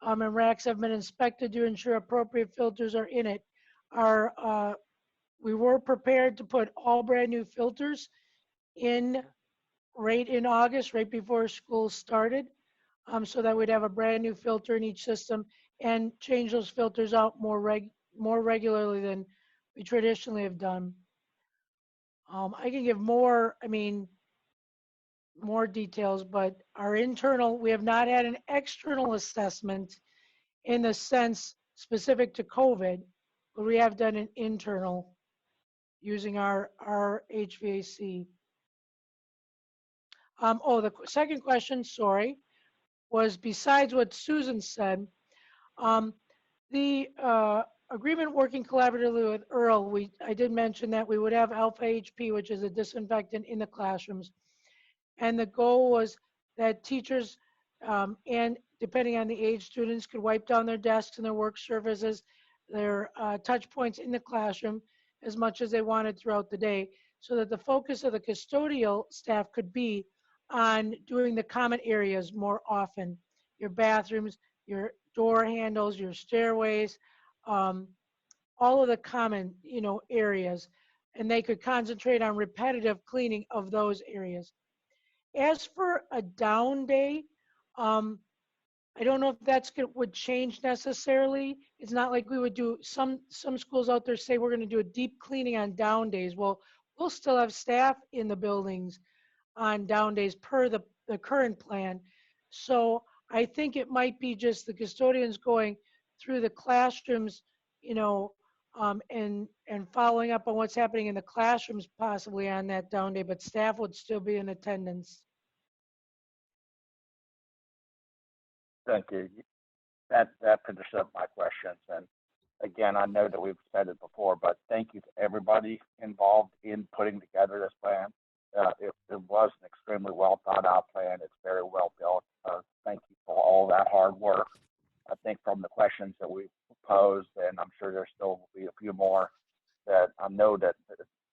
and racks have been inspected to ensure appropriate filters are in it. We were prepared to put all brand new filters in right in August, right before school started, so that we'd have a brand new filter in each system and change those filters out more regularly than we traditionally have done. I can give more, more details, but our internal, we have not had an external assessment in the sense specific to COVID, but we have done an internal using our HVAC. The second question, sorry, was besides what Susan said, the agreement working collaboratively with EARL, I did mention that we would have alpha HP, which is a disinfectant in the classrooms. And the goal was that teachers, and depending on the age, students could wipe down their desks and their work surfaces, their touch points in the classroom as much as they wanted throughout the day, so that the focus of the custodial staff could be on doing the common areas more often. Your bathrooms, your door handles, your stairways, all of the common, areas. And they could concentrate on repetitive cleaning of those areas. As for a down day, I don't know if that's would change necessarily. It's not like we would do, some schools out there say we're going to do a deep cleaning on down days. Well, we'll still have staff in the buildings on down days per the current plan. So I think it might be just the custodians going through the classrooms, and following up on what's happening in the classrooms possibly on that down day, but staff would still be in attendance. Thank you. That finishes up my questions. And again, I know that we've said it before, but thank you to everybody involved in putting together this plan. It was an extremely well thought out plan. It's very well built. Thank you for all that hard work. I think from the questions that we posed, and I'm sure there still will be a few more, that I know that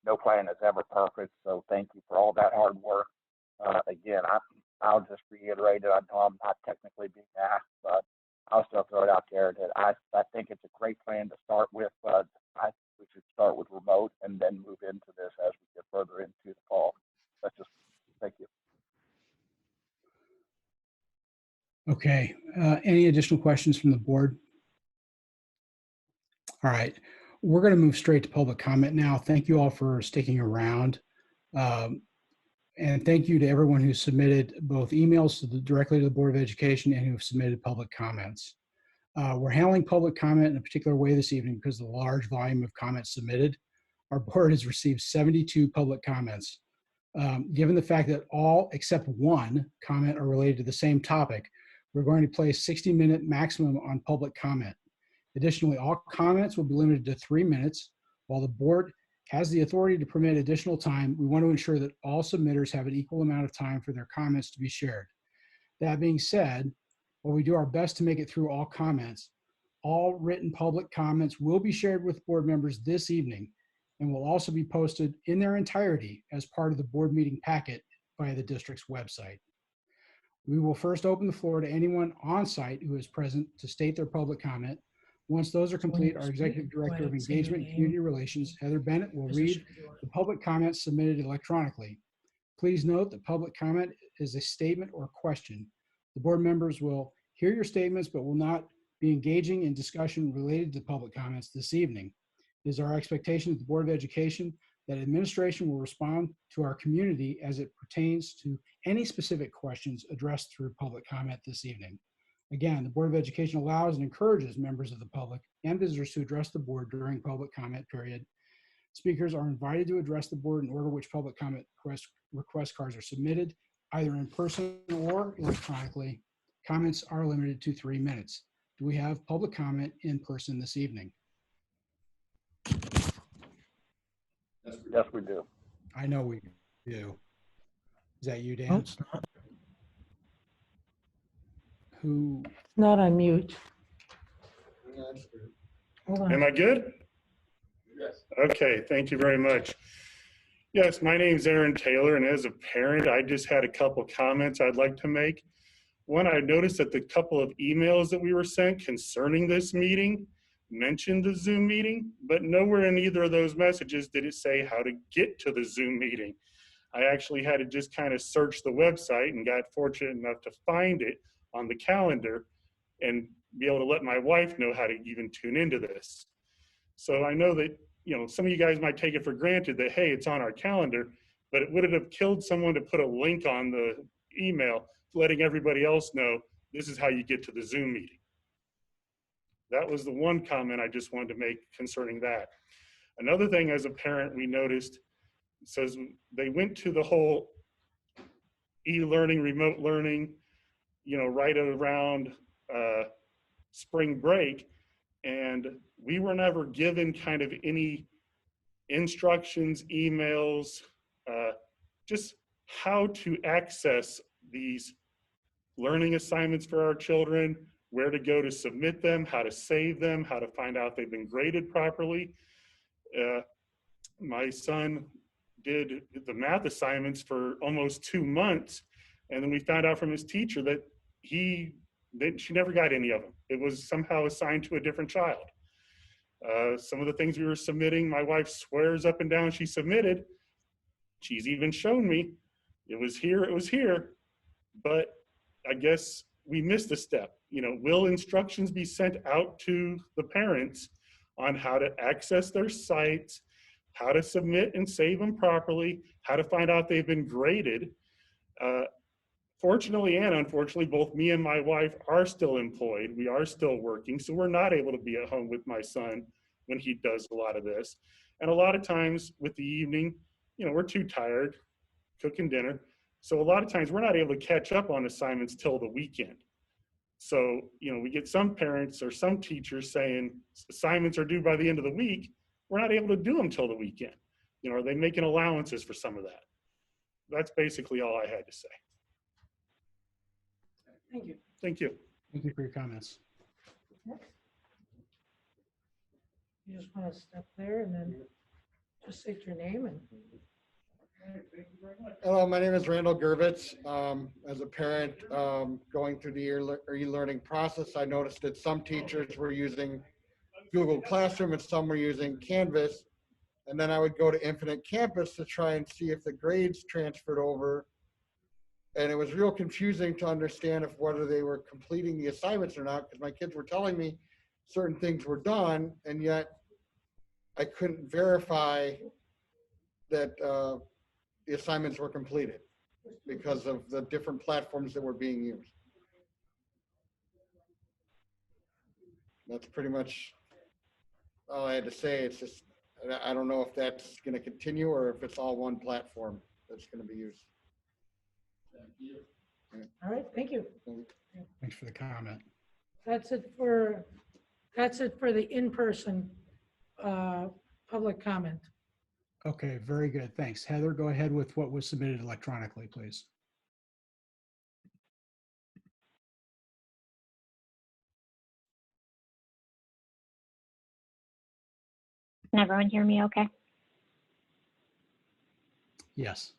no plan is ever perfect. So thank you for all that hard work. Again, I'll just reiterate it. I know I'm not technically being asked, but I'll still throw it out there that I think it's a great plan to start with, but I think we should start with remote and then move into this as we get further into the fall. That's just, thank you. Okay, any additional questions from the board? All right, we're going to move straight to public comment now. Thank you all for sticking around. And thank you to everyone who submitted both emails directly to the Board of Education and who have submitted public comments. We're handling public comment in a particular way this evening because of the large volume of comments submitted. Our board has received 72 public comments. Given the fact that all except one comment are related to the same topic, we're going to place 60-minute maximum on public comment. Additionally, all comments will be limited to 3 minutes. While the board has the authority to permit additional time, we want to ensure that all submitters have an equal amount of time for their comments to be shared. That being said, while we do our best to make it through all comments, all written public comments will be shared with board members this evening and will also be posted in their entirety as part of the board meeting packet via the district's website. We will first open the floor to anyone on site who is present to state their public comment. Once those are complete, our Executive Director of Engagement and Community Relations, Heather Bennett, will read the public comments submitted electronically. Please note that public comment is a statement or question. The board members will hear your statements but will not be engaging in discussion related to public comments this evening. It is our expectation at the Board of Education that administration will respond to our community as it pertains to any specific questions addressed through public comment this evening. Again, the Board of Education allows and encourages members of the public and visitors to address the board during public comment period. Speakers are invited to address the board in order which public comment request cards are submitted, either in person or electronically. Comments are limited to 3 minutes. Do we have public comment in person this evening? Yes, we do. I know we do. Is that you, Dan? No, it's not. Who? It's not on mute. Hold on. Am I good? Yes. Okay, thank you very much. Yes, my name's Aaron Taylor, and as a parent, I just had a couple comments I'd like to make. One, I noticed that the couple of emails that we were sent concerning this meeting mentioned the Zoom meeting, but nowhere in either of those messages did it say how to get to the Zoom meeting. I actually had to just kind of search the website and got fortunate enough to find it on the calendar and be able to let my wife know how to even tune into this. So I know that, you know, some of you guys might take it for granted that, hey, it's on our calendar, but it would have killed someone to put a link on the email letting everybody else know this is how you get to the Zoom meeting. That was the one comment I just wanted to make concerning that. Another thing as a parent we noticed, it says they went to the whole e-learning, remote learning, you know, right around spring break, and we were never given kind of any instructions, emails, just how to access these learning assignments for our children, where to go to submit them, how to save them, how to find out they've been graded properly. My son did the math assignments for almost 2 months, and then we found out from his teacher that she never got any of them. It was somehow assigned to a different child. Some of the things we were submitting, my wife swears up and down she submitted. She's even shown me, it was here, but I guess we missed a step. You know, will instructions be sent out to the parents on how to access their sites, how to submit and save them properly, how to find out they've been graded? Fortunately and unfortunately, both me and my wife are still employed. We are still working, so we're not able to be at home with my son when he does a lot of this. And a lot of times with the evening, you know, we're too tired cooking dinner. So a lot of times we're not able to catch up on assignments till the weekend. So, you know, we get some parents or some teachers saying assignments are due by the end of the week. We're not able to do them till the weekend. You know, are they making allowances for some of that? That's basically all I had to say. Thank you. Thank you. Thank you for your comments. You just want to step there and then just state your name and. Hello, my name is Randall Gervitz. As a parent going through the e-learning process, I noticed that some teachers were using Google Classroom and some were using Canvas. And then I would go to Infinite Campus to try and see if the grades transferred over. And it was real confusing to understand whether they were completing the assignments or not, because my kids were telling me certain things were done, and yet I couldn't verify that the assignments were completed because of the different platforms that were being used. That's pretty much all I had to say. It's just, I don't know if that's going to continue or if it's all one platform that's going to be used. All right, thank you. Thanks for the comment. That's it for the in-person public comment. Okay, very good. Thanks. Heather, go ahead with what was submitted electronically, please. Can everyone hear me okay? Yes.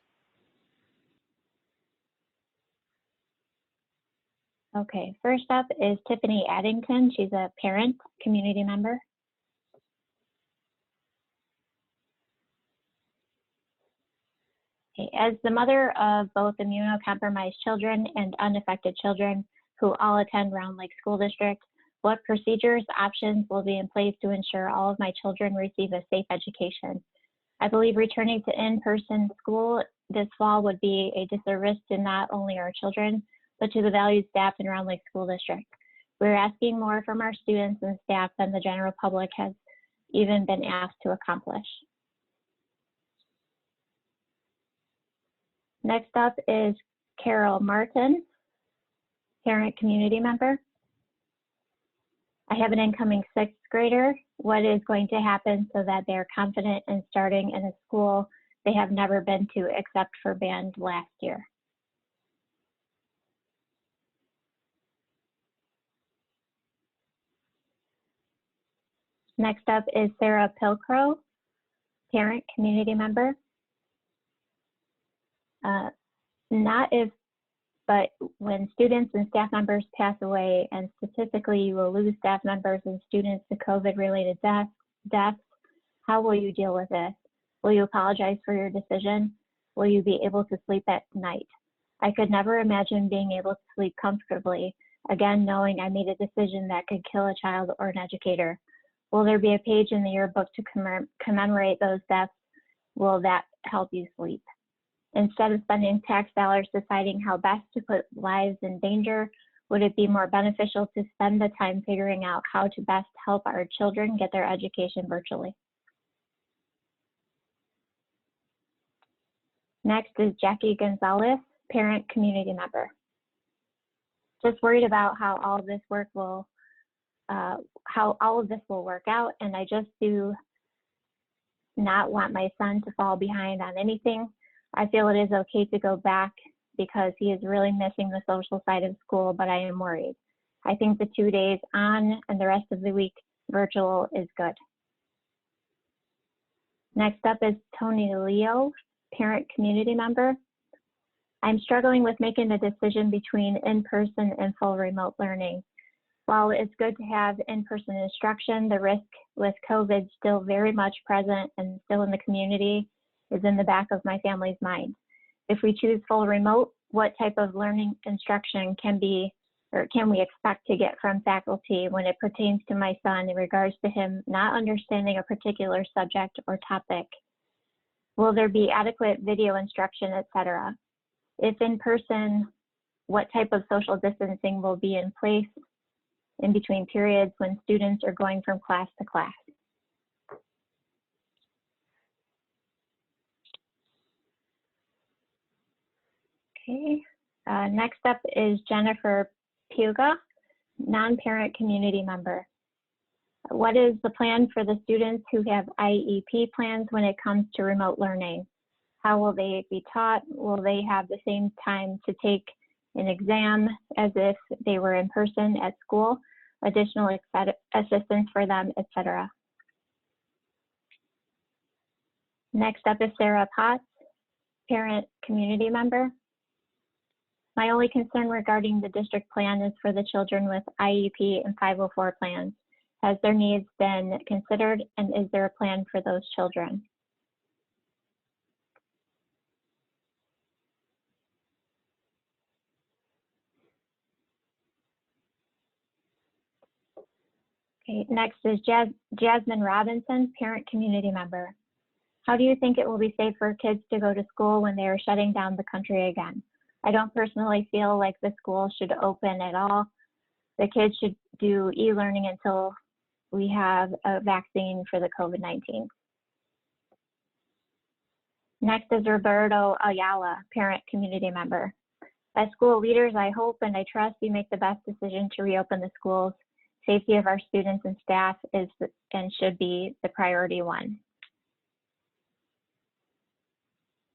Okay, first up is Tiffany Addington. She's a parent, community member. Okay, as the mother of both immunocompromised children and unaffected children who all attend Round Lake School District, What procedures, options will be in place to ensure all of my children receive a safe education? I believe returning to in-person school this fall would be a disservice to not only our children, but to the valued staff in Round Lake School District. We're asking more from our students and staff than the general public has even been asked to accomplish. Next up is Carol Martin, parent community member. I have an incoming 6th grader. What is going to happen so that they're confident in starting in a school they have never been to except for band last year? Next up is Sarah Pilcrow, parent community member. Not if, but when students and staff members pass away, and statistically you will lose staff members and students to COVID-related deaths, how will you deal with this? Will you apologize for your decision? Will you be able to sleep at night? I could never imagine being able to sleep comfortably, again knowing I made a decision that could kill a child or an educator. Will there be a page in the yearbook to commemorate those deaths? Will that help you sleep? Instead of spending tax dollars deciding how best to put lives in danger, would it be more beneficial to spend the time figuring out how to best help our children get their education virtually? Next is Jackie Gonzalez, parent community member. Just worried about how all of this work will, how all of this will work out, and I just do not want my son to fall behind on anything. I feel it is okay to go back because he is really missing the social side of school, but I am worried. I think the 2 days on and the rest of the week virtual is good. Next up is Tony Leo, parent community member. I'm struggling with making a decision between in-person and full remote learning. While it's good to have in-person instruction, the risk with COVID still very much present and still in the community is in the back of my family's mind. If we choose full remote, what type of learning instruction can we expect to get from faculty when it pertains to my son in regards to him not understanding a particular subject or topic? Will there be adequate video instruction, etc.? If in person, what type of social distancing will be in place in between periods when students are going from class to class? Okay, next up is Jennifer Puga, non-parent community member. What is the plan for the students who have IEP plans when it comes to remote learning? How will they be taught? Will they have the same time to take an exam as if they were in person at school? Additional assistance for them, etc. Next up is Sarah Potts, parent community member. My only concern regarding the district plan is for the children with IEP and 504 plans. Has their needs been considered, and is there a plan for those children? Okay, next is Jasmine Robinson, parent community member. How do you think it will be safe for kids to go to school when they are shutting down the country again? I don't personally feel like the school should open at all. The kids should do e-learning until we have a vaccine for the COVID-19. Next is Roberto Ayala, parent community member. As school leaders, I hope and I trust you make the best decision to reopen the schools. Safety of our students and staff is and should be the priority one.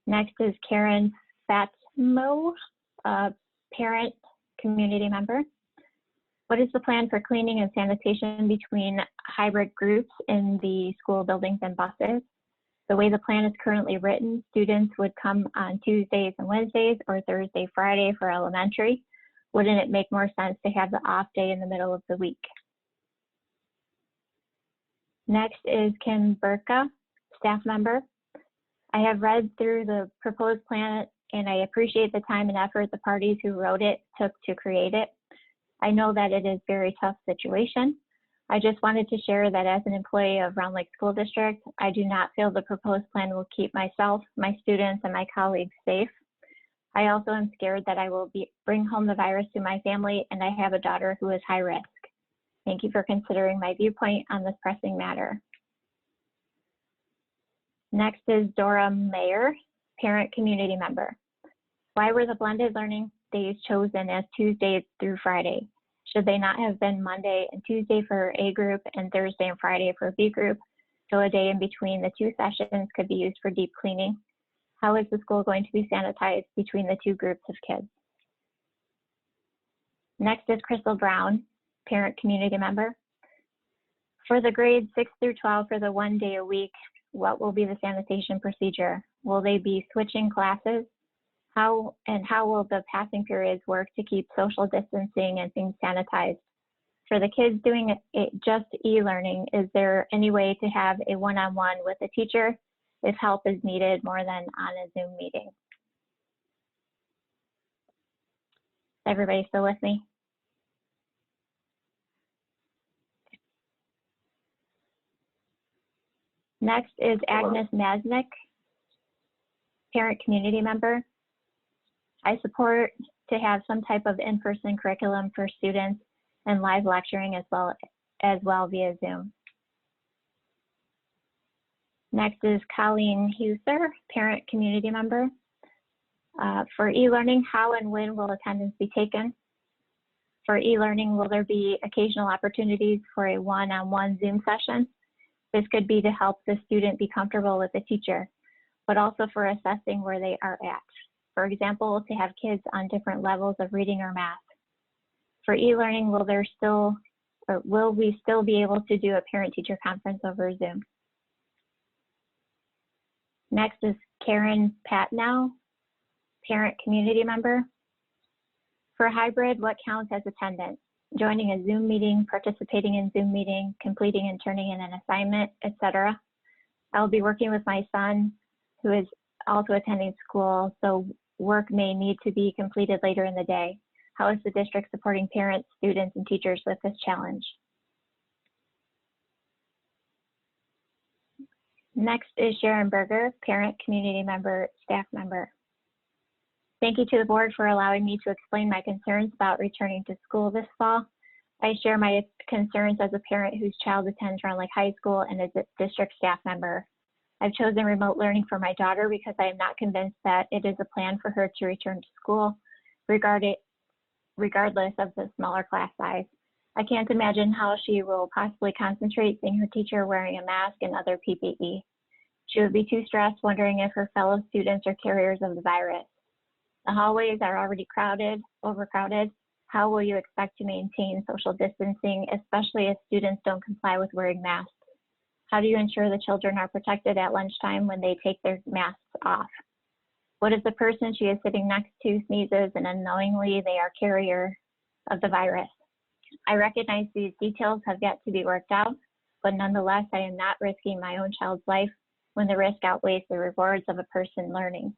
Next is Karen Fatmo, parent community member. What is the plan for cleaning and sanitation between hybrid groups in the school buildings and buses? The way the plan is currently written, students would come on Tuesdays and Wednesdays or Thursday, Friday for elementary. Wouldn't it make more sense to have the off day in the middle of the week? Next is Kim Burka, staff member. I have read through the proposed plan and I appreciate the time and effort the parties who wrote it took to create it. I know that it is a very tough situation. I just wanted to share that as an employee of Round Lake School District, I do not feel the proposed plan will keep myself, my students, and my colleagues safe. I also am scared that I will bring home the virus to my family, and I have a daughter who is high risk. Thank you for considering my viewpoint on this pressing matter. Next is Dora Mayer, parent community member. Why were the blended learning days chosen as Tuesday through Friday? Should they not have been Monday and Tuesday for A group and Thursday and Friday for B group, so a day in between the two sessions could be used for deep cleaning? How is the school going to be sanitized between the two groups of kids? Next is Crystal Brown, parent community member. For the grades 6 through 12 for the 1 day a week, what will be the sanitation procedure? Will they be switching classes? How will the passing periods work to keep social distancing and things sanitized? For the kids doing just e-learning, is there any way to have a one-on-one with a teacher if help is needed more than on a Zoom meeting? Everybody still with me? Next is Agnes Masnick, parent community member. I support to have some type of in-person curriculum for students and live lecturing as well via Zoom. Next is Colleen Huser, parent community member. For e-learning, how and when will attendance be taken? For e-learning, will there be occasional opportunities for a one-on-one Zoom session? This could be to help the student be comfortable with the teacher, but also for assessing where they are at. For example, to have kids on different levels of reading or math. For e-learning, will we still be able to do a parent-teacher conference over Zoom? Next is Karen Patnow, parent community member. For hybrid, what counts as attendance? Joining a Zoom meeting, participating in Zoom meeting, completing and turning in an assignment, etc. I will be working with my son, who is also attending school, so work may need to be completed later in the day. How is the district supporting parents, students, and teachers with this challenge? Next is Sharon Berger, parent, community member, staff member. Thank you to the board for allowing me to explain my concerns about returning to school this fall. I share my concerns as a parent whose child attends Round Lake High School and is a district staff member. I've chosen remote learning for my daughter because I am not convinced that it is a plan for her to return to school, regardless of the smaller class size. I can't imagine how she will possibly concentrate seeing her teacher wearing a mask and other PPE. She would be too stressed wondering if her fellow students are carriers of the virus. The hallways are already overcrowded. How will you expect to maintain social distancing, especially if students don't comply with wearing masks? How do you ensure the children are protected at lunchtime when they take their masks off? What if the person she is sitting next to sneezes and unknowingly they are carrier of the virus? I recognize these details have yet to be worked out, but nonetheless, I am not risking my own child's life when the risk outweighs the rewards of a person learning.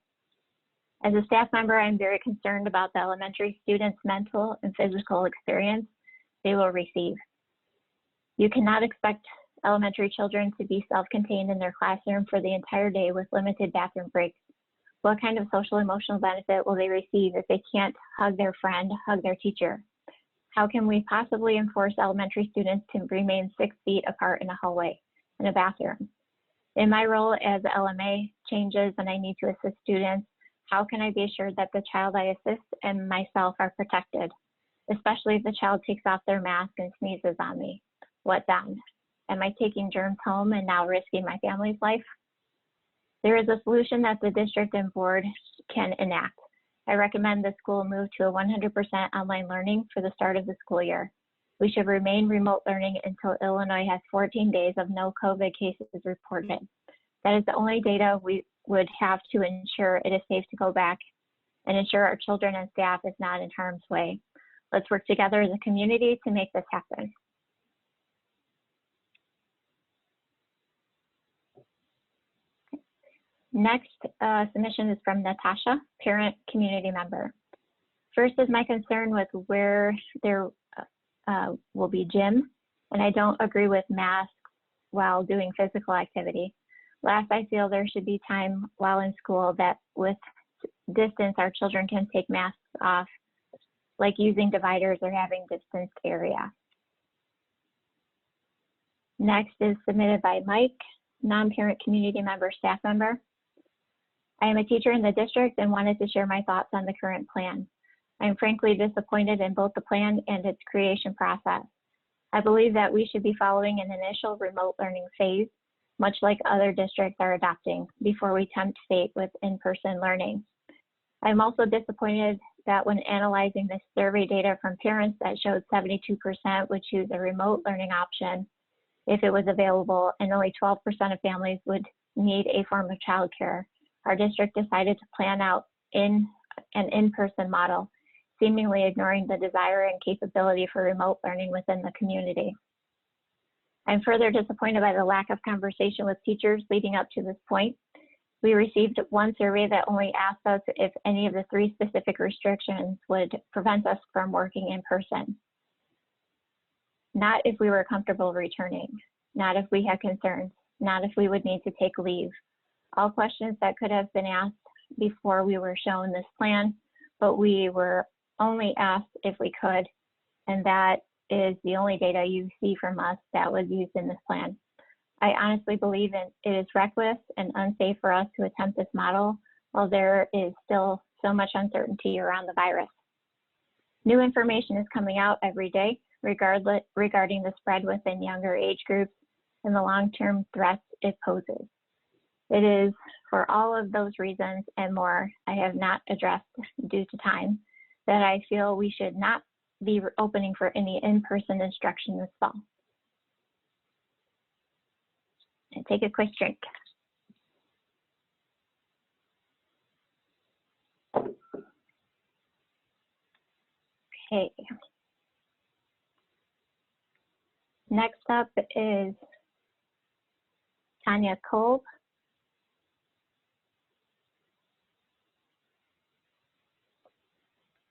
As a staff member, I'm very concerned about the elementary students' mental and physical experience they will receive. You cannot expect elementary children to be self-contained in their classroom for the entire day with limited bathroom breaks. What kind of social emotional benefit will they receive if they can't hug their friend, hug their teacher? How can we possibly enforce elementary students to remain 6 feet apart in a hallway, in a bathroom? In my role as LMA changes and I need to assist students, how can I be assured that the child I assist and myself are protected, especially if the child takes off their mask and sneezes on me? What then? Am I taking germs home and now risking my family's life? There is a solution that the district and board can enact. I recommend the school move to a 100% online learning for the start of the school year. We should remain remote learning until Illinois has 14 days of no COVID cases reported. That is the only data we would have to ensure it is safe to go back and ensure our children and staff is not in harm's way. Let's work together as a community to make this happen. Next submission is from Natasha, parent community member. First is my concern with where there will be gym, and I don't agree with masks while doing physical activity. Last, I feel there should be time while in school that with distance our children can take masks off, like using dividers or having distanced area. Next is submitted by Mike, non-parent community member, staff member. I am a teacher in the district and wanted to share my thoughts on the current plan. I am frankly disappointed in both the plan and its creation process. I believe that we should be following an initial remote learning phase, much like other districts are adopting, before we tempt fate with in-person learning. I'm also disappointed that when analyzing the survey data from parents that showed 72% would choose a remote learning option if it was available, and only 12% of families would need a form of childcare, our district decided to plan out an in-person model, seemingly ignoring the desire and capability for remote learning within the community. I'm further disappointed by the lack of conversation with teachers leading up to this point. We received one survey that only asked us if any of the 3 specific restrictions would prevent us from working in person. Not if we were comfortable returning, not if we had concerns, not if we would need to take leave. All questions that could have been asked before we were shown this plan, but we were only asked if we could, and that is the only data you see from us that was used in this plan. I honestly believe it is reckless and unsafe for us to attempt this model while there is still so much uncertainty around the virus. New information is coming out every day regarding the spread within younger age groups and the long-term threats it poses. It is for all of those reasons and more I have not addressed due to time that I feel we should not be opening for any in-person instruction this fall. And take a quick drink. Okay. Next up is Tanya Kolb.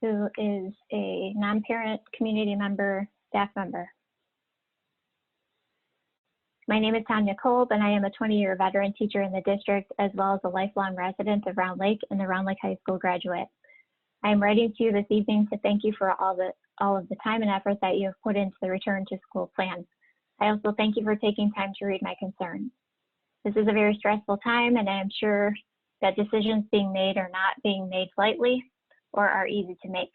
Who is a non-parent community member, staff member. My name is Tanya Kolb, and I am a 20-year veteran teacher in the district, as well as a lifelong resident of Round Lake and the Round Lake High School graduate. I am writing to you this evening to thank you for all of the time and effort that you have put into the return to school plan. I also thank you for taking time to read my concerns. This is a very stressful time, and I am sure that decisions being made are not being made lightly or are easy to make.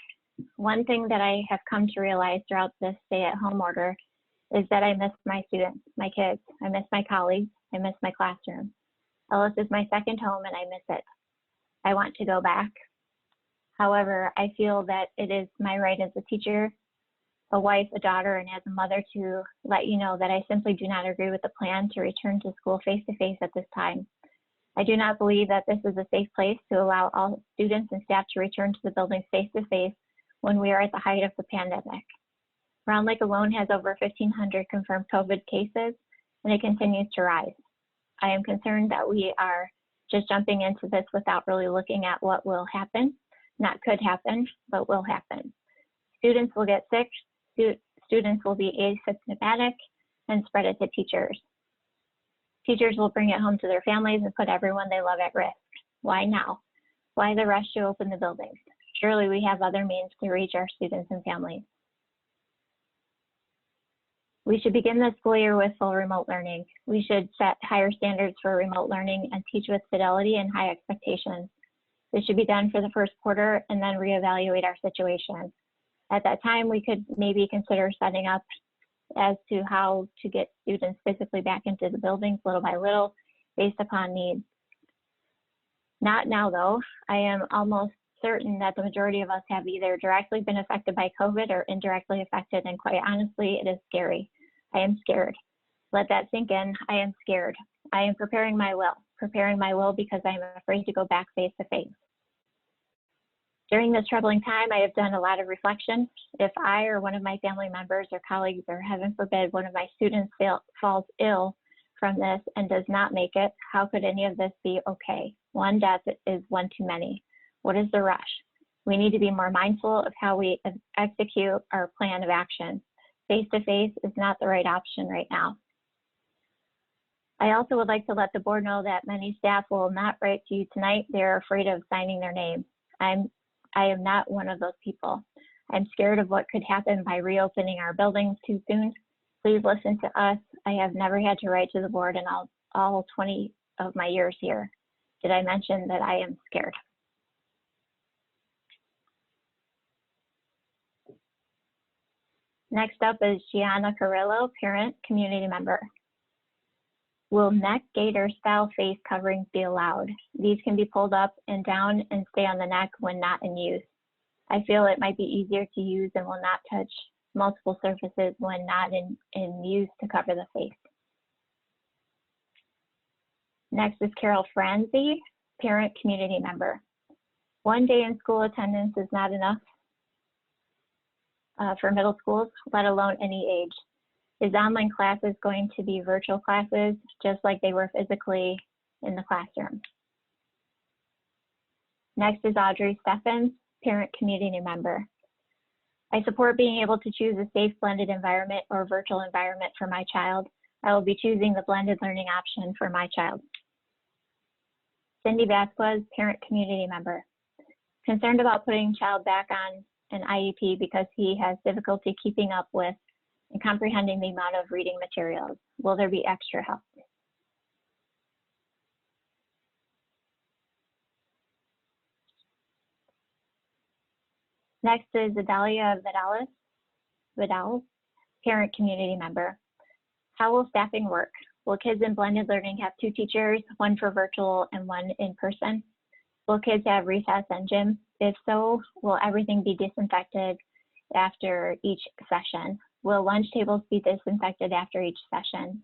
One thing that I have come to realize throughout this stay-at-home order is that I miss my students, my kids. I miss my colleagues. I miss my classroom. Ellis is my second home, and I miss it. I want to go back. However, I feel that it is my right as a teacher, a wife, a daughter, and as a mother to let you know that I simply do not agree with the plan to return to school face-to-face at this time. I do not believe that this is a safe place to allow all students and staff to return to the buildings face-to-face when we are at the height of the pandemic. Round Lake alone has over 1,500 confirmed COVID cases, and it continues to rise. I am concerned that we are just jumping into this without really looking at what will happen. Not could happen, but will happen. Students will get sick, students will be asymptomatic, and spread it to teachers. Teachers will bring it home to their families and put everyone they love at risk. Why now? Why the rush to open the buildings? Surely we have other means to reach our students and families. We should begin the school year with full remote learning. We should set higher standards for remote learning and teach with fidelity and high expectations. This should be done for the first quarter and then reevaluate our situation. At that time, we could maybe consider setting up as to how to get students physically back into the buildings little by little based upon needs. Not now though. I am almost certain that the majority of us have either directly been affected by COVID or indirectly affected, and quite honestly, it is scary. I am scared. Let that sink in. I am scared. I am preparing my will because I am afraid to go back face to face. During this troubling time, I have done a lot of reflection. If I or one of my family members or colleagues, or heaven forbid, one of my students falls ill from this and does not make it, how could any of this be okay? One death is one too many. What is the rush? We need to be more mindful of how we execute our plan of action. Face-to-face is not the right option right now. I also would like to let the board know that many staff will not write to you tonight. They're afraid of signing their name. I am not one of those people. I'm scared of what could happen by reopening our buildings too soon. Please listen to us. I have never had to write to the board in all 20 of my years here. Did I mention that I am scared? Next up is Gianna Carrillo, parent, community member. Will neck gaiter style face coverings be allowed? These can be pulled up and down and stay on the neck when not in use. I feel it might be easier to use and will not touch multiple surfaces when not in use to cover the face. Next is Carol Franzi, parent, community member. One day in school attendance is not enough for middle schools, let alone any age. Is online classes going to be virtual classes, just like they were physically in the classroom? Next is Audrey Steffens, parent, community member. I support being able to choose a safe blended environment or virtual environment for my child. I will be choosing the blended learning option for my child. Cindy Vasquez, parent, community member. Concerned about putting child back on an IEP because he has difficulty keeping up with and comprehending the amount of reading materials. Will there be extra help? Next is Adalia Vidal, parent, community member. How will staffing work? Will kids in blended learning have 2 teachers, one for virtual and one in person? Will kids have recess and gym? If so, will everything be disinfected after each session? Will lunch tables be disinfected after each session?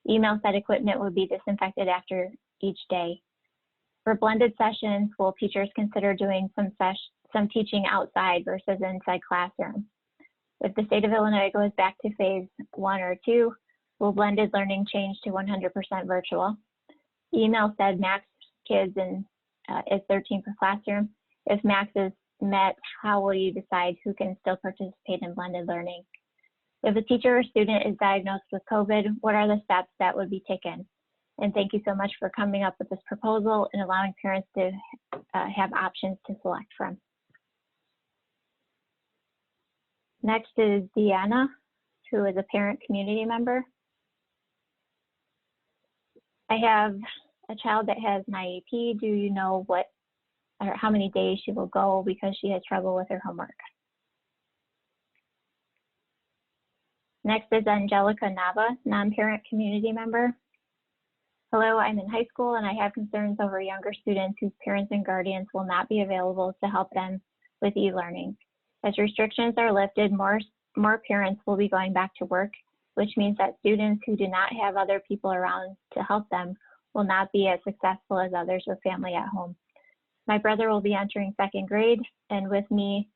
Email set equipment will be disinfected after each day. For blended sessions, will teachers consider doing some teaching outside versus inside classroom? If the state of Illinois goes back to phase 1 or 2, will blended learning change to 100% virtual? Email said max kids is 13 per classroom. If max is met, how will you decide who can still participate in blended learning? If a teacher or student is diagnosed with COVID, what are the steps that would be taken? And thank you so much for coming up with this proposal and allowing parents to have options to select from. Next is Deanna, who is a parent, community member. I have a child that has an IEP. Do you know what or how many days she will go because she has trouble with her homework? Next is Angelica Nava, non-parent, community member. Hello, I'm in high school and I have concerns over younger students whose parents and guardians will not be available to help them with e-learning. As restrictions are lifted, more parents will be going back to work, which means that students who do not have other people around to help them will not be as successful as others with family at home. My brother will be entering 2nd grade, and with me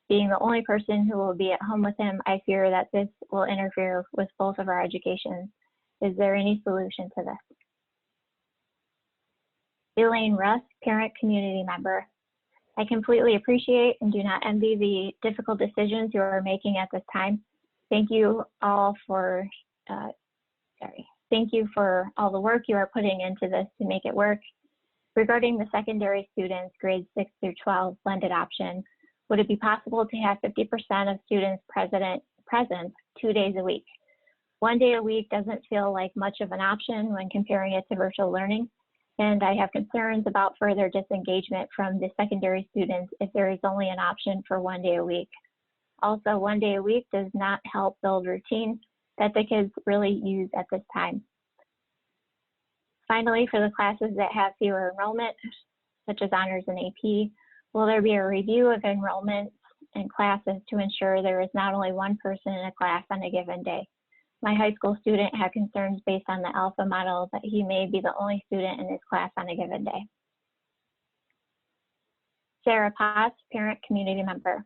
being the only person who will be at home with him, I fear that this will interfere with both of our educations. Is there any solution to this? Elaine Russ, parent, community member. I completely appreciate and do not envy the difficult decisions you are making at this time. Thank you all for, thank you for all the work you are putting into this to make it work. Regarding the secondary students, grades 6 through 12 blended option, would it be possible to have 50% of students present 2 days a week? 1 day a week doesn't feel like much of an option when comparing it to virtual learning, and I have concerns about further disengagement from the secondary students if there is only an option for 1 day a week. Also, 1 day a week does not help build routine that the kids really use at this time. Finally, for the classes that have fewer enrollment, such as honors and AP, will there be a review of enrollments and classes to ensure there is not only one person in a class on a given day? My high school student had concerns based on the alpha model that he may be the only student in his class on a given day. Sarah Potts, parent, community member.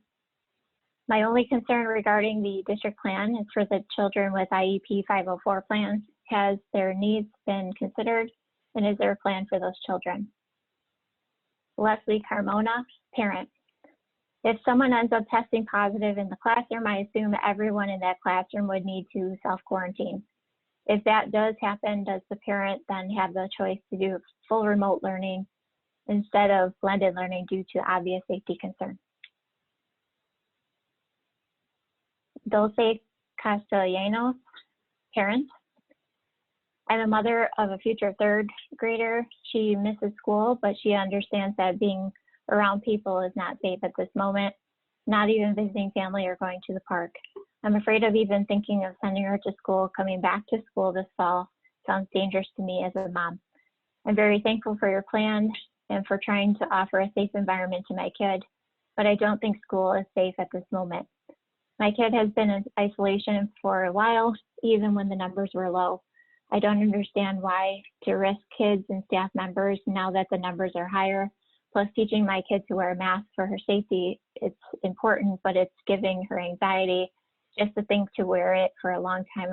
My only concern regarding the district plan is for the children with IEP 504 plans. Has their needs been considered, and is there a plan for those children? Leslie Carmona, parent. If someone ends up testing positive in the classroom, I assume everyone in that classroom would need to self-quarantine. If that does happen, does the parent then have the choice to do full remote learning instead of blended learning due to obvious safety concerns? Dulce Castellanos, parent. I'm a mother of a future third grader. She misses school, but she understands that being around people is not safe at this moment, not even visiting family or going to the park. I'm afraid of even thinking of sending her to school. Coming back to school this fall sounds dangerous to me as a mom. I'm very thankful for your plan and for trying to offer a safe environment to my kid, but I don't think school is safe at this moment. My kid has been in isolation for a while, even when the numbers were low. I don't understand why to risk kids and staff members now that the numbers are higher. Plus, teaching my kid to wear a mask for her safety, it's important, but it's giving her anxiety just to think to wear it for a long time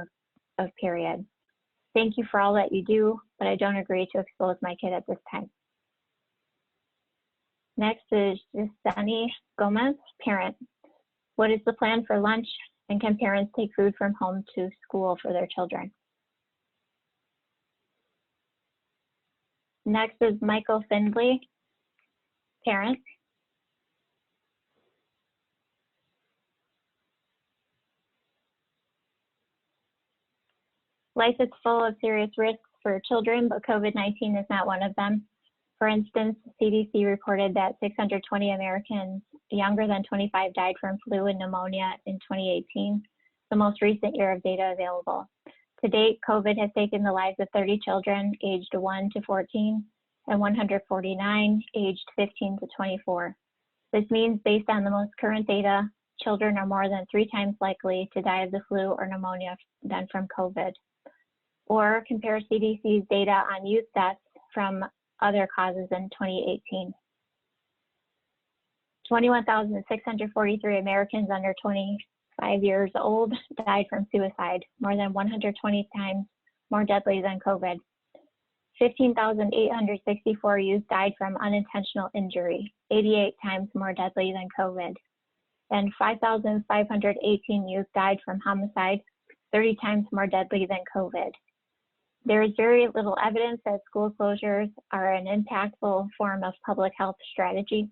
of period. Thank you for all that you do, but I don't agree to expose my kid at this time. Next is Justani Gomez, parent. What is the plan for lunch, and can parents take food from home to school for their children? Next is Michael Findley, parent. Life is full of serious risks for children, but COVID-19 is not one of them. For instance, CDC reported that 620 Americans younger than 25 died from flu and pneumonia in 2018, the most recent year of data available. To date, COVID has taken the lives of 30 children aged 1 to 14 and 149 aged 15 to 24. This means, based on the most current data, children are more than 3 times likely to die of the flu or pneumonia than from COVID. Or compare CDC's data on youth deaths from other causes in 2018. 21,643 Americans under 25 years old died from suicide, more than 120 times more deadly than COVID. 15,864 youth died from unintentional injury, 88 times more deadly than COVID. And 5,518 youth died from homicide, 30 times more deadly than COVID. There is very little evidence that school closures are an impactful form of public health strategy.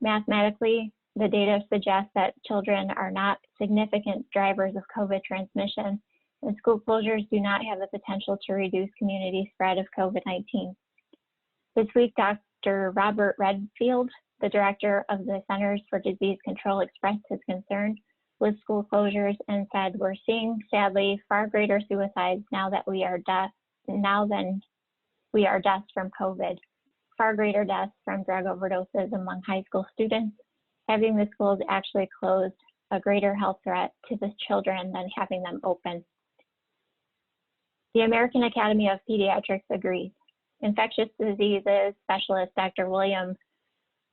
Mathematically, the data suggests that children are not significant drivers of COVID transmission, and school closures do not have the potential to reduce community spread of COVID-19. This week, Dr. Robert Redfield, the director of the Centers for Disease Control, expressed his concern with school closures and said, "We're seeing, sadly, far greater suicides now than we are deaths from COVID, far greater deaths from drug overdoses among high school students. Having the schools actually closed a greater health threat to the children than having them open." The American Academy of Pediatrics agrees. Infectious diseases specialist Dr. William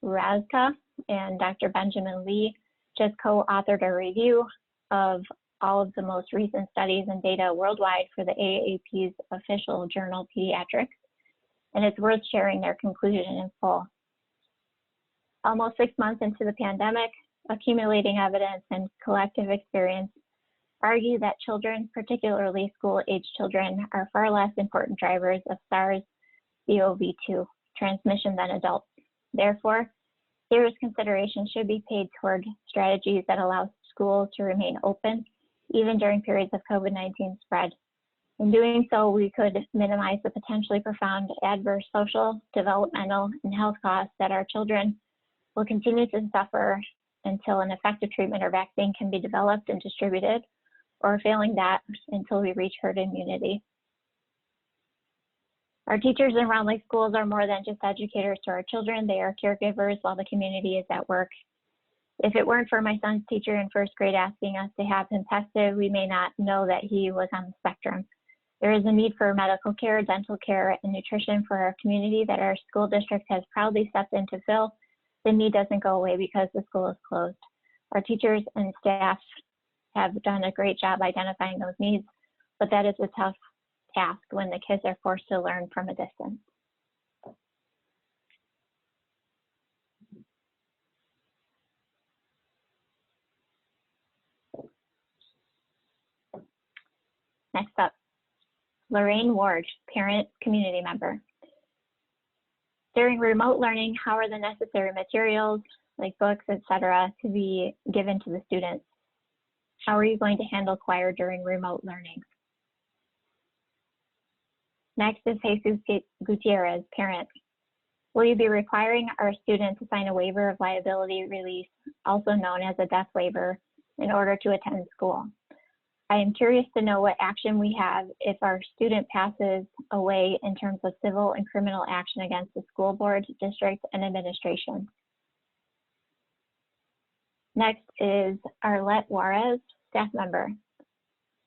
Razka and Dr. Benjamin Lee just co-authored a review of all of the most recent studies and data worldwide for the AAP's official journal, Pediatrics, and it's worth sharing their conclusion in full. Almost 6 months into the pandemic, accumulating evidence and collective experience argue that children, particularly school-age children, are far less important drivers of SARS-CoV-2 transmission than adults. Therefore, serious consideration should be paid toward strategies that allow schools to remain open, even during periods of COVID-19 spread. In doing so, we could minimize the potentially profound adverse social, developmental, and health costs that our children will continue to suffer until an effective treatment or vaccine can be developed and distributed, or failing that, until we reach herd immunity. Our teachers in Round Lake schools are more than just educators to our children. They are caregivers while the community is at work. If it weren't for my son's teacher in first grade asking us to have him tested, we may not know that he was on the spectrum. There is a need for medical care, dental care, and nutrition for our community that our school district has proudly stepped in to fill. The need doesn't go away because the school is closed. Our teachers and staff have done a great job identifying those needs, but that is a tough task when the kids are forced to learn from a distance. Next up, Lorraine Ward, parent, community member. During remote learning, how are the necessary materials, like books, etc., to be given to the students? How are you going to handle choir during remote learning? Next is Jesus Gutierrez, parent. Will you be requiring our students to sign a waiver of liability release, also known as a death waiver, in order to attend school? I am curious to know what action we have if our student passes away in terms of civil and criminal action against the school board, district, and administration. Next is Arlette Juarez, staff member.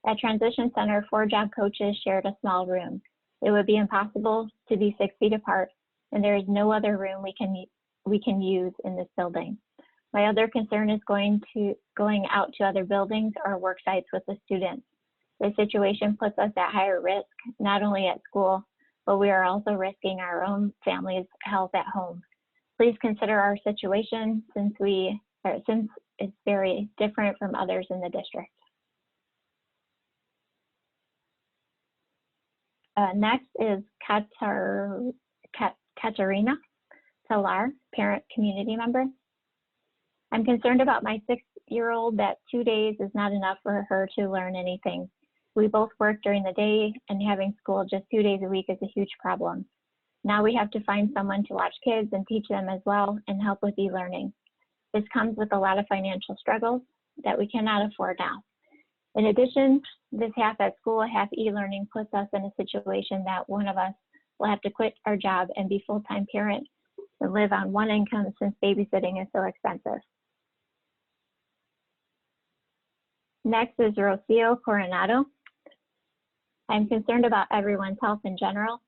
At Transition Center, 4 job coaches shared a small room. It would be impossible to be 6 feet apart, and there is no other room we can use in this building. My other concern is going out to other buildings or work sites with the students. This situation puts us at higher risk, not only at school, but we are also risking our own family's health at home. Please consider our situation since it's very different from others in the district. Next is Katarina Talar, parent, community member. I'm concerned about my 6-year-old that 2 days is not enough for her to learn anything. We both work during the day, and having school just 2 days a week is a huge problem. Now we have to find someone to watch kids and teach them as well and help with e-learning. This comes with a lot of financial struggles that we cannot afford now. In addition, this half at school, half e-learning puts us in a situation that one of us will have to quit our job and be full-time parent and live on one income since babysitting is so expensive. Next is Rocio Coronado. I'm concerned about everyone's health in general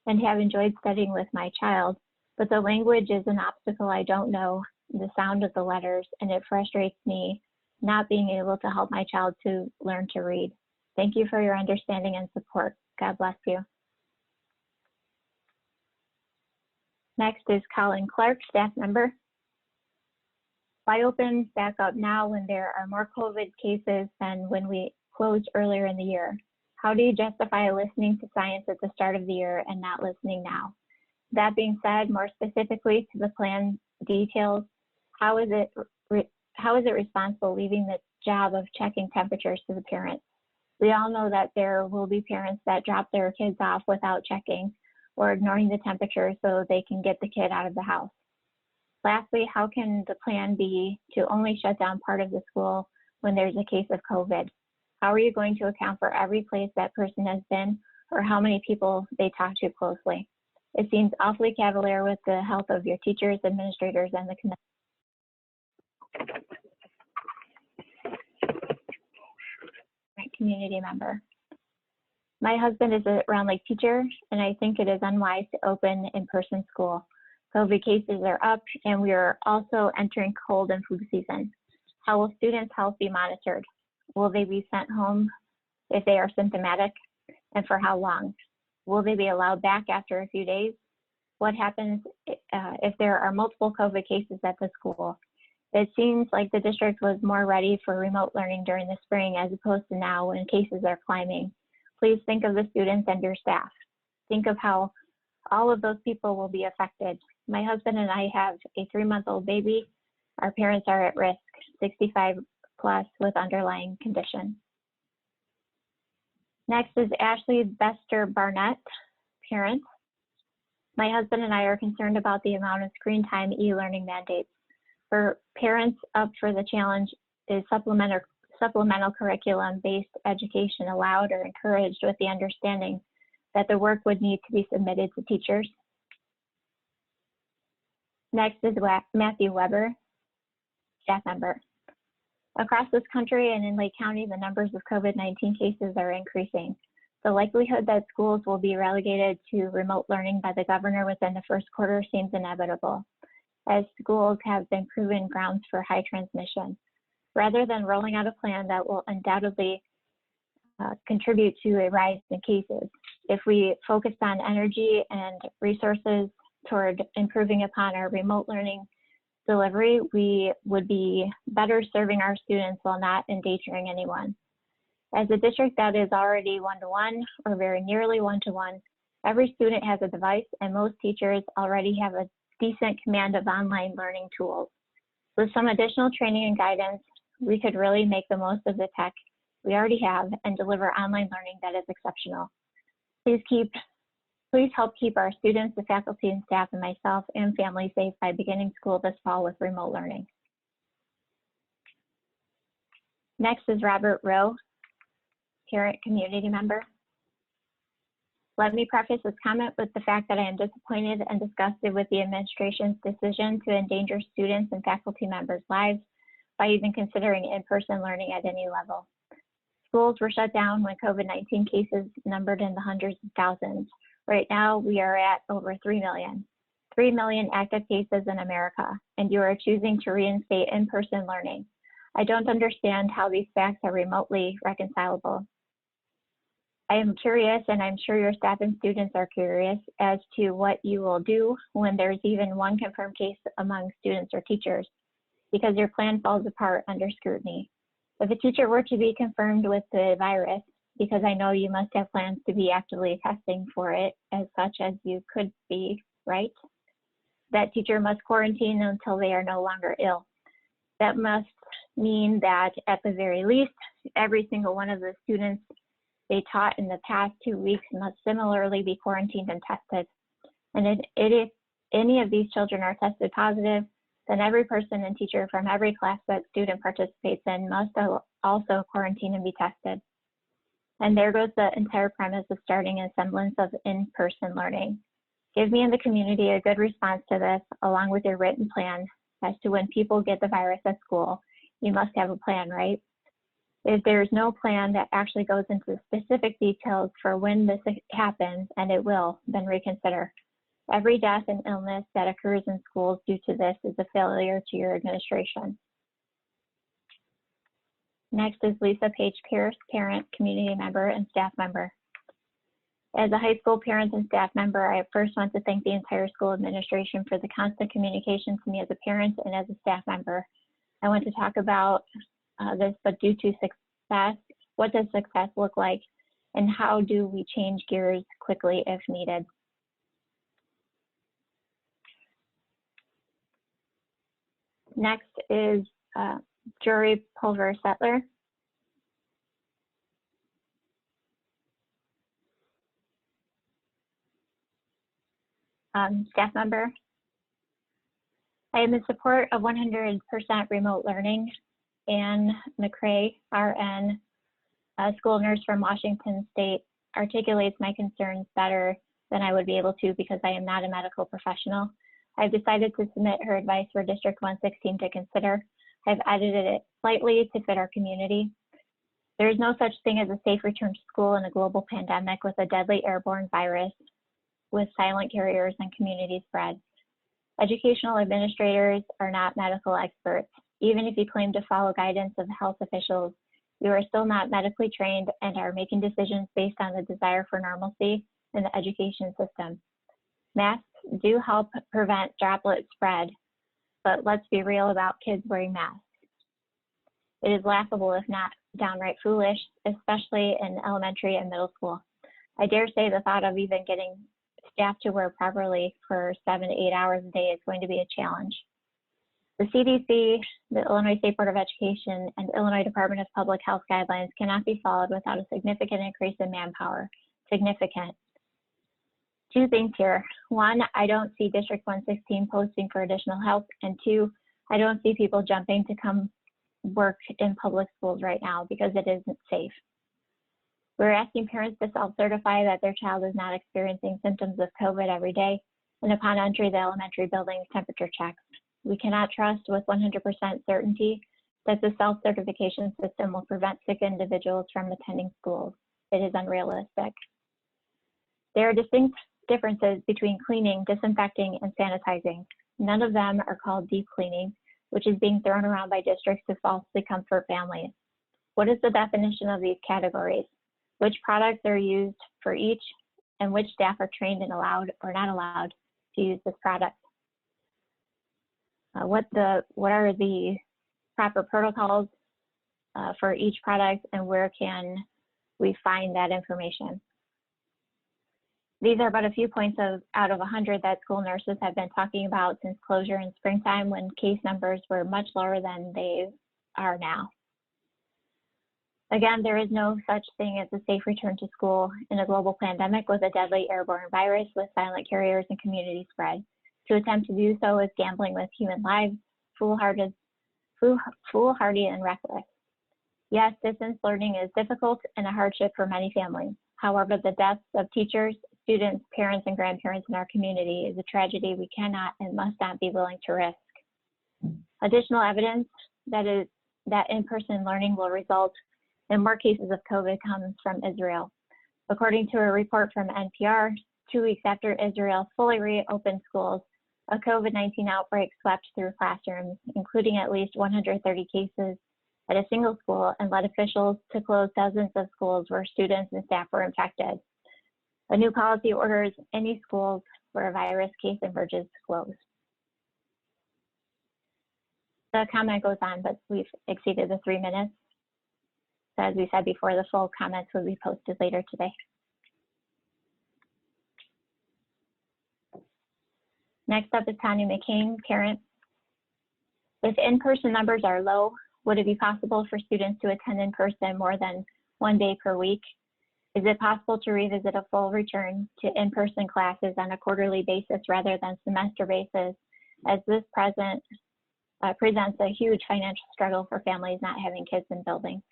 and have enjoyed studying with my child, but the language is an obstacle I don't know, the sound of the letters, and it frustrates me not being able to help my child to learn to read. Thank you for your understanding and support. God bless you. Next is Colin Clark, staff member. Why open back up now when there are more COVID cases than when we closed earlier in the year? How do you justify listening to science at the start of the year and not listening now? That being said, more specifically to the plan details, how is it responsible leaving the job of checking temperatures to the parents? We all know that there will be parents that drop their kids off without checking or ignoring the temperature so they can get the kid out of the house. Lastly, how can the plan be to only shut down part of the school when there's a case of COVID? How are you going to account for every place that person has been or how many people they talk to closely? It seems awfully cavalier with the health of your teachers, administrators, and the community member. My husband is a Round Lake teacher, and I think it is unwise to open in-person school. COVID cases are up, and we are also entering cold and flu season. How will students' health be monitored? Will they be sent home if they are symptomatic, and for how long? Will they be allowed back after a few days? What happens if there are multiple COVID cases at the school? It seems like the district was more ready for remote learning during the spring as opposed to now when cases are climbing. Please think of the students and your staff. Think of how all of those people will be affected. My husband and I have a 3-month-old baby. Our parents are at risk, 65 plus with underlying condition. Next is Ashley Bester Barnett, parent. My husband and I are concerned about the amount of screen time e-learning mandates. For parents up for the challenge, is supplemental curriculum-based education allowed or encouraged with the understanding that the work would need to be submitted to teachers? Next is Matthew Weber, staff member. Across this country and in Lake County, the numbers of COVID-19 cases are increasing. The likelihood that schools will be relegated to remote learning by the governor within the first quarter seems inevitable, as schools have been proven grounds for high transmission. Rather than rolling out a plan that will undoubtedly contribute to a rise in cases, if we focused on energy and resources toward improving upon our remote learning delivery, we would be better serving our students while not endangering anyone. As a district that is already one-to-one or very nearly one-to-one, every student has a device and most teachers already have a decent command of online learning tools. With some additional training and guidance, we could really make the most of the tech we already have and deliver online learning that is exceptional. Please help keep our students, the faculty and staff, and myself and family safe by beginning school this fall with remote learning. Next is Robert Rowe, parent community member. Let me preface this comment with the fact that I am disappointed and disgusted with the administration's decision to endanger students and faculty members' lives by even considering in-person learning at any level. Schools were shut down when COVID-19 cases numbered in the hundreds of thousands. Right now, we are at over 3 million. 3 million active cases in America, and you are choosing to reinstate in-person learning. I don't understand how these facts are remotely reconcilable. I am curious, and I'm sure your staff and students are curious, as to what you will do when there's even one confirmed case among students or teachers, because your plan falls apart under scrutiny. If a teacher were to be confirmed with the virus, because I know you must have plans to be actively testing for it as such as you could be, right? That teacher must quarantine until they are no longer ill. That must mean that at the very least, every single one of the students they taught in the past 2 weeks must similarly be quarantined and tested. And if any of these children are tested positive, then every person and teacher from every class that student participates in must also quarantine and be tested. And there goes the entire premise of starting a semblance of in-person learning. Give me and the community a good response to this, along with your written plan as to when people get the virus at school. You must have a plan, right? If there's no plan that actually goes into specific details for when this happens, and it will, then reconsider. Every death and illness that occurs in schools due to this is a failure to your administration. Next is Lisa Page Pierce, parent, community member, and staff member. As a high school parent and staff member, I first want to thank the entire school administration for the constant communication to me as a parent and as a staff member. I want to talk about this, but due to success, what does success look like, and how do we change gears quickly if needed? Next is Jury Pulver Settler. Staff member. I am in support of 100% remote learning. Anne McCrae, RN, a school nurse from Washington State, articulates my concerns better than I would be able to because I am not a medical professional. I've decided to submit her advice for District 116 to consider. I've edited it slightly to fit our community. There is no such thing as a safe return to school in a global pandemic with a deadly airborne virus with silent carriers and community spread. Educational administrators are not medical experts. Even if you claim to follow guidance of health officials, you are still not medically trained and are making decisions based on the desire for normalcy in the education system. Masks do help prevent droplet spread, but let's be real about kids wearing masks. It is laughable, if not downright foolish, especially in elementary and middle school. I dare say the thought of even getting staff to wear properly for 7 to 8 hours a day is going to be a challenge. The CDC, the Illinois State Board of Education, and Illinois Department of Public Health guidelines cannot be followed without a significant increase in manpower. Significant. Two things here. One, I don't see District 116 posting for additional help, and two, I don't see people jumping to come work in public schools right now because it isn't safe. We're asking parents to self-certify that their child is not experiencing symptoms of COVID every day, and upon entry, the elementary building's temperature checks. We cannot trust with 100% certainty that the self-certification system will prevent sick individuals from attending schools. It is unrealistic. There are distinct differences between cleaning, disinfecting, and sanitizing. None of them are called deep cleaning, which is being thrown around by districts to falsely comfort families. What is the definition of these categories? Which products are used for each, and which staff are trained and allowed or not allowed to use this product? What are the proper protocols for each product, and where can we find that information? These are but a few points out of 100 that school nurses have been talking about since closure in springtime, when case numbers were much lower than they are now. Again, there is no such thing as a safe return to school in a global pandemic with a deadly airborne virus with silent carriers and community spread. To attempt to do so is gambling with human lives, foolhardy and reckless. Yes, distance learning is difficult and a hardship for many families. However, the deaths of teachers, students, parents, and grandparents in our community is a tragedy we cannot and must not be willing to risk. Additional evidence that in-person learning will result in more cases of COVID comes from Israel. According to a report from NPR, 2 weeks after Israel fully reopened schools, a COVID-19 outbreak swept through classrooms, including at least 130 cases at a single school, and led officials to close dozens of schools where students and staff were infected. A new policy orders any schools where a virus case emerges to close. The comment goes on, but we've exceeded the 3 minutes. So as we said before, the full comments will be posted later today. Next up is Tanya McCain, parent. If in-person numbers are low, would it be possible for students to attend in person more than 1 day per week? Is it possible to revisit a full return to in-person classes on a quarterly basis rather than semester basis, as this presents a huge financial struggle for families not having kids in buildings?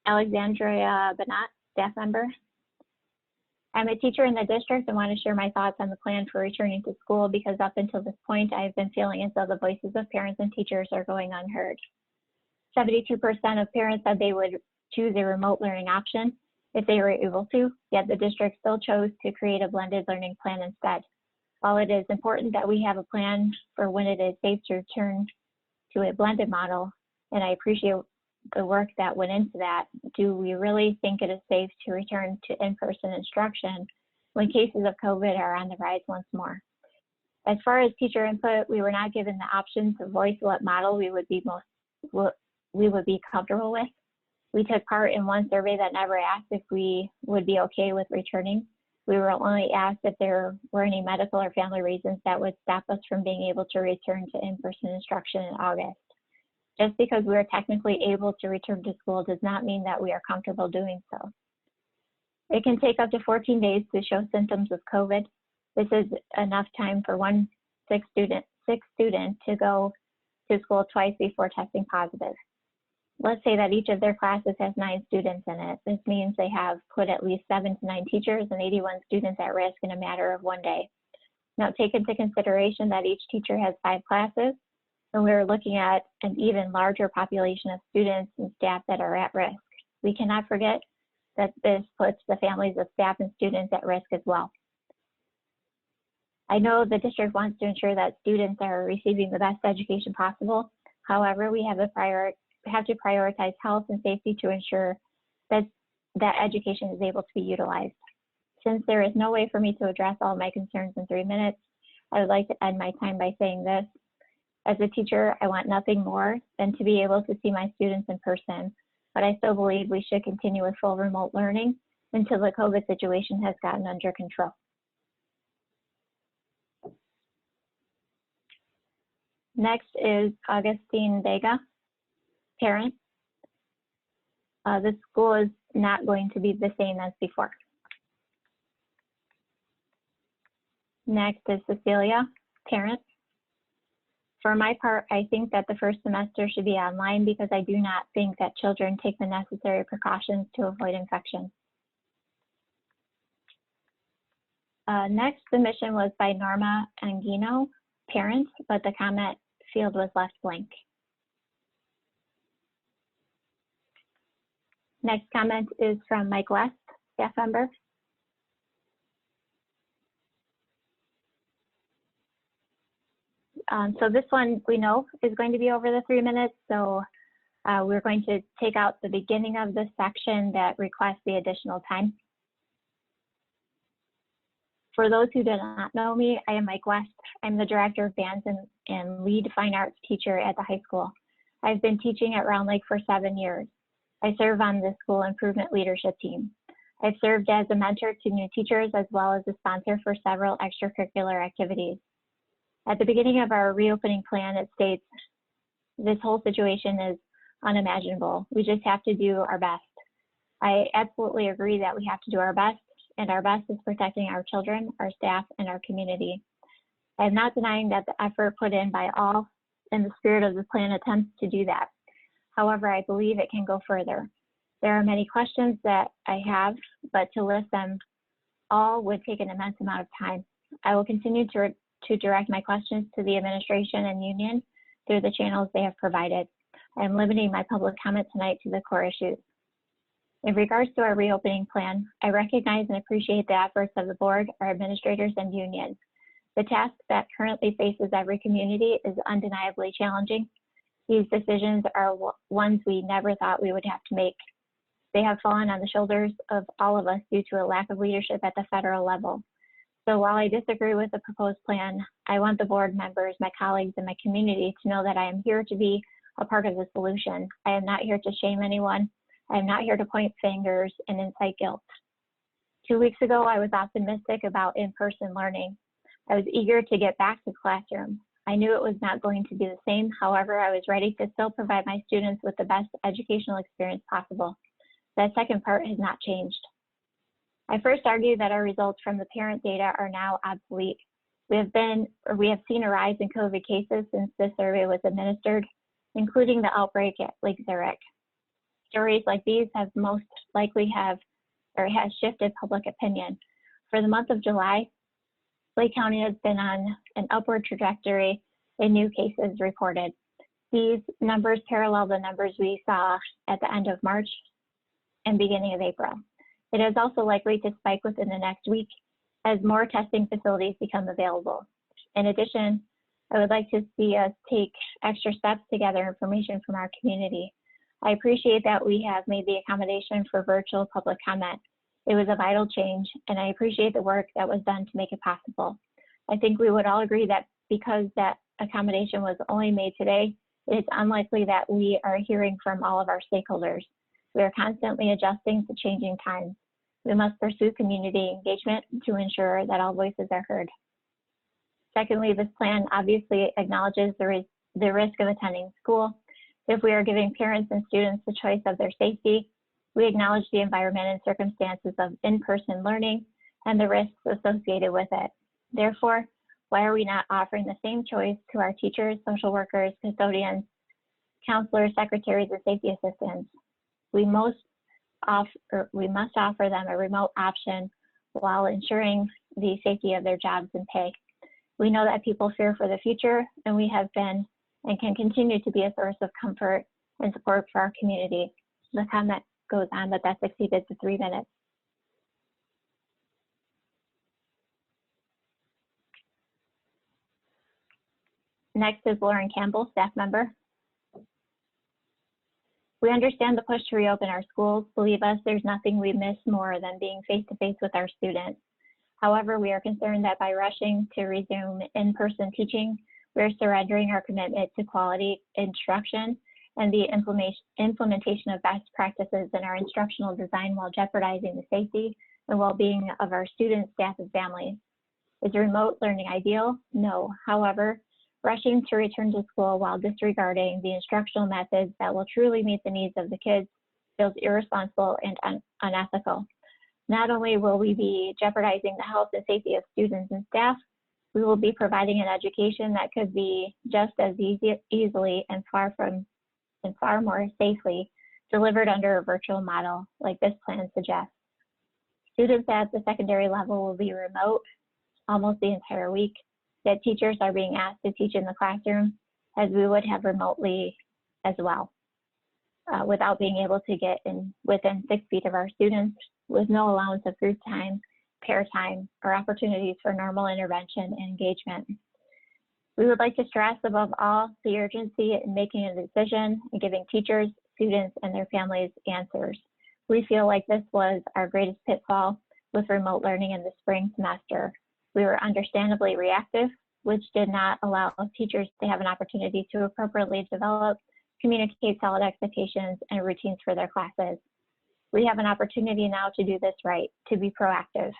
Alexandria Banat, staff member. I'm a teacher in the district and want to share my thoughts on the plan for returning to school, because up until this point, I've been feeling as though the voices of parents and teachers are going unheard. 72% of parents said they would choose a remote learning option if they were able to, yet the district still chose to create a blended learning plan instead. While it is important that we have a plan for when it is safe to return to a blended model, and I appreciate the work that went into that, do we really think it is safe to return to in-person instruction when cases of COVID are on the rise once more? As far as teacher input, we were not given the option to voice what model we would be comfortable with. We took part in one survey that never asked if we would be okay with returning. We were only asked if there were any medical or family reasons that would stop us from being able to return to in-person instruction in August. Just because we are technically able to return to school does not mean that we are comfortable doing so. It can take up to 14 days to show symptoms of COVID. This is enough time for one sick student to go to school twice before testing positive. Let's say that each of their classes has 9 students in it. This means they have put at least 7 to 9 teachers and 81 students at risk in a matter of 1 day. Now take into consideration that each teacher has 5 classes, and we're looking at an even larger population of students and staff that are at risk. We cannot forget that this puts the families of staff and students at risk as well. I know the district wants to ensure that students are receiving the best education possible. However, we have to prioritize health and safety to ensure that education is able to be utilized. Since there is no way for me to address all my concerns in 3 minutes, I would like to end my time by saying this. As a teacher, I want nothing more than to be able to see my students in person, but I still believe we should continue with full remote learning until the COVID situation has gotten under control. Next is Augustine Vega, parent. The school is not going to be the same as before. Next is Cecilia, parent. For my part, I think that the first semester should be online because I do not think that children take the necessary precautions to avoid infection. Next submission was by Norma Angino, parent, but the comment field was left blank. Next comment is from Mike West, staff member. So this one we know is going to be over the 3 minutes, so we're going to take out the beginning of this section that requests the additional time. For those who do not know me, I am Mike West. I'm the director of bands and lead fine arts teacher at the high school. I've been teaching at Round Lake for 7 years. I serve on the school improvement leadership team. I've served as a mentor to new teachers as well as a sponsor for several extracurricular activities. At the beginning of our reopening plan, it states, "This whole situation is unimaginable. We just have to do our best." I absolutely agree that we have to do our best, and our best is protecting our children, our staff, and our community. I am not denying that the effort put in by all in the spirit of the plan attempts to do that. However, I believe it can go further. There are many questions that I have, but to list them all would take an immense amount of time. I will continue to direct my questions to the administration and union through the channels they have provided. I am limiting my public comment tonight to the core issues. In regards to our reopening plan, I recognize and appreciate the efforts of the board, our administrators, and union. The task that currently faces every community is undeniably challenging. These decisions are ones we never thought we would have to make. They have fallen on the shoulders of all of us due to a lack of leadership at the federal level. So while I disagree with the proposed plan, I want the board members, my colleagues, and my community to know that I am here to be a part of the solution. I am not here to shame anyone. I am not here to point fingers and incite guilt. 2 weeks ago, I was optimistic about in-person learning. I was eager to get back to the classroom. I knew it was not going to be the same. However, I was ready to still provide my students with the best educational experience possible. That second part has not changed. I first argued that our results from the parent data are now obsolete. We have seen a rise in COVID cases since this survey was administered, including the outbreak at Lake Zurich. Stories like these have most likely has shifted public opinion. For the month of July, Lake County has been on an upward trajectory in new cases reported. These numbers parallel the numbers we saw at the end of March and beginning of April. It is also likely to spike within the next week as more testing facilities become available. In addition, I would like to see us take extra steps to gather information from our community. I appreciate that we have made the accommodation for virtual public comment. It was a vital change, and I appreciate the work that was done to make it possible. I think we would all agree that because that accommodation was only made today, it is unlikely that we are hearing from all of our stakeholders. We are constantly adjusting to changing times. We must pursue community engagement to ensure that all voices are heard. Secondly, this plan obviously acknowledges the risk of attending school. If we are giving parents and students the choice of their safety, we acknowledge the environment and circumstances of in-person learning and the risks associated with it. Therefore, why are we not offering the same choice to our teachers, social workers, custodians, counselors, secretaries, and safety assistants? We must offer them a remote option while ensuring the safety of their jobs and pay. We know that people fear for the future, and we have been and can continue to be a source of comfort and support for our community. The comment goes on, but that's exceeded the 3 minutes. Next is Lauren Campbell, staff member. We understand the push to reopen our schools. Believe us, there's nothing we miss more than being face-to-face with our students. However, we are concerned that by rushing to resume in-person teaching, we're surrendering our commitment to quality instruction and the implementation of best practices in our instructional design while jeopardizing the safety and well-being of our students, staff, and families. Is remote learning ideal? No. However, rushing to return to school while disregarding the instructional methods that will truly meet the needs of the kids feels irresponsible and unethical. Not only will we be jeopardizing the health and safety of students and staff, we will be providing an education that could be just as easily and far more safely delivered under a virtual model like this plan suggests. Students at the secondary level will be remote almost the entire week, yet teachers are being asked to teach in the classroom as we would have remotely as well, without being able to get in within 6 feet of our students, with no allowance of group time, pair time, or opportunities for normal intervention and engagement. We would like to stress above all the urgency in making a decision and giving teachers, students, and their families answers. We feel like this was our greatest pitfall with remote learning in the spring semester. We were understandably reactive, which did not allow teachers to have an opportunity to appropriately develop, communicate solid expectations and routines for their classes. We have an opportunity now to do this right, to be proactive.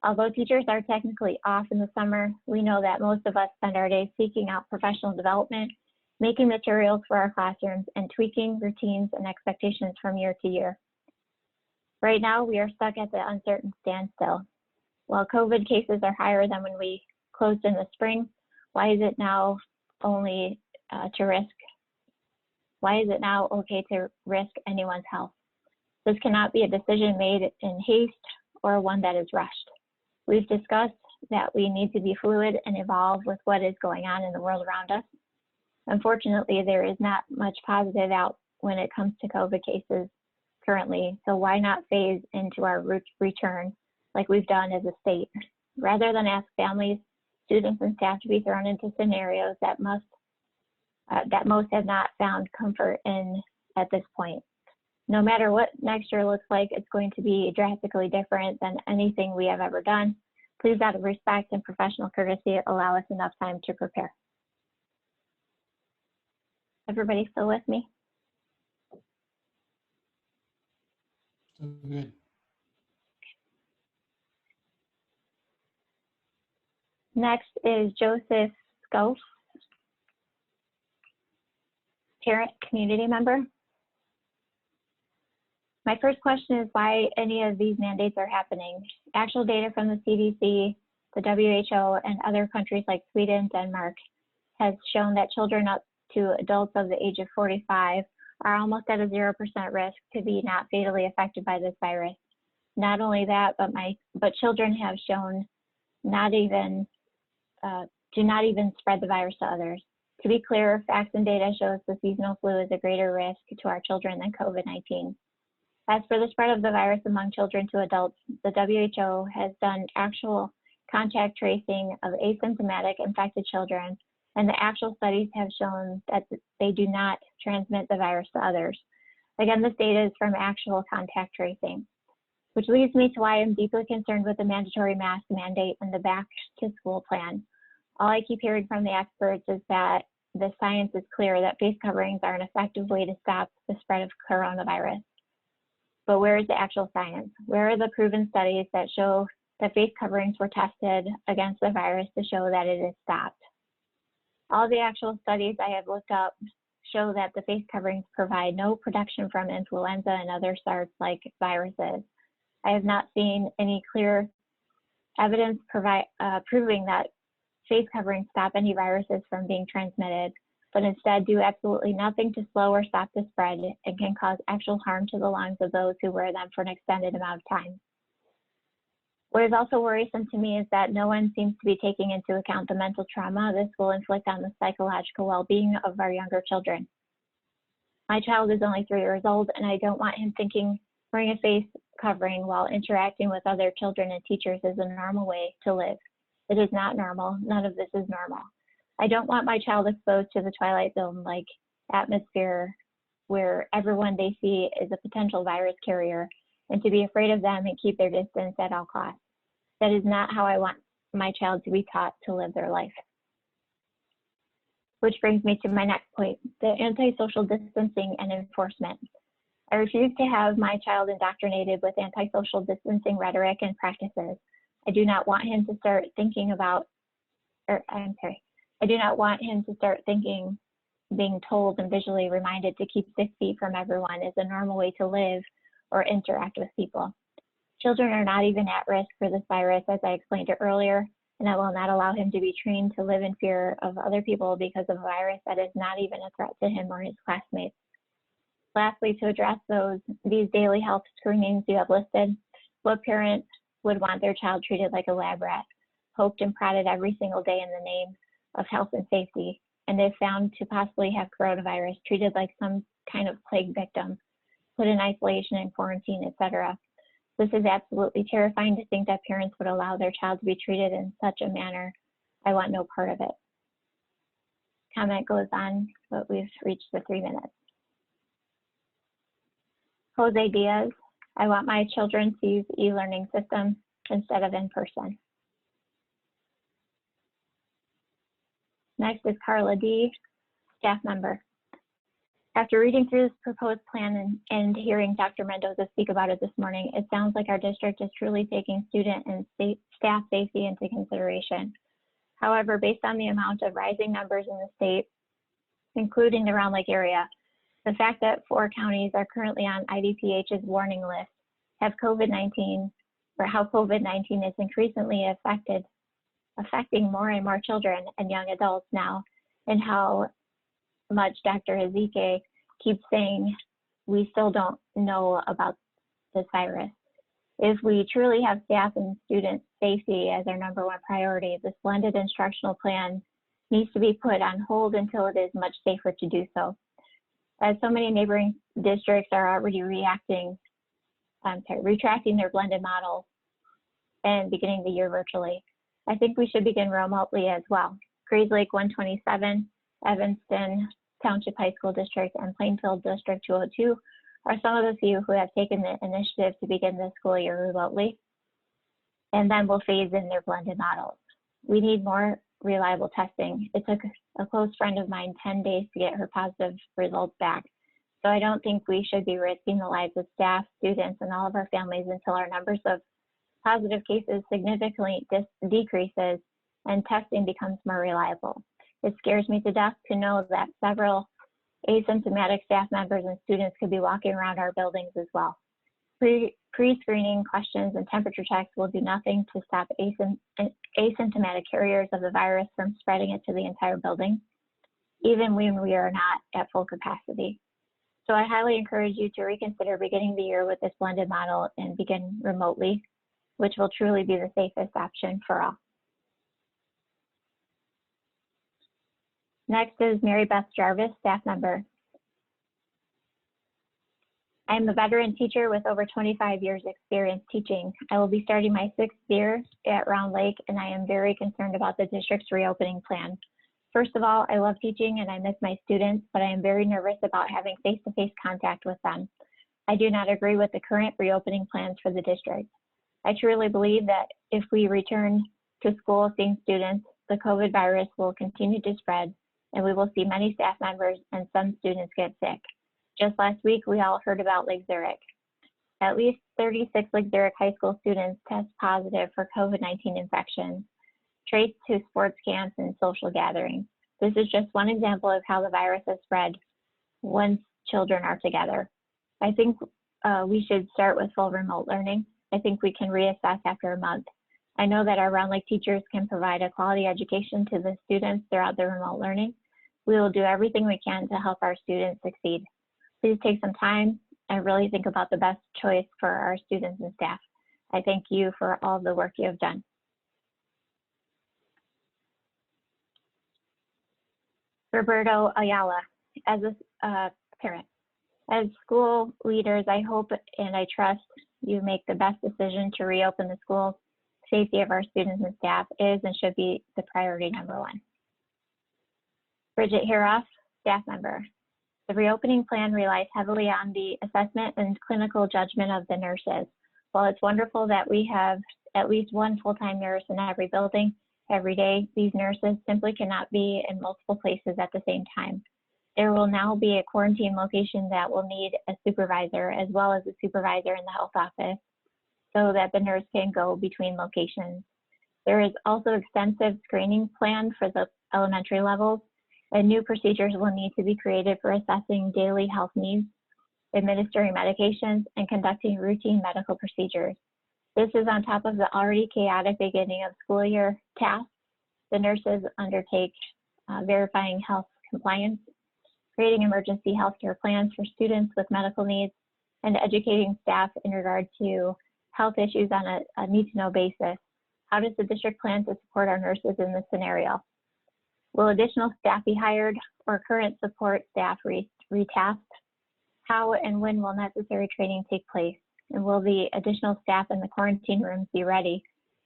Although teachers are technically off in the summer, we know that most of us spend our days seeking out professional development, making materials for our classrooms, and tweaking routines and expectations from year to year. Right now, we are stuck at the uncertain standstill. While COVID cases are higher than when we closed in the spring, why is it now okay to risk anyone's health? This cannot be a decision made in haste or one that is rushed. We've discussed that we need to be fluid and evolve with what is going on in the world around us. Unfortunately, there is not much positive out when it comes to COVID cases currently, so why not phase into our return like we've done as a state, rather than ask families, students, and staff to be thrown into scenarios that most have not found comfort in at this point. No matter what next year looks like, it's going to be drastically different than anything we have ever done. Please, out of respect and professional courtesy, allow us enough time to prepare. Everybody still with me? So good. Next is Joseph Scof, parent community member. My first question is why any of these mandates are happening. Actual data from the CDC, the WHO, and other countries like Sweden, Denmark has shown that children up to adults of the age of 45 are almost at a 0% risk to be not fatally affected by this virus. Not only that, but children have shown do not even spread the virus to others. To be clear, facts and data shows the seasonal flu is a greater risk to our children than COVID-19. As for the spread of the virus among children to adults, the WHO has done actual contact tracing of asymptomatic infected children, and the actual studies have shown that they do not transmit the virus to others. Again, this data is from actual contact tracing, which leads me to why I'm deeply concerned with the mandatory mask mandate and the back to school plan. All I keep hearing from the experts is that the science is clear that face coverings are an effective way to stop the spread of coronavirus. But where is the actual science? Where are the proven studies that show that face coverings were tested against the virus to show that it is stopped? All the actual studies I have looked up show that the face coverings provide no protection from influenza and other SARS-like viruses. I have not seen any clear evidence proving that face coverings stop any viruses from being transmitted, but instead do absolutely nothing to slow or stop the spread and can cause actual harm to the lungs of those who wear them for an extended amount of time. What is also worrisome to me is that no one seems to be taking into account the mental trauma this will inflict on the psychological well-being of our younger children. My child is only 3 years old, and I don't want him thinking wearing a face covering while interacting with other children and teachers is a normal way to live. It is not normal. None of this is normal. I don't want my child exposed to the Twilight Zone-like atmosphere where everyone they see is a potential virus carrier and to be afraid of them and keep their distance at all costs. That is not how I want my child to be taught to live their life. Which brings me to my next point, the antisocial distancing and enforcement. I refuse to have my child indoctrinated with antisocial distancing rhetoric and practices. I do not want him to start thinking being told and visually reminded to keep 6 feet from everyone is a normal way to live or interact with people. Children are not even at risk for this virus, as I explained it earlier, and I will not allow him to be trained to live in fear of other people because of a virus that is not even a threat to him or his classmates. Lastly, to address these daily health screenings you have listed, what parent would want their child treated like a lab rat, poked and prodded every single day in the name of health and safety, and if found to possibly have coronavirus, treated like some kind of plague victim, put in isolation and quarantine, etc. This is absolutely terrifying to think that parents would allow their child to be treated in such a manner. I want no part of it. Comment goes on, but we've reached the 3 minutes. Jose Diaz, I want my children to use e-learning systems instead of in person. Next is Carla D., staff member. After reading through this proposed plan and hearing Dr. Mendoza speak about it this morning, it sounds like our district is truly taking student and staff safety into consideration. However, based on the amount of rising numbers in the state, including the Round Lake area, the fact that 4 counties are currently on IDPH's warning list have COVID-19, or how COVID-19 is increasingly affecting more and more children and young adults now, and how much Dr. Ezike keeps saying we still don't know about this virus. If we truly have staff and student safety as our #1 priority, this blended instructional plan needs to be put on hold until it is much safer to do so. As so many neighboring districts are already retracting their blended model and beginning the year virtually, I think we should begin remotely as well. Gray's Lake 127, Evanston Township High School District, and Plainfield District 202 are some of the few who have taken the initiative to begin the school year remotely, and then we'll phase in their blended models. We need more reliable testing. It took a close friend of mine 10 days to get her positive results back. So I don't think we should be risking the lives of staff, students, and all of our families until our numbers of positive cases significantly decreases and testing becomes more reliable. It scares me to death to know that several asymptomatic staff members and students could be walking around our buildings as well. Pre-screening questions and temperature checks will do nothing to stop asymptomatic carriers of the virus from spreading it to the entire building, even when we are not at full capacity. So I highly encourage you to reconsider beginning the year with this blended model and begin remotely, which will truly be the safest option for all. Next is Mary Beth Jarvis, staff member. I am a veteran teacher with over 25 years experience teaching. I will be starting my 6th year at Round Lake, and I am very concerned about the district's reopening plan. First of all, I love teaching and I miss my students, but I am very nervous about having face-to-face contact with them. I do not agree with the current reopening plans for the district. I truly believe that if we return to school seeing students, the COVID virus will continue to spread, and we will see many staff members and some students get sick. Just last week, we all heard about Lake Zurich. At least 36 Lake Zurich High School students test positive for COVID-19 infections, traced to sports camps and social gatherings. This is just one example of how the virus has spread once children are together. I think we should start with full remote learning. I think we can reassess after a month. I know that our Round Lake teachers can provide a quality education to the students throughout the remote learning. We will do everything we can to help our students succeed. Please take some time and really think about the best choice for our students and staff. I thank you for all the work you have done. Roberto Ayala, as a parent. As school leaders, I hope and I trust you make the best decision to reopen the school. Safety of our students and staff is and should be the priority #1. Bridget Heroff, staff member. The reopening plan relies heavily on the assessment and clinical judgment of the nurses. While it's wonderful that we have at least one full-time nurse in every building every day, these nurses simply cannot be in multiple places at the same time. There will now be a quarantine location that will need a supervisor as well as a supervisor in the health office so that the nurse can go between locations. There is also extensive screening planned for the elementary levels, and new procedures will need to be created for assessing daily health needs, administering medications, and conducting routine medical procedures. This is on top of the already chaotic beginning of school year tasks the nurses undertake, verifying health compliance, creating emergency healthcare plans for students with medical needs, and educating staff in regard to health issues on a need-to-know basis. How does the district plan to support our nurses in this scenario? Will additional staff be hired or current support staff retasked? How and when will necessary training take place? And will the additional staff in the quarantine rooms be ready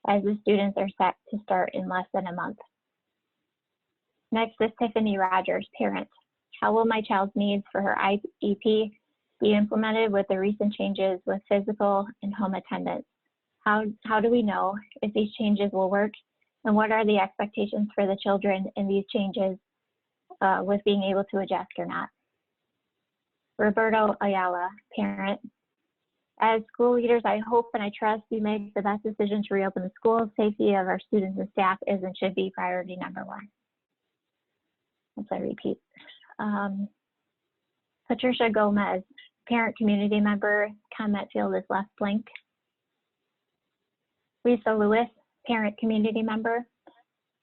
as the students are set to start in less than a month? Next is Tiffany Rogers, parent. How will my child's needs for her IEP be implemented with the recent changes with physical and home attendance? How do we know if these changes will work And what are the expectations for the children in these changes with being able to adjust or not? Roberto Ayala, parent. As school leaders, I hope and I trust we make the best decision to reopen the schools. Safety of our students and staff is and should be priority number one. Let's repeat. Patricia Gomez, parent community member, comment field is left blank. Lisa Lewis, parent community member.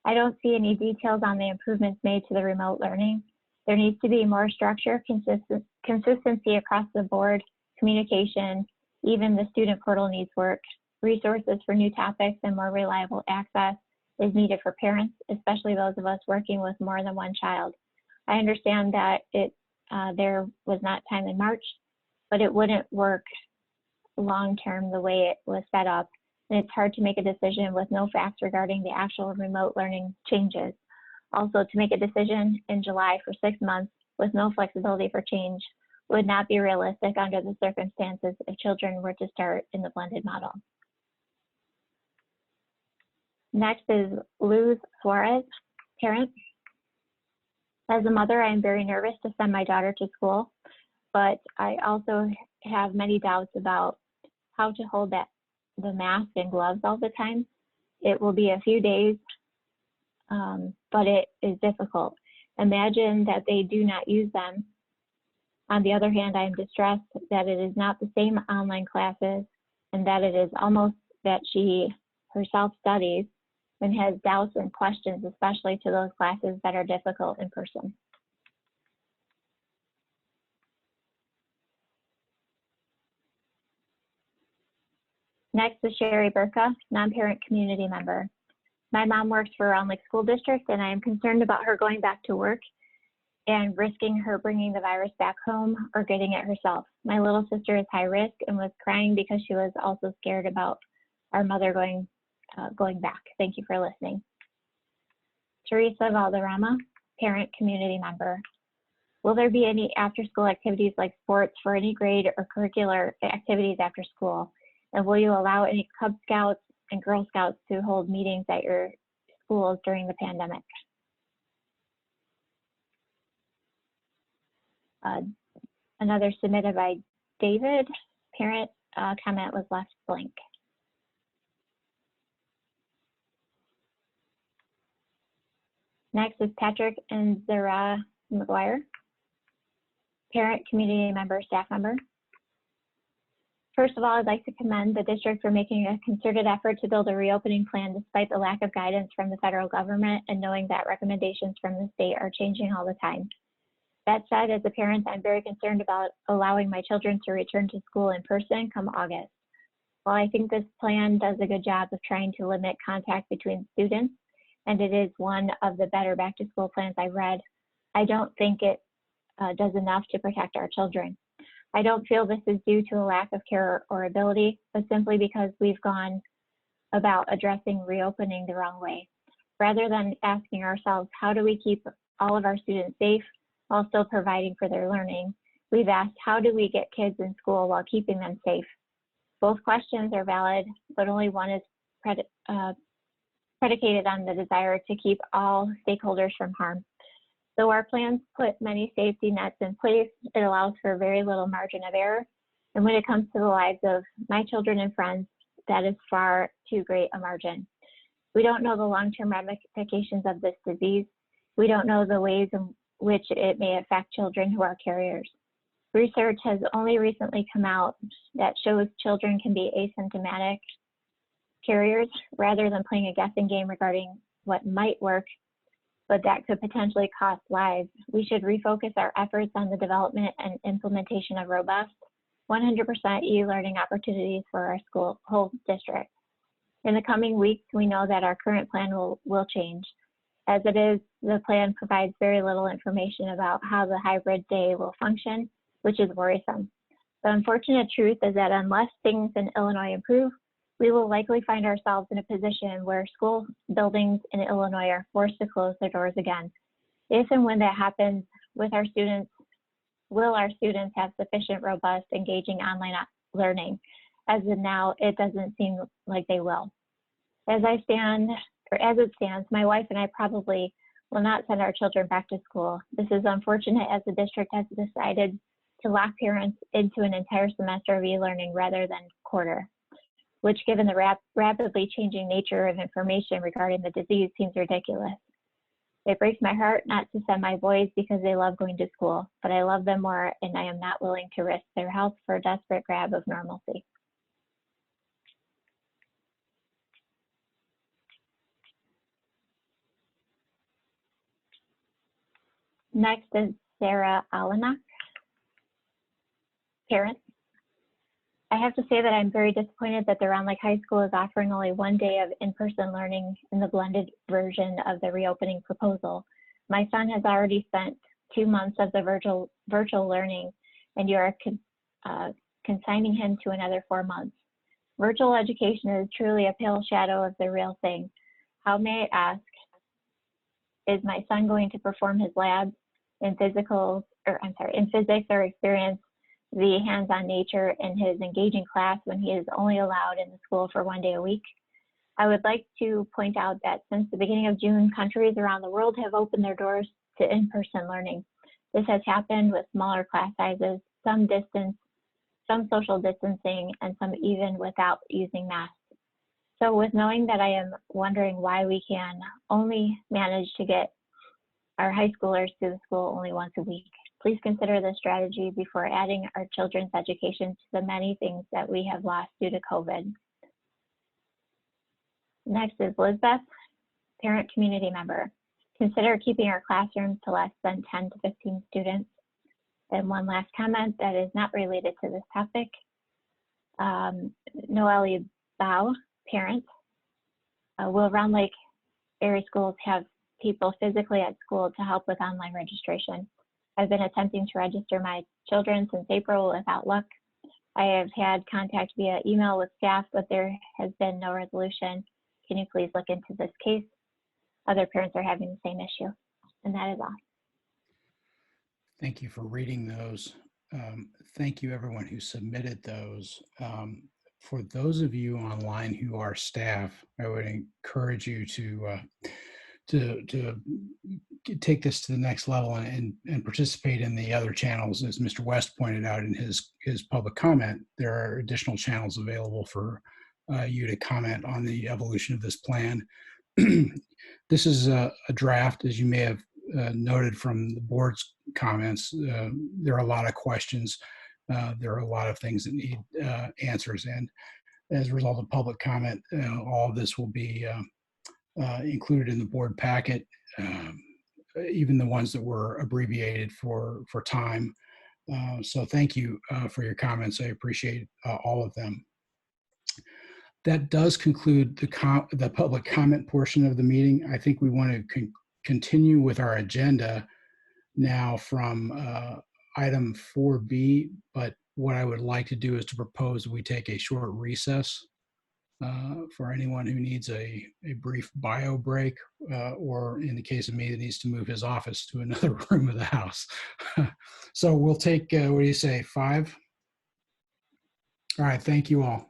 I don't see any details on the improvements made to the remote learning. There needs to be more structure, consistency across the board, communication, even the student portal needs work. Resources for new topics and more reliable access is needed for parents, especially those of us working with more than one child. I understand that there was not time in March, but it wouldn't work long-term the way it was set up. And it's hard to make a decision with no facts regarding the actual remote learning changes. Also, to make a decision in July for 6 months with no flexibility for change would not be realistic under the circumstances if children were to start in the blended model. Next is Luz Suarez, parent. As a mother, I am very nervous to send my daughter to school, but I also have many doubts about how to hold the mask and gloves all the time. It will be a few days, but it is difficult. Imagine that they do not use them. On the other hand, I am distressed that it is not the same online classes and that it is almost that she herself studies and has doubts and questions, especially to those classes that are difficult in person. Next is Sherry Burka, non-parent community member. My mom works for Round Lake School District, and I am concerned about her going back to work and risking her bringing the virus back home or getting it herself. My little sister is high risk and was crying because she was also scared about our mother going back. Thank you for listening. Teresa Valderrama, parent community member. Will there be any after-school activities like sports for any grade or curricular activities after school? And will you allow any Cub Scouts and Girl Scouts to hold meetings at your schools during the pandemic? Another submitted by David, parent comment was left blank. Next is Patrick and Zara McGuire, parent, community member, staff member. First of all, I'd like to commend the district for making a concerted effort to build a reopening plan despite the lack of guidance from the federal government and knowing that recommendations from the state are changing all the time. That said, as a parent, I'm very concerned about allowing my children to return to school in person come August. While I think this plan does a good job of trying to limit contact between students, and it is one of the better back-to-school plans I've read, I don't think it does enough to protect our children. I don't feel this is due to a lack of care or ability, but simply because we've gone about addressing reopening the wrong way. Rather than asking ourselves, how do we keep all of our students safe while still providing for their learning, we've asked, how do we get kids in school while keeping them safe? Both questions are valid, but only one is predicated on the desire to keep all stakeholders from harm. Though our plans put many safety nets in place, it allows for very little margin of error. And when it comes to the lives of my children and friends, that is far too great a margin. We don't know the long-term ramifications of this disease. We don't know the ways in which it may affect children who are carriers. Research has only recently come out that shows children can be asymptomatic carriers rather than playing a guessing game regarding what might work, but that could potentially cost lives. We should refocus our efforts on the development and implementation of robust 100% e-learning opportunities for our whole district. In the coming weeks, we know that our current plan will change. As it is, the plan provides very little information about how the hybrid day will function, which is worrisome. The unfortunate truth is that unless things in Illinois improve, we will likely find ourselves in a position where school buildings in Illinois are forced to close their doors again. If and when that happens with our students, will our students have sufficient, robust, engaging online learning? As of now, it doesn't seem like they will. As I stand or as it stands, my wife and I probably will not send our children back to school. This is unfortunate as the district has decided to lock parents into an entire semester of e-learning rather than quarter, which given the rapidly changing nature of information regarding the disease seems ridiculous. It breaks my heart not to send my boys because they love going to school, but I love them more and I am not willing to risk their health for a desperate grab of normalcy. Next is Sarah Alanak, parent. I have to say that I'm very disappointed that the Round Lake High School is offering only one day of in-person learning in the blended version of the reopening proposal. My son has already spent 2 months of the virtual learning, and you are consigning him to another 4 months. Virtual education is truly a pale shadow of the real thing. How, may I ask, is my son going to perform his labs in physics or experience the hands-on nature in his engaging class when he is only allowed in the school for 1 day a week? I would like to point out that since the beginning of June, countries around the world have opened their doors to in-person learning. This has happened with smaller class sizes, some social distancing, and some even without using masks. So with knowing that, I am wondering why we can only manage to get our high schoolers to the school only once a week. Please consider this strategy before adding our children's education to the many things that we have lost due to COVID. Next is Lizbeth, parent community member. Consider keeping our classrooms to less than 10 to 15 students. And one last comment that is not related to this topic. Noelle Bao, parent. Will Round Lake area schools have people physically at school to help with online registration? I've been attempting to register my children since April without luck. I have had contact via email with staff, but there has been no resolution. Can you please look into this case? Other parents are having the same issue. And that is all. Thank you for reading those. Thank you everyone who submitted those. For those of you online who are staff, I would encourage you to take this to the next level and participate in the other channels. As Mr. West pointed out in his public comment, there are additional channels available for you to comment on the evolution of this plan. This is a draft, as you may have noted from the board's comments. There are a lot of questions. There are a lot of things that need answers, and as a result of public comment, all of this will be included in the board packet, even the ones that were abbreviated for time. So thank you for your comments. I appreciate all of them. That does conclude the public comment portion of the meeting. I think we want to continue with our agenda now from item 4B, but what I would like to do is to propose we take a short recess for anyone who needs a brief bio break, or in the case of me, that needs to move his office to another room of the house. So we'll take, what do you say, 5? All right, thank you all.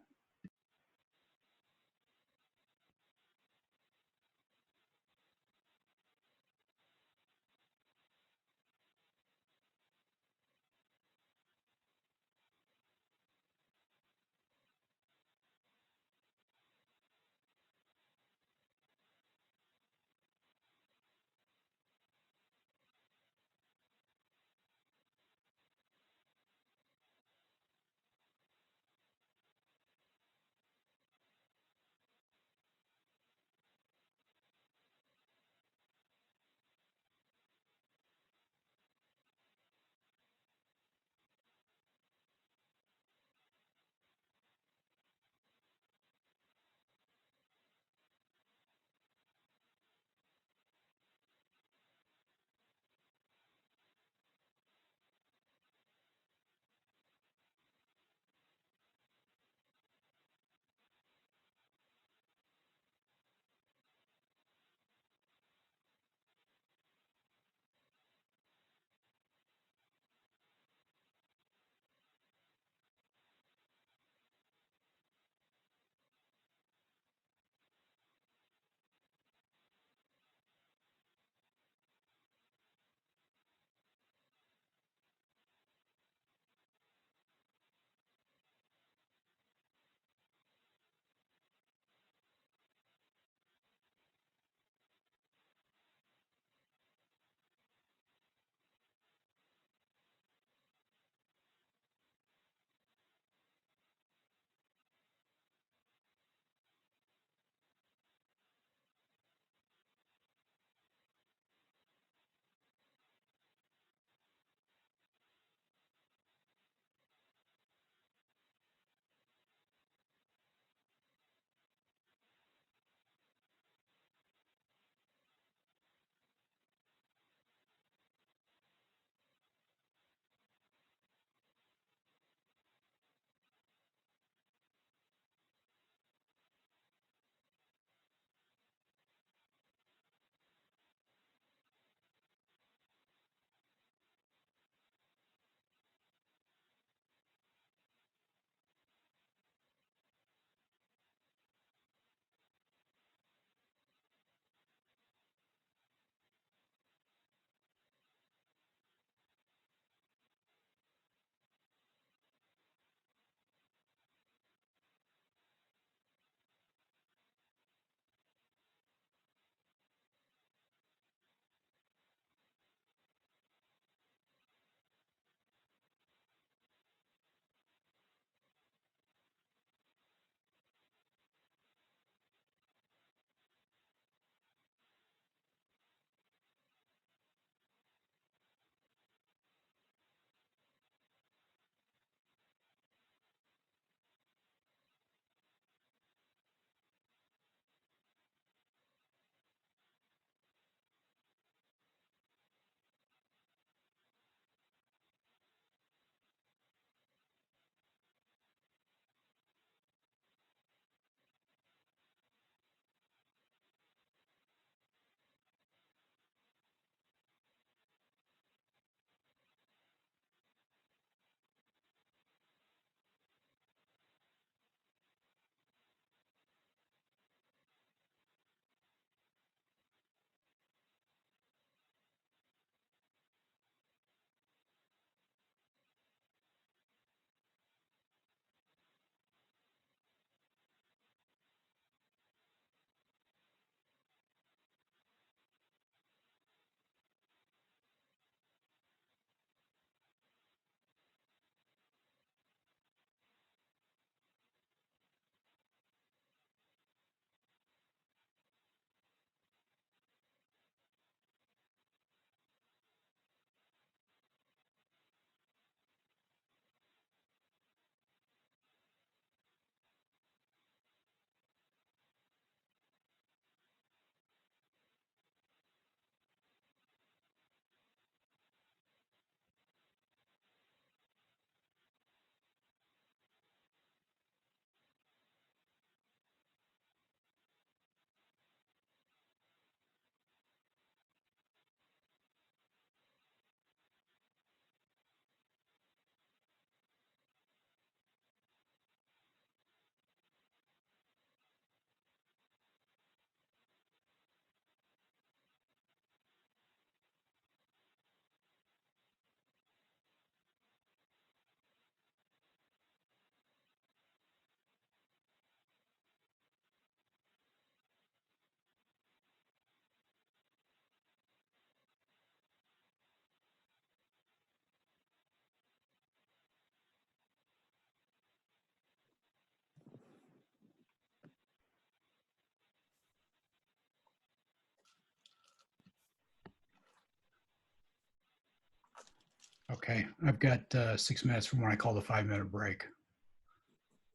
Okay, I've got 6 minutes from when I called a 5-minute break.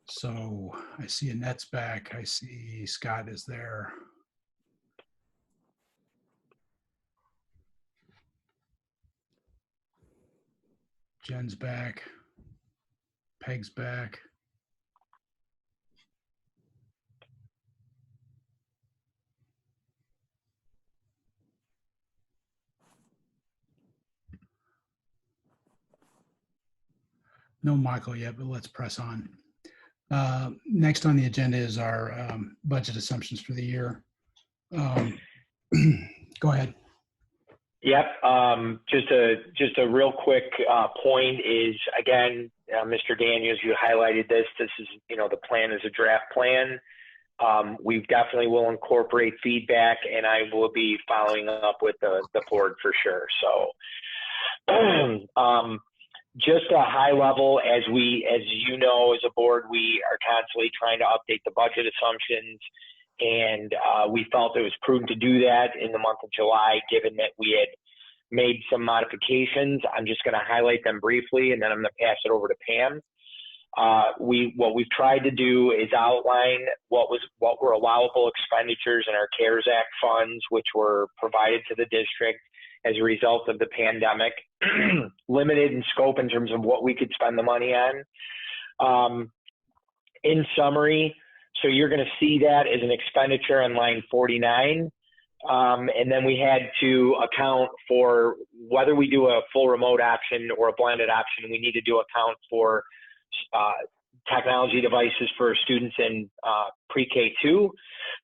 So I see Annette's back. I see Scott is there. Jen's back. Peg's back. No Michael yet, but let's press on. Next on the agenda is our budget assumptions for the year. Go ahead. Yep. Just a real quick point is, again, Mr. Daniels, you highlighted this. This is, the plan is a draft plan. We definitely will incorporate feedback, and I will be following up with the board for sure. So just a high level, as you know, as a board, we are constantly trying to update the budget assumptions. And we felt it was prudent to do that in the month of July, given that we had made some modifications. I'm just going to highlight them briefly, and then I'm going to pass it over to Pam. What we've tried to do is outline what were allowable expenditures in our CARES Act funds, which were provided to the district as a result of the pandemic, limited in scope in terms of what we could spend the money on. In summary, so you're going to see that as an expenditure on line 49. And then we had to account for whether we do a full remote option or a blended option. We need to account for technology devices for students in pre-K2.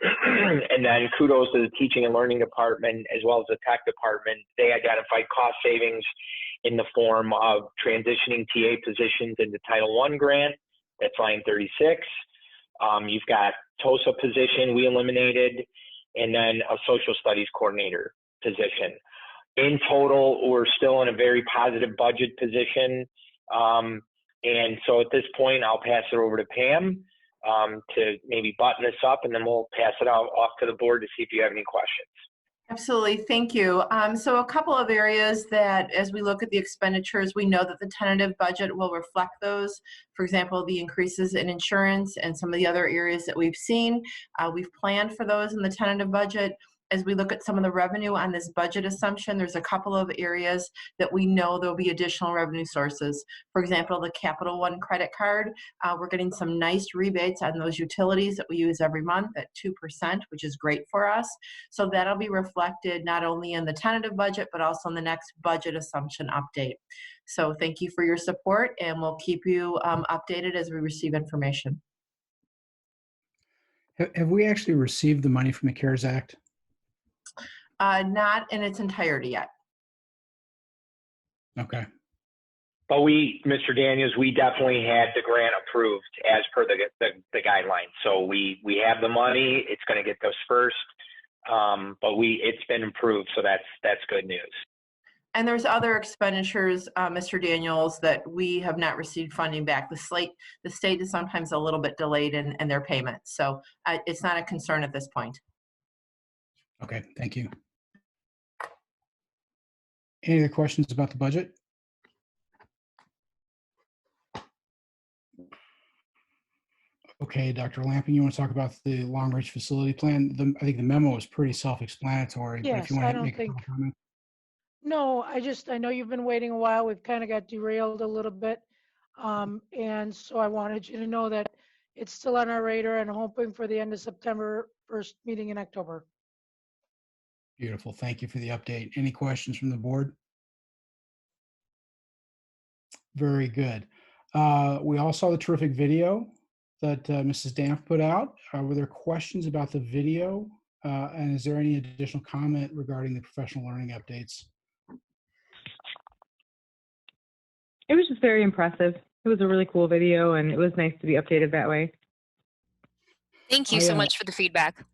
And then kudos to the teaching and learning department as well as the tech department. They identified cost savings in the form of transitioning TA positions into Title I grant. That's line 36. You've got TOSA position we eliminated, and then a social studies coordinator position. In total, we're still in a very positive budget position. And so at this point, I'll pass it over to Pam to maybe button this up, and then we'll pass it off to the board to see if you have any questions. Absolutely, thank you. So a couple of areas that, as we look at the expenditures, we know that the tentative budget will reflect those. For example, the increases in insurance and some of the other areas that we've seen. We've planned for those in the tentative budget. As we look at some of the revenue on this budget assumption, there's a couple of areas that we know there'll be additional revenue sources. For example, the Capital One credit card, we're getting some nice rebates on those utilities that we use every month at 2%, which is great for us. So that'll be reflected not only in the tentative budget, but also in the next budget assumption update. So thank you for your support, and we'll keep you updated as we receive information. Have we actually received the money from the CARES Act? Not in its entirety yet. Okay. But Mr. Daniels, we definitely had the grant approved as per the guidelines. So we have the money. It's going to get dispersed, but it's been approved. So that's good news. And there's other expenditures, Mr. Daniels, that we have not received funding back. The state is sometimes a little bit delayed in their payments. So it's not a concern at this point. Okay, thank you. Any other questions about the budget? Okay, Dr. Lamping, you want to talk about the long-range facility plan? I think the memo is pretty self-explanatory. Yes, but if you want I to don't make think. a comment. No, I know you've been waiting a while. We've kind of got derailed a little bit. And so I wanted you to know that it's still on our radar and hoping for the end of September, first meeting in October. Beautiful. Thank you for the update. Any questions from the board? Very good. We all saw the terrific video that Mrs. Danf put out. Were there questions about the video? And is there any additional comment regarding the professional learning updates? It was just very impressive. It was a really cool video, and it was nice to be updated that way. Thank you so much for the feedback.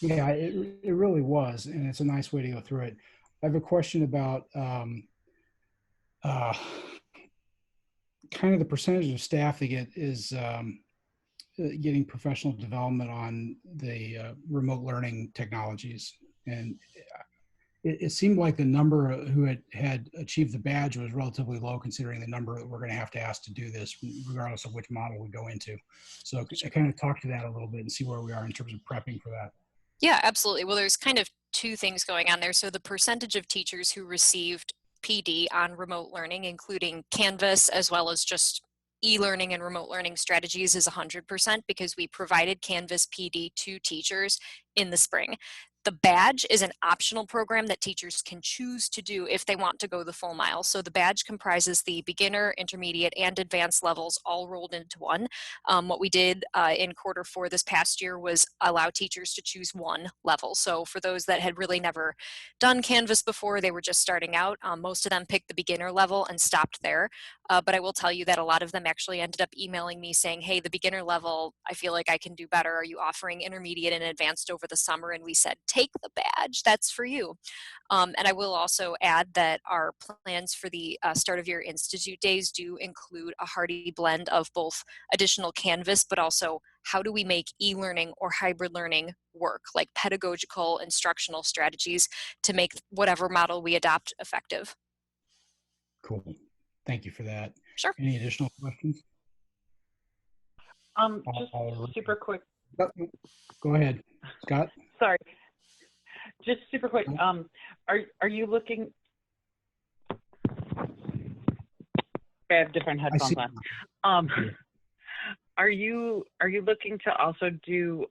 Yeah, it really was, and it's a nice way to go through it. I have a question about kind of the percentage of staff that is getting professional development on the remote learning technologies. And it seemed like the number who had achieved the badge was relatively low considering the number that we're going to have to ask to do this, regardless of which model we go into. So I kind of talk to that a little bit and see where we are in terms of prepping for that. Yeah, absolutely. Well, there's kind of two things going on there. So the percentage of teachers who received PD on remote learning, including Canvas, as well as just e-learning and remote learning strategies, is 100% because we provided Canvas PD to teachers in the spring. The badge is an optional program that teachers can choose to do if they want to go the full mile. So the badge comprises the beginner, intermediate, and advanced levels all rolled into one. What we did in Q4 this past year was allow teachers to choose one level. So for those that had really never done Canvas before, they were just starting out, most of them picked the beginner level and stopped there. But I will tell you that a lot of them actually ended up emailing me saying, hey, the beginner level, I feel like I can do better. Are you offering intermediate and advanced over the summer? And we said, take the badge, that's for you. And I will also add that our plans for the start of year institute days do include a hearty blend of both additional Canvas, but also how do we make e-learning or hybrid learning work, like pedagogical instructional strategies to make whatever model we adopt effective. Cool. Thank you for that. Sure. Any additional questions? Just super quick. Go ahead, Scott. Sorry. Just super quick. Are you looking? I have different headphones on. Are you looking to also do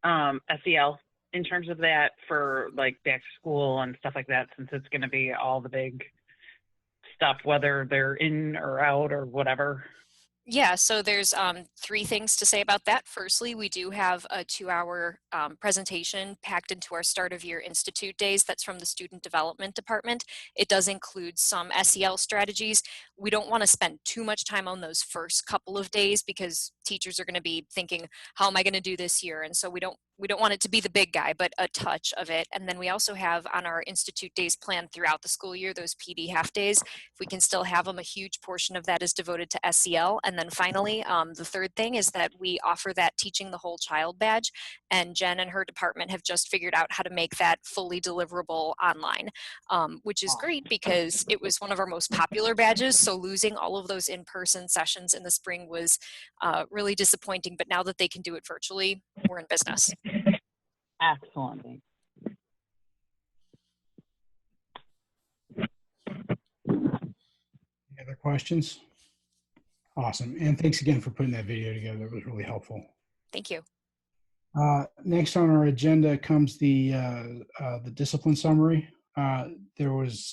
SEL in terms of that for like back to school and stuff like that, since it's going to be all the big stuff, whether they're in or out or whatever? Yeah, so there's 3 things to say about that. Firstly, we do have a 2-hour presentation packed into our start of year institute days. That's from the student development department. It does include some SEL strategies. We don't want to spend too much time on those first couple of days because teachers are going to be thinking, how am I going to do this year? And so we don't want it to be the big guy, but a touch of it. And then we also have on our institute days planned throughout the school year, those PD half days. If we can still have them, a huge portion of that is devoted to SEL. And then finally, the third thing is that we offer that Teaching the Whole Child badge. And Jen and her department have just figured out how to make that fully deliverable online, which is great because it was one of our most popular badges. So losing all of those in-person sessions in the spring was really disappointing. But now that they can do it virtually, we're in business. Excellent. Any other questions? Awesome. And thanks again for putting that video together. It was really helpful. Thank you. Next on our agenda comes the discipline summary. There was,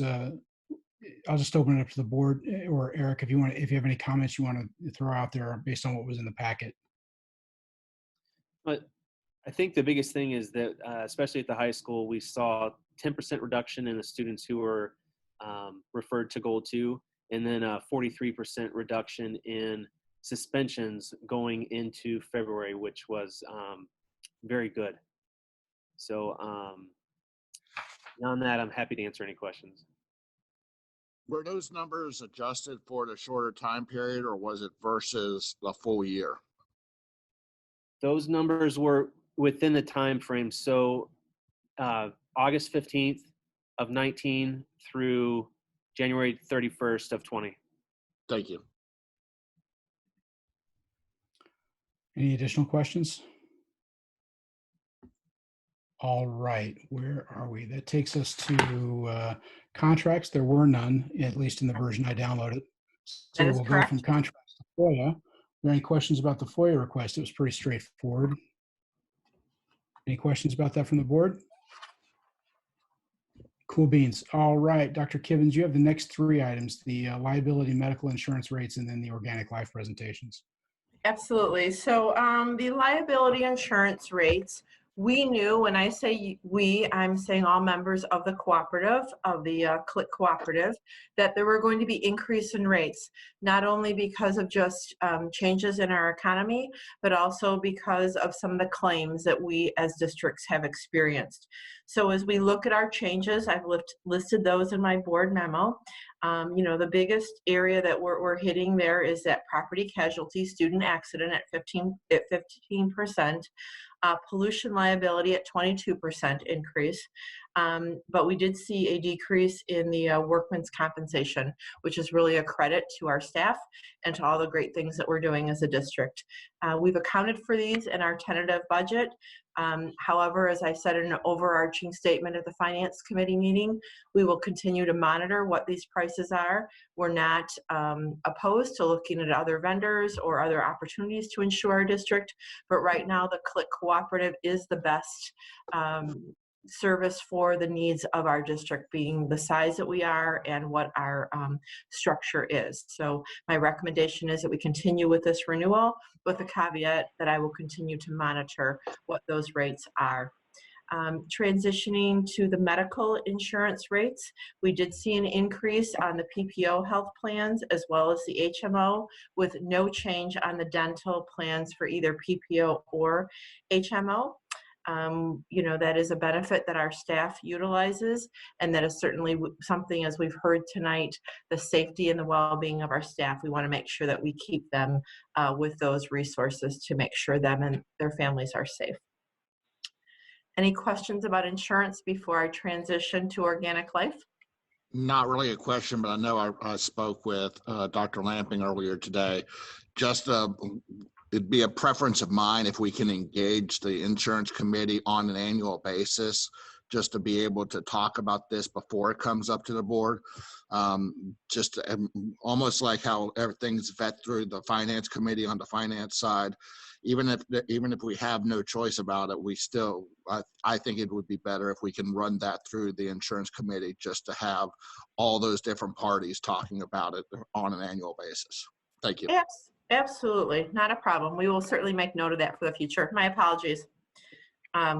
I'll just open it up to the board, or Eric, if you have any comments you want to throw out there based on what was in the packet. But I think the biggest thing is that, especially at the high school, we saw 10% reduction in the students who were referred to Goal 2, and then a 43% reduction in suspensions going into February, which was very good. So beyond that, I'm happy to answer any questions. Were those numbers adjusted for the shorter time period, or was it versus the full year? Those numbers were within the time frame. So August 15th of 19 through January 31st of 20. Thank you. Any additional questions? All right, where are we? That takes us to contracts. There were none, at least in the version I downloaded. So we'll go from contracts to FOIA. Are there any questions about the FOIA request? It was pretty straightforward. Any questions about that from the board? Cool beans. All right, Dr. Kivens, you have the next 3 items, the liability medical insurance rates and then the organic life presentations. Absolutely. So the liability insurance rates, we knew, when I say we, I'm saying all members of the cooperative, of the CLIC cooperative, that there were going to be increase in rates, not only because of just changes in our economy, but also because of some of the claims that we as districts have experienced. So as we look at our changes, I've listed those in my board memo. The biggest area that we're hitting there is that property casualty student accident at 15%, pollution liability at 22% increase. But we did see a decrease in the workman's compensation, which is really a credit to our staff and to all the great things that we're doing as a district. We've accounted for these in our tentative budget. However, as I said in an overarching statement at the Finance Committee meeting, we will continue to monitor what these prices are. We're not opposed to looking at other vendors or other opportunities to insure our district, but right now the CLIC Cooperative is the best service for the needs of our district, being the size that we are and what our structure is. So my recommendation is that we continue with this renewal with the caveat that I will continue to monitor what those rates are. Transitioning to the medical insurance rates, we did see an increase on the PPO health plans as well as the HMO, with no change on the dental plans for either PPO or HMO. That is a benefit that our staff utilizes, and that is certainly something, as we've heard tonight, the safety and the well-being of our staff. We want to make sure that we keep them with those resources to make sure them and their families are safe. Any questions about insurance before I transition to organic life? Not really a question, but I know I spoke with Dr. Lamping earlier today. Just it'd be a preference of mine if we can engage the insurance committee on an annual basis, just to be able to talk about this before it comes up to the board. Just almost like how everything's vet through the finance committee on the finance side. Even if we have no choice about it, we still, I think it would be better if we can run that through the insurance committee, just to have all those different parties talking about it on an annual basis. Thank you. Yes, absolutely, not a problem. We will certainly make note of that for the future. My apologies.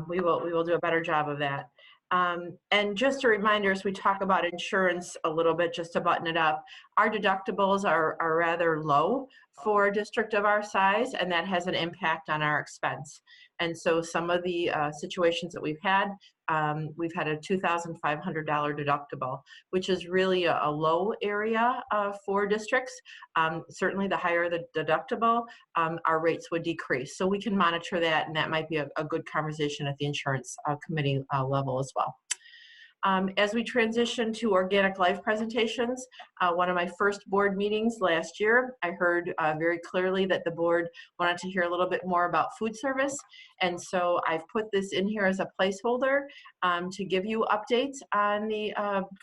We will do a better job of that. And just a reminder, as we talk about insurance a little bit, just to button it up, our deductibles are rather low for a district of our size, and that has an impact on our expense. And so some of the situations that we've had a $2,500 deductible, which is really a low area for districts. Certainly the higher the deductible, our rates would decrease. So we can monitor that, and that might be a good conversation at the insurance committee level as well. As we transition to organic life presentations, one of my first board meetings last year, I heard very clearly that the board wanted to hear a little bit more about food service. And so I've put this in here as a placeholder to give you updates on the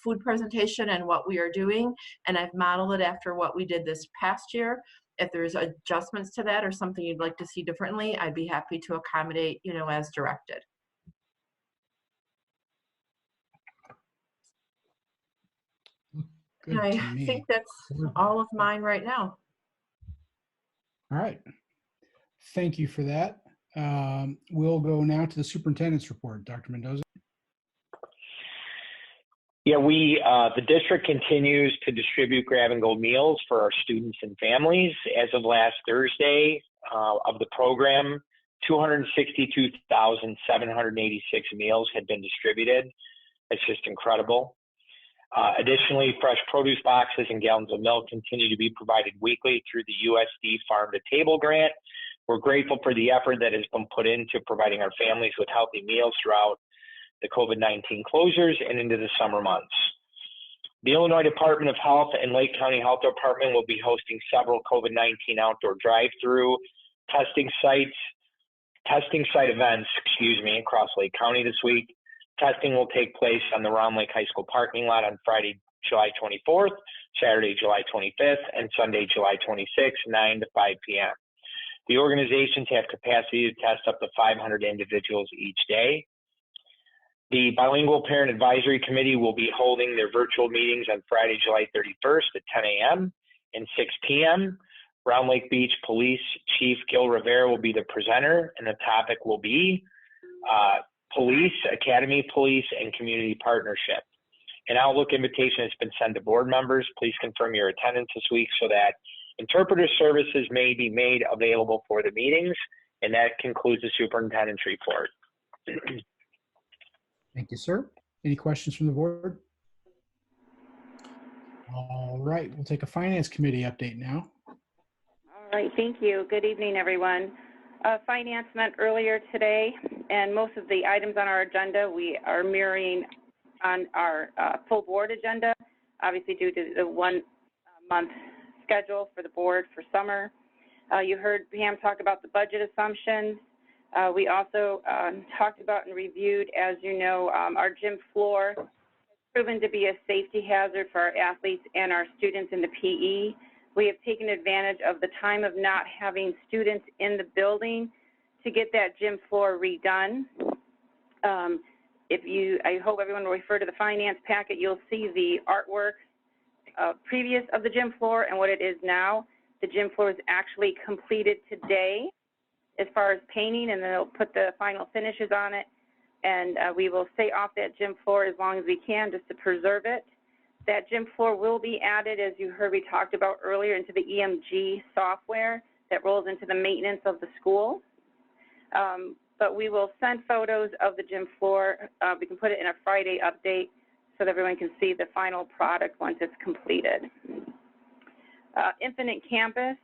food presentation and what we are doing. And I've modeled it after what we did this past year. If there's adjustments to that or something you'd like to see differently, I'd be happy to accommodate, as directed. Good I to me. think that's all of mine right now. All right. Thank you for that. We'll go now to the superintendent's report. Dr. Mendoza. Yeah, the district continues to distribute grab and go meals for our students and families. As of last Thursday of the program, 262,786 meals had been distributed. It's just incredible. Additionally, fresh produce boxes and gallons of milk continue to be provided weekly through the USD Farm to Table grant. We're grateful for the effort that has been put into providing our families with healthy meals throughout the COVID-19 closures and into the summer months. The Illinois Department of Health and Lake County Health Department will be hosting several COVID-19 outdoor drive-through testing site events, across Lake County this week. Testing will take place on the Round Lake High School parking lot on Friday, July 24th, Saturday, July 25th, and Sunday, July 26th, 9 to 5 p.m. The organizations have capacity to test up to 500 individuals each day. The Bilingual Parent Advisory Committee will be holding their virtual meetings on Friday, July 31st at 10 a.m. and 6 p.m. Round Lake Beach Police Chief Gil Rivera will be the presenter, and the topic will be Police, Academy Police, and Community Partnership. An Outlook invitation has been sent to board members. Please confirm your attendance this week so that interpreter services may be made available for the meetings. And that concludes the superintendent's report. Thank you, sir. Any questions from the board? All right, we'll take a Finance Committee update now. All right, thank you. Good evening, everyone. Finance met earlier today, and most of the items on our agenda we are mirroring on our full board agenda, obviously due to the 1 month schedule for the board for summer. You heard Pam talk about the budget assumptions. We also talked about and reviewed, as you know, our gym floor has proven to be a safety hazard for our athletes and our students in the PE. We have taken advantage of the time of not having students in the building to get that gym floor redone. I hope everyone will refer to the finance packet. You'll see the artwork previous of the gym floor and what it is now. The gym floor is actually completed today as far as painting, and then they'll put the final finishes on it. And we will stay off that gym floor as long as we can just to preserve it. That gym floor will be added, as you heard we talked about earlier, into the EMG software that rolls into the maintenance of the school. But we will send photos of the gym floor. We can put it in a Friday update so that everyone can see the final product once it's completed. Infinite Campus,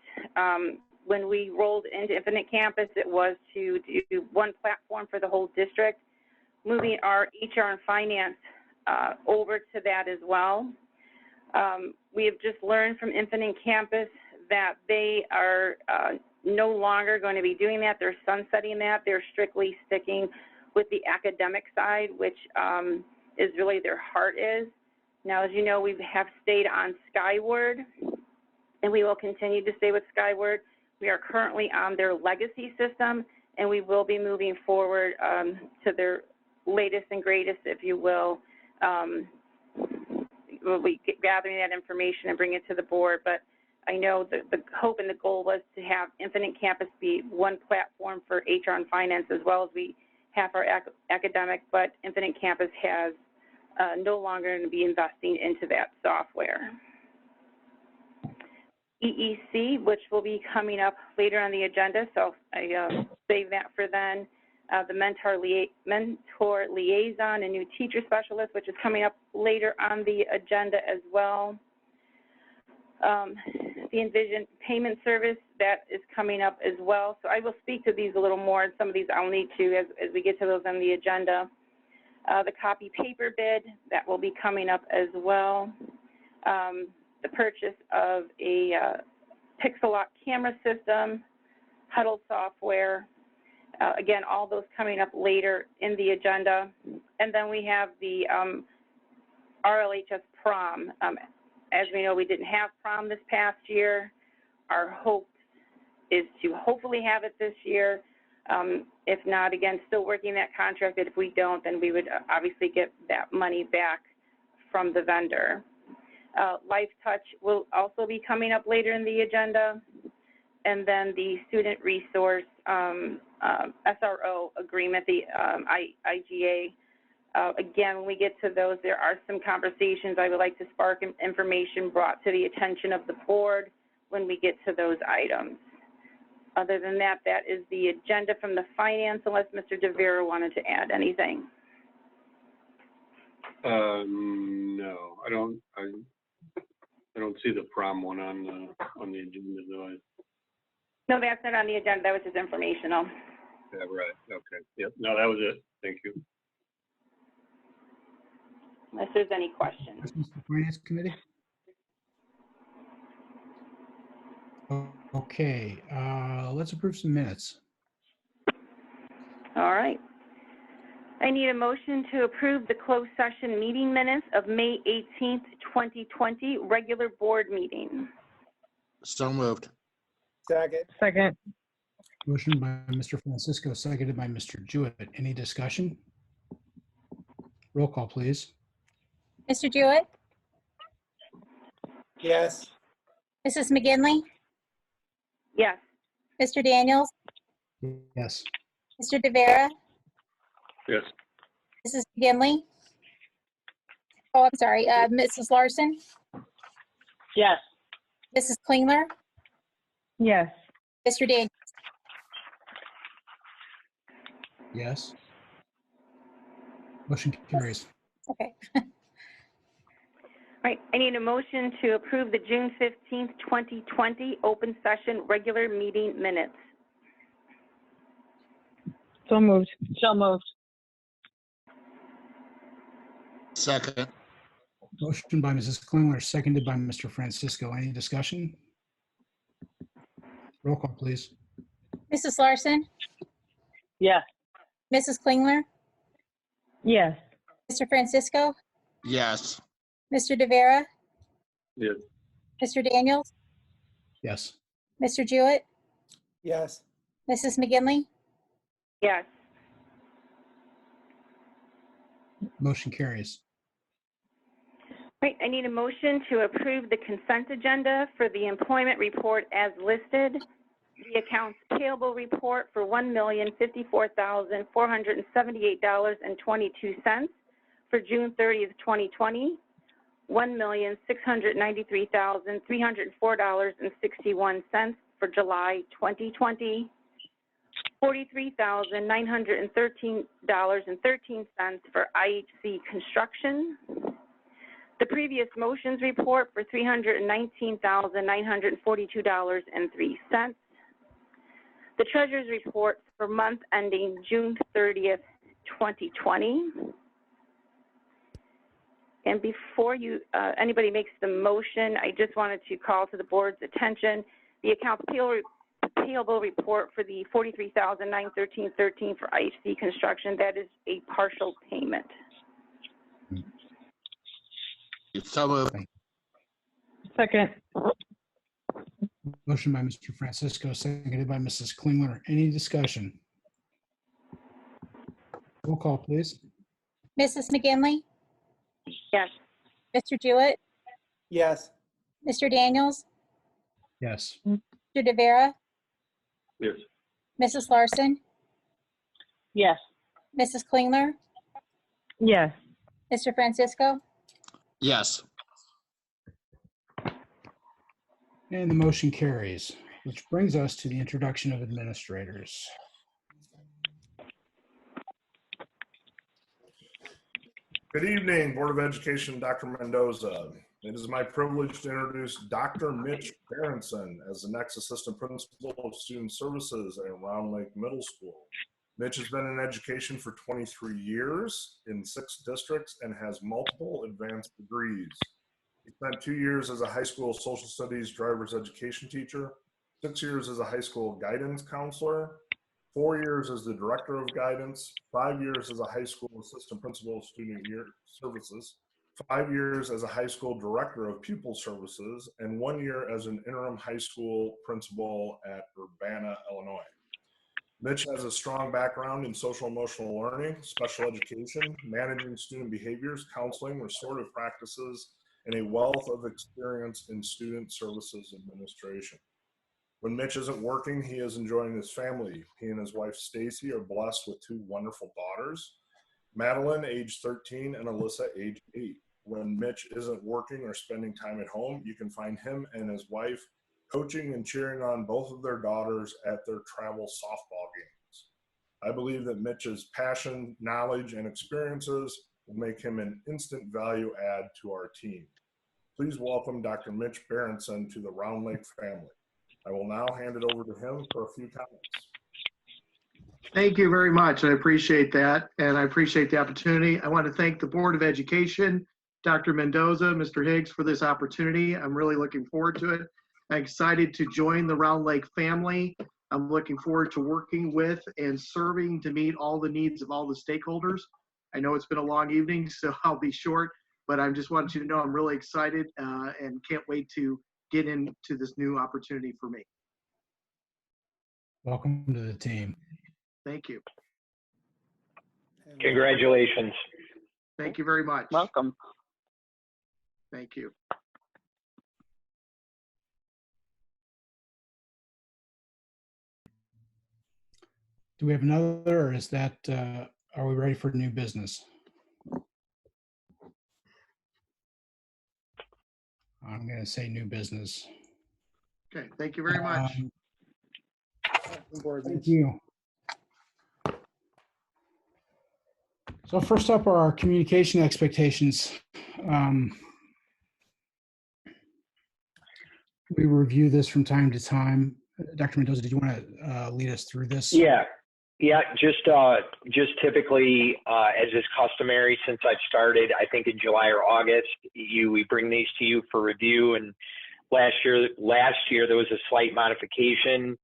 when we rolled into Infinite Campus, it was to do one platform for the whole district, moving our HR and finance over to that as well. We have just learned from Infinite Campus that they are no longer going to be doing that. They're sunsetting that. They're strictly sticking with the academic side, which is really their heart is. Now, as you know, we have stayed on Skyward, and we will continue to stay with Skyward. We are currently on their legacy system, and we will be moving forward to their latest and greatest, if you will. We'll be gathering that information and bring it to the board, but I know the hope and the goal was to have Infinite Campus be one platform for HR and finance as well as we have our academic, but Infinite Campus has no longer going to be investing into that software. EEC, which will be coming up later on the agenda, so I save that for then. The mentor liaison and new teacher specialist, which is coming up later on the agenda as well. The Envision payment service, that is coming up as well. So I will speak to these a little more, and some of these I'll need to as we get to those on the agenda. The copy paper bid, that will be coming up as well. The purchase of a Pixel Lock camera system, Huddle software. Again, all those coming up later in the agenda. And then we have the RLHS prom. As we know, we didn't have prom this past year. Our hope is to hopefully have it this year. If not, again, still working that contract. If we don't, then we would obviously get that money back from the vendor. Life Touch will also be coming up later in the agenda. And then the student resource SRO agreement, the IGA. Again, when we get to those, there are some conversations I would like to spark information brought to the attention of the board when we get to those items. Other than that, that is the agenda from the finance, unless Mr. DeVera wanted to add anything. No, I don't see the prom one on the agenda though. No, that's not on the agenda. That was just informational. Yeah, right. Okay. Yep. No, that was it. Thank you. Unless there's any questions. Questions for Finance Committee? Okay, let's approve some minutes. All right. I need a motion to approve the closed session meeting minutes of May 18th, 2020, regular board meeting. So moved. Second. Motion by Mr. Francisco, seconded by Mr. Jewett. Any discussion? Roll call, please. Mr. Jewett, Yes. Mrs. McGinley, Yes. Mr. Daniels, Yes. Mr. DeVera, Yes. Mrs. McGinley. Oh, I'm sorry, Mrs. Larson, Yes. Mrs. Klingler, Yes. Mr. Daniels. Yes. Motion carries. Okay. All right, I need a motion to approve the June 15th, 2020 open session regular meeting minutes. So moved. So moved. Second. Motion by Mrs. Klingler, seconded by Mr. Francisco. Any discussion? Roll call, please. Mrs. Larson, Yes. Mrs. Klingler, Yes. Mr. Francisco, Yes. Mr. De Vera, Yes. Mr. Daniels, Yes. Mr. Jewett, Yes. Mrs. McGinley, Yes. Motion carries. Right, I need a motion to approve the consent agenda for the employment report as listed, the accounts payable report for $1,054,478.22 for June 30th, 2020, $1,693,304.61 for July 2020, $43,913.13 for IHC construction, the previous motions report for $319,942.03, the treasurer's report for month ending June 30th, 2020. And before anybody makes the motion, I just wanted to call to the board's attention the accounts payable report for the $43,913.13 for IHC construction. That is a partial payment. So moved. Second. Motion by Mr. Francisco, seconded by Mrs. Klingler. Any discussion? Roll call, please. Mrs. McGinley, Yes. Mr. Jewett, Yes. Mr. Daniels, Yes. Mr. De Vera, Yes. Mrs. Larson, Yes. Mrs. Klingler, Yes. Mr. Francisco, Yes. And the motion carries, which brings us to the introduction of administrators. Good evening, Board of Education, Dr. Mendoza. It is my privilege to introduce Dr. Mitch Berenson as the next Assistant Principal of Student Services at Round Lake Middle School. Mitch has been in education for 23 years in 6 districts and has multiple advanced degrees. He spent 2 years as a high school social studies driver's education teacher, 6 years as a high school guidance counselor, 4 years as the director of guidance, 5 years as a high school assistant principal of student services, 5 years as a high school director of pupil services, and 1 year as an interim high school principal at Urbana, Illinois. Mitch has a strong background in social emotional learning, special education, managing student behaviors, counseling, restorative practices, and a wealth of experience in student services administration. When Mitch isn't working, he is enjoying his family. He and his wife, Stacy, are blessed with 2 wonderful daughters, Madeline, age 13, and Alyssa, age 8. When Mitch isn't working or spending time at home, you can find him and his wife coaching and cheering on both of their daughters at their travel softball games. I believe that Mitch's passion, knowledge, and experiences will make him an instant value add to our team. Please welcome Dr. Mitch Berenson to the Round Lake family. I will now hand it over to him for a few comments. Thank you very much. I appreciate that, and I appreciate the opportunity. I want to thank the Board of Education, Dr. Mendoza, Mr. Higgs, for this opportunity. I'm really looking forward to it. I'm excited to join the Round Lake family. I'm looking forward to working with and serving to meet all the needs of all the stakeholders. I know it's been a long evening, so I'll be short, but I just wanted you to know I'm really excited and can't wait to get into this new opportunity for me. Welcome to the team. Thank you. Congratulations. Thank you very much. Welcome. Thank you. Do we have another, or is that, are we ready for new business? I'm going to say new business. Okay, thank you very much. Thank you. So first up are our communication expectations. we review this from time to time. Dr. Mendoza, did you want to lead us through this? Yeah, just typically, as is customary since I've started, I think in July or August, we bring these to you for review. And last year there was a slight modification.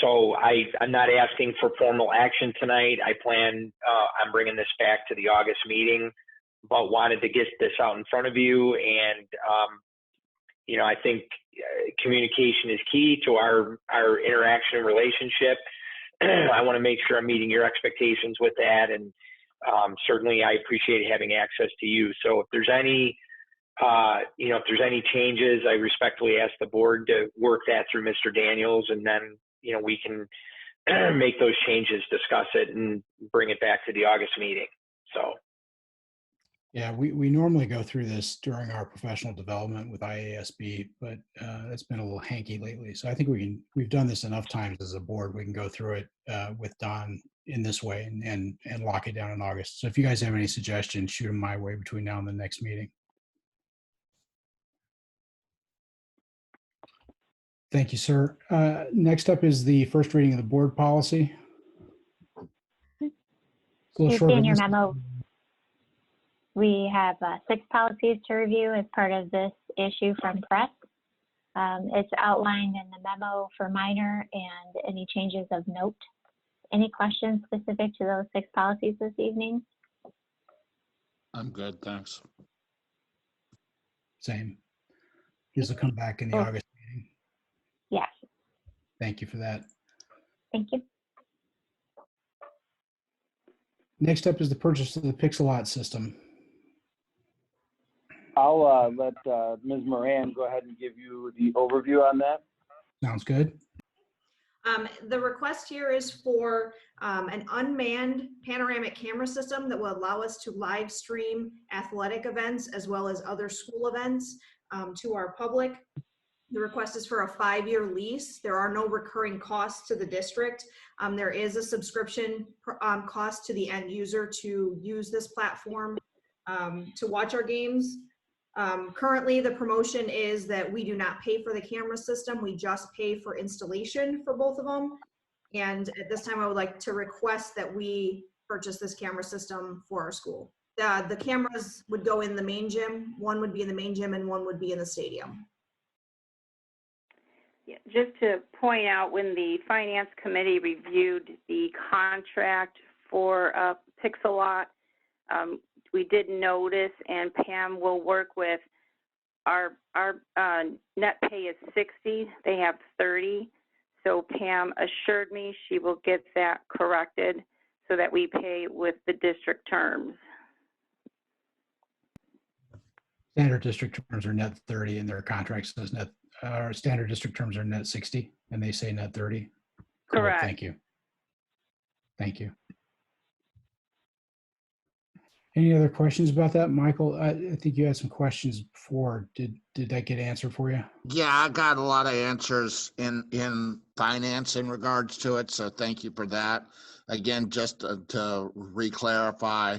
So I'm not asking for formal action tonight. I plan on bringing this back to the August meeting, but wanted to get this out in front of you. And I think communication is key to our interaction and relationship. I want to make sure I'm meeting your expectations with that, and certainly I appreciate having access to you. So if there's any changes, I respectfully ask the board to work that through Mr. Daniels, and then we can make those changes, discuss it, and bring it back to the August meeting. So. Yeah, we normally go through this during our professional development with IASB, but it's been a little hanky lately. So I think we've done this enough times as a board. We can go through it with Don in this way and lock it down in August. So if you guys have any suggestions, shoot them my way between now and the next meeting. Thank you, sir. Next up is the first reading of the board policy. You see in your memo, we have 6 policies to review as part of this issue from press. It's outlined in the memo for minor and any changes of note. Any questions specific to those 6 policies this evening? I'm good, thanks. Same. This will come back in the August meeting. Yes. Thank you for that. Thank you. Next up is the purchase of the Pixelot system. I'll let Ms. Moran go ahead and give you the overview on that. Sounds good. The request here is for an unmanned panoramic camera system that will allow us to live stream athletic events as well as other school events to our public. The request is for a 5-year lease. There are no recurring costs to the district. There is a subscription cost to the end user to use this platform to watch our games. Currently, the promotion is that we do not pay for the camera system. We just pay for installation for both of them. And at this time, I would like to request that we purchase this camera system for our school. The cameras would go in the main gym. One would be in the main gym and one would be in the stadium. Yeah, just to point out, when the Finance Committee reviewed the contract for Pixelot, we did notice, and Pam will work with, our net pay is 60, they have 30. So Pam assured me she will get that corrected so that we pay with the district terms. Standard district terms are net 30 and their contract says net, standard district terms are net 60 and they say net 30. Correct. Thank you. Thank you. Any other questions about that, Michael? I think you had some questions before. Did that get answered for you? Yeah, I got a lot of answers in finance in regards to it, so thank you for that. Again, just to re-clarify,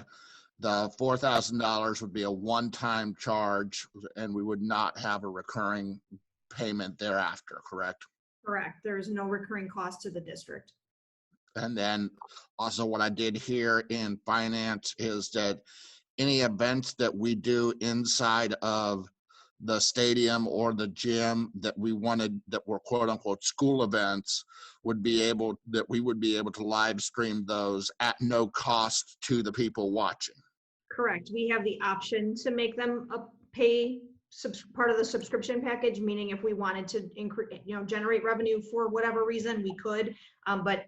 the $4,000 would be a one-time charge, and we would not have a recurring payment thereafter, correct? Correct. There is no recurring cost to the district. And then also what I did here in finance is that any events that we do inside of the stadium or the gym that we wanted, that were quote unquote school events, we would be able to live stream those at no cost to the people watching. Correct. We have the option to make them pay part of the subscription package, meaning if we wanted to increase, generate revenue for whatever reason, we could, but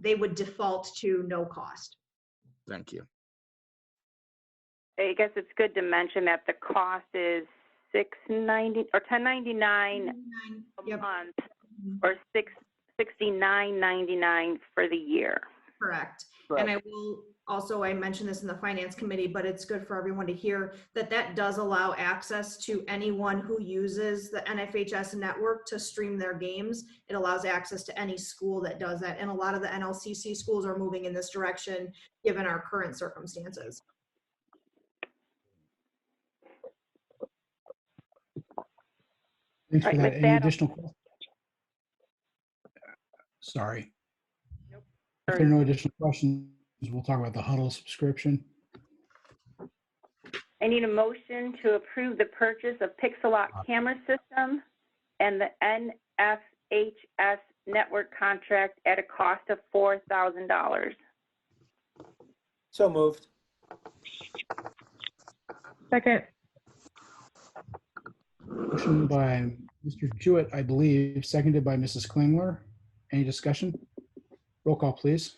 they would default to no cost. Thank you. I guess it's good to mention that the cost is $690 or $1099 a month, or $69.99 for the year. Correct. And I will also, I mentioned this in the Finance Committee, but it's good for everyone to hear that does allow access to anyone who uses the NFHS network to stream their games. It allows access to any school that does that. And a lot of the NLCC schools are moving in this direction, given our current circumstances. Thanks All for right, that. with Any that, additional questions? Sorry. If Sorry. there are no additional questions, we'll talk about the Huddle subscription. I need a motion to approve the purchase of Pixelot camera system and the NFHS network contract at a cost of $4,000. So moved. Second. Motion by Mr. Jewett, I believe, seconded by Mrs. Klingler. Any discussion? Roll call, please.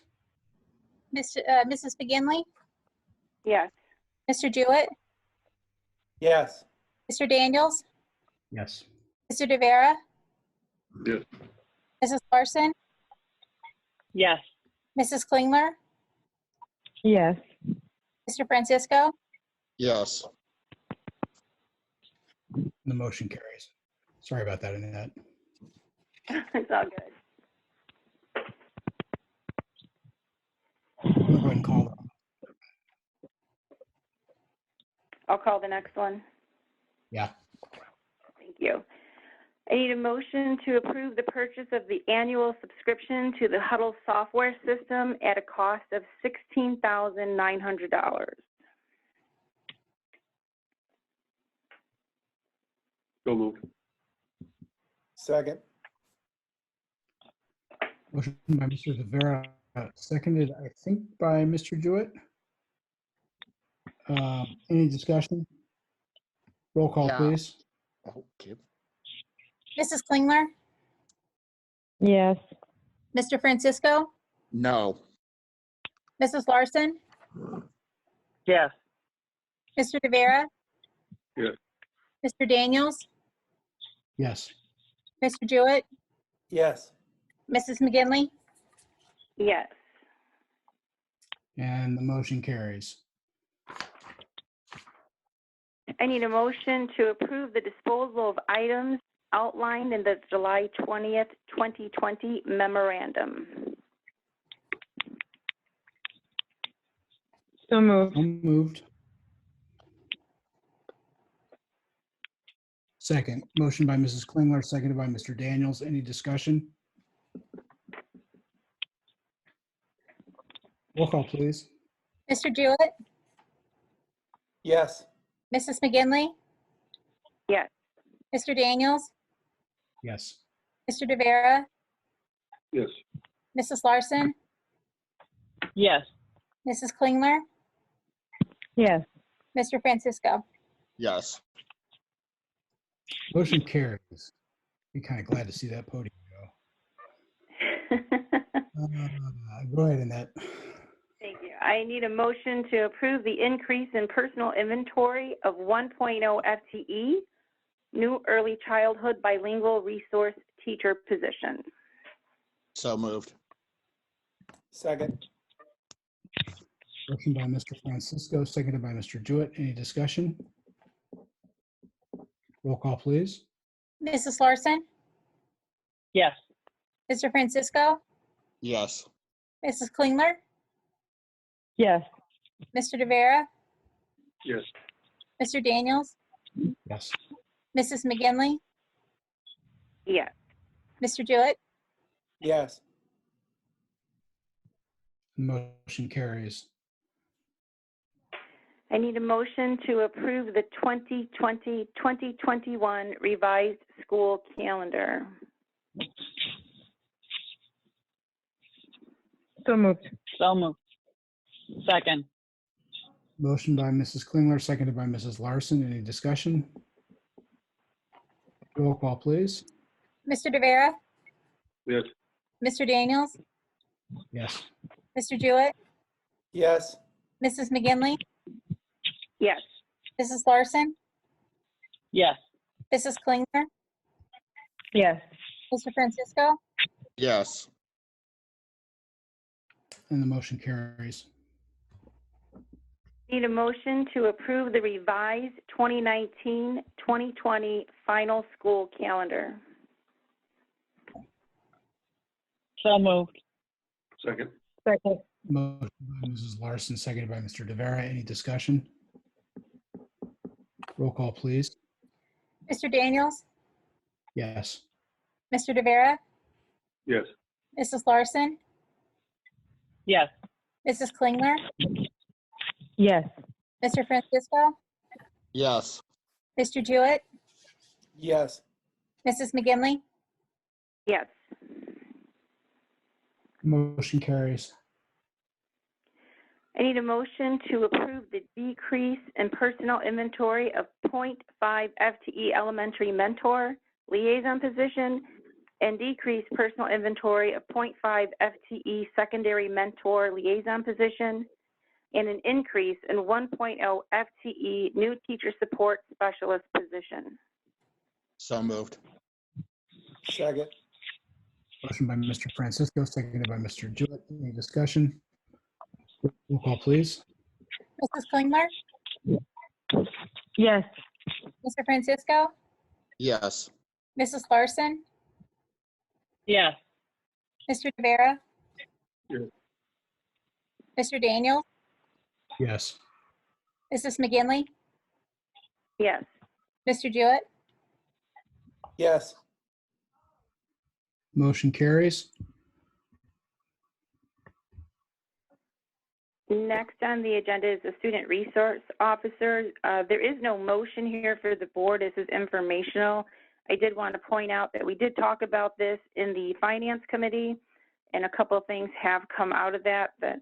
Mrs. McGinley, Yes. Mr. Jewett, Yes. Mr. Daniels, Yes. Mr. De Vera, Yes. Mrs. Larson, Yes. Mrs. Klingler, Yes. Mr. Francisco, Yes. The motion carries. Sorry about that, Annette. It's all good. I'm going to go ahead and call them. I'll call the next one. Yeah. Thank you. I need a motion to approve the purchase of the annual subscription to the Huddle software system at a cost of $16,900. So moved. Second. Motion by Mr. De Vera, seconded, I think, by Mr. Jewett. Any discussion? Roll call, Yeah. please. Okay. Mrs. Klingler, Yes. Mr. Francisco, No. Mrs. Larson, Yes. Mr. De Vera, Yes. Mr. Daniels, Yes. Mr. Jewett, Yes. Mrs. McGinley, Yes. And the motion carries. I need a motion to approve the disposal of items outlined in the July 20th, 2020 memorandum. So moved. So moved. Second. Motion by Mrs. Klingler, seconded by Mr. Daniels. Any discussion? Roll call, please. Mr. Jewett, Yes. Mrs. McGinley, Yes. Mr. Daniels, Yes. Mr. De Vera, Yes. Mrs. Larson, Yes. Mrs. Klingler, Yes. Mr. Francisco. Yes. Motion carries. Be kind of glad to see that podium go. Go ahead, Annette. Thank you. I need a motion to approve the increase in personal inventory of 1.0 FTE, new early childhood bilingual resource teacher position. So moved. Second. Motion by Mr. Francisco, seconded by Mr. Jewett. Any discussion? Roll call, please. Mrs. Larson, Yes. Mr. Francisco, Yes. Mrs. Klingler, Yes. Mr. De Vera, Yes. Mr. Daniels, Yes. Mrs. McGinley, Yes. Mr. Jewett, Yes. Motion carries. I need a motion to approve the 2020-2021 revised school calendar. So moved. So moved. Second. Motion by Mrs. Klingler, seconded by Mrs. Larson. Any discussion? Roll call, please. Mr. De Vera, Yes. Mr. Daniels, Yes. Mr. Jewett, Yes. Mrs. McGinley, Yes. Mrs. Larson, Yes. Mrs. Klingler, Yes. Mr. Francisco, Yes. And the motion carries. Need a motion to approve the revised 2019-2020 final school calendar. So moved. Second. Second. Motion by Mrs. Larson, seconded by Mr. De Vera. Any discussion? Roll call, please. Mr. Daniels, Yes. Mr. De Vera, Yes. Mrs. Larson, Yes. Mrs. Klingler, Yes. Mr. Francisco, Yes. Mr. Jewett, Yes. Mrs. McGinley, Yes. Motion carries. I need a motion to approve the decrease in personnel inventory of 0.5 FTE elementary mentor liaison position and decrease personal inventory of 0.5 FTE secondary mentor liaison position and an increase in 1.0 FTE new teacher support specialist position. So moved. Second. Motion by Mr. Francisco, seconded by Mr. Jewett. Any discussion? Roll call, please. Mrs. Klingler, Yes. Mr. Francisco, Yes. Mrs. Larson, Yes. Mr. De Vera, Yes. Mr. Daniels, Yes. Mrs. McGinley, Yes. Mr. Jewett, Yes. Motion carries. Next on the agenda is the student resource officer. There is no motion here for the board. This is informational. I did want to point out that we did talk about this in the finance committee, and a couple of things have come out of that that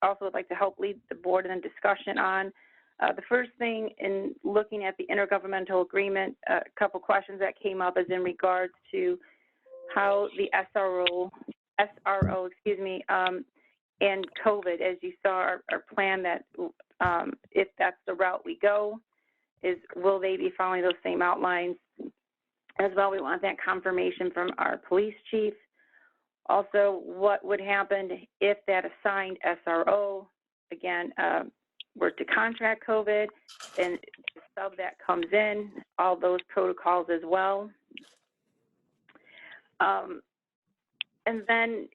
also would like to help lead the board in a discussion on. The first thing in looking at the intergovernmental agreement, a couple questions that came up is in regards to how the SRO, and COVID, as you saw our plan that if that's the route we go, is will they be following those same outlines? As well, we want that confirmation from our police chief. Also, what would happen if that assigned SRO, again, were to contract COVID and the sub that comes in, all those protocols as well. And then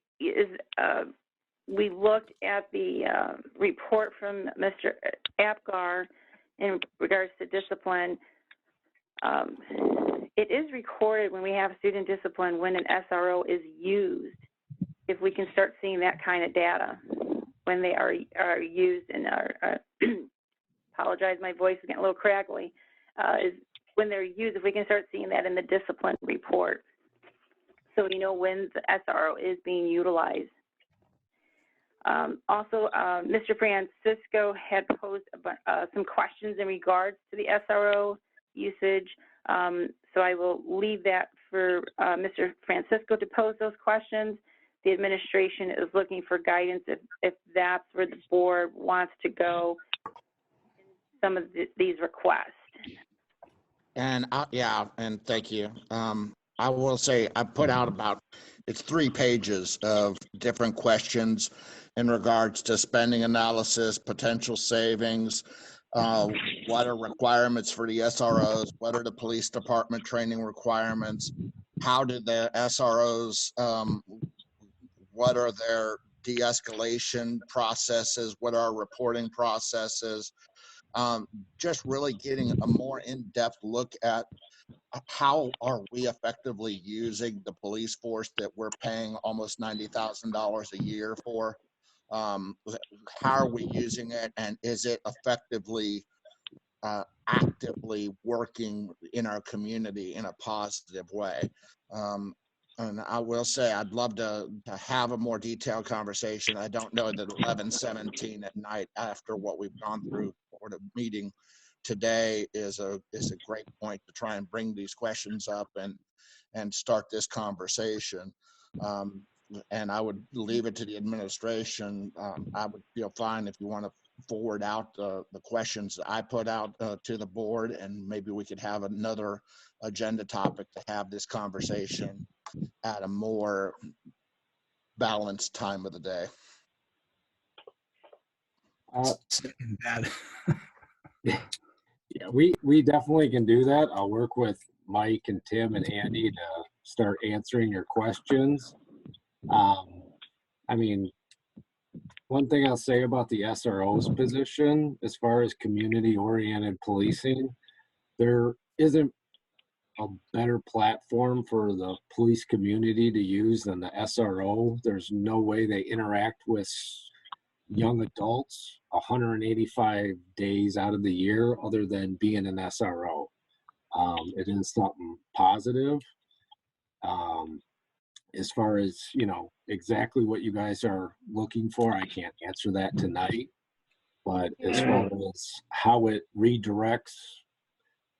we looked at the report from Mr. Apgar in regards to discipline. It is recorded when we have student discipline when an SRO is used. If we can start seeing that kind of data when they are used and are, apologize, my voice is getting a little crackly, is when they're used, if we can start seeing that in the discipline report. So we know when the SRO is being utilized. Also, Mr. Francisco had posed some questions in regards to the SRO usage. So I will leave that for Mr. Francisco to pose those questions. The administration is looking for guidance if that's where the board wants to go in some of these requests. And yeah, and thank you. I will say I put out it's 3 pages of different questions in regards to spending analysis, potential savings, what are requirements for the SROs, what are the police department training requirements, how did the SROs, what are their de-escalation processes, what are reporting processes, just really getting a more in-depth look at how are we effectively using the police force that we're paying almost $90,000 a year for? How are we using it, and is it effectively actively working in our community in a positive way? And I will say I'd love to have a more detailed conversation. I don't know that 11:17 at night after what we've gone through for the meeting today is a great point to try and bring these questions up and start this conversation. And I would leave it to the administration. I would feel fine if you want to forward out the questions that I put out to the board, and maybe we could have another agenda topic to have this conversation at a more balanced time of the day. Yeah, we definitely can do that. I'll work with Mike and Tim and Andy to start answering your questions. I mean, one thing I'll say about the SRO's position, as far as community-oriented policing, there isn't a better platform for the police community to use than the SRO. There's no way they interact with young adults 185 days out of the year other than being an SRO. It is something positive. As far as, you know, exactly what you guys are looking for, I can't answer that tonight. But as far as how it redirects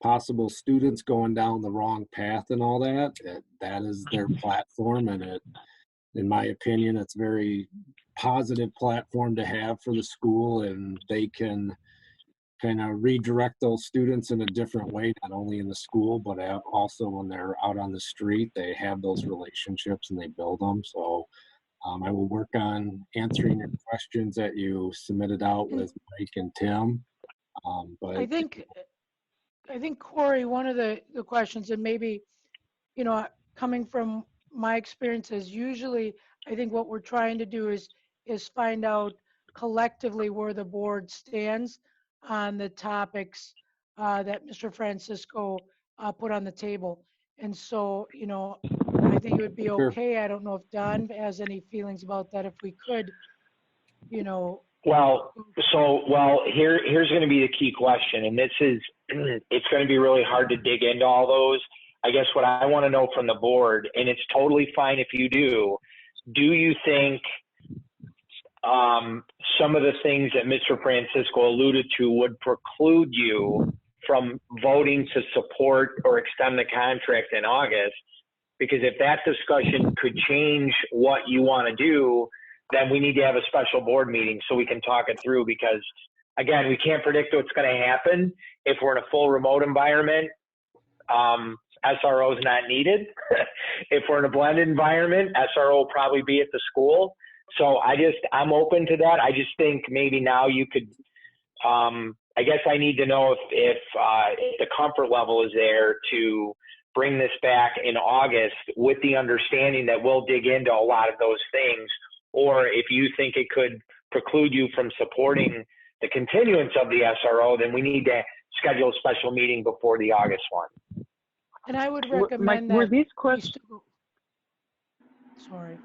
possible students going down the wrong path and all that, that is their platform. And it, in my opinion, it's a very positive platform to have for the school, and they can kind of redirect those students in a different way, not only in the school, but also when they're out on the street, they have those relationships and they build them. So I will work on answering your questions that you submitted out with Mike and Tim. But I think Corey, one of the questions, and maybe, you know, coming from my experiences, usually I think what we're trying to do is find out collectively where the board stands on the topics that Mr. Francisco put on the table. And so, you know, I think it would be okay. I don't know if Don has any feelings about that. If we could, you know. Well, here's going to be the key question, and this is, it's going to be really hard to dig into all those. I guess what I want to know from the board, and it's totally fine if you do you think some of the things that Mr. Francisco alluded to would preclude you from voting to support or extend the contract in August? Because if that discussion could change what you want to do, then we need to have a special board meeting so we can talk it through. Because again, we can't predict what's going to happen. If we're in a full remote environment, SRO is not needed. If we're in a blended environment, SRO will probably be at the school. So I'm open to that. I just think maybe now you could, I guess I need to know if the comfort level is there to bring this back in August with the understanding that we'll dig into a lot of those things, or if you think it could preclude you from supporting the continuance of the SRO, then we need to schedule a special meeting before the August one. And I would recommend were that. these questions? Sorry.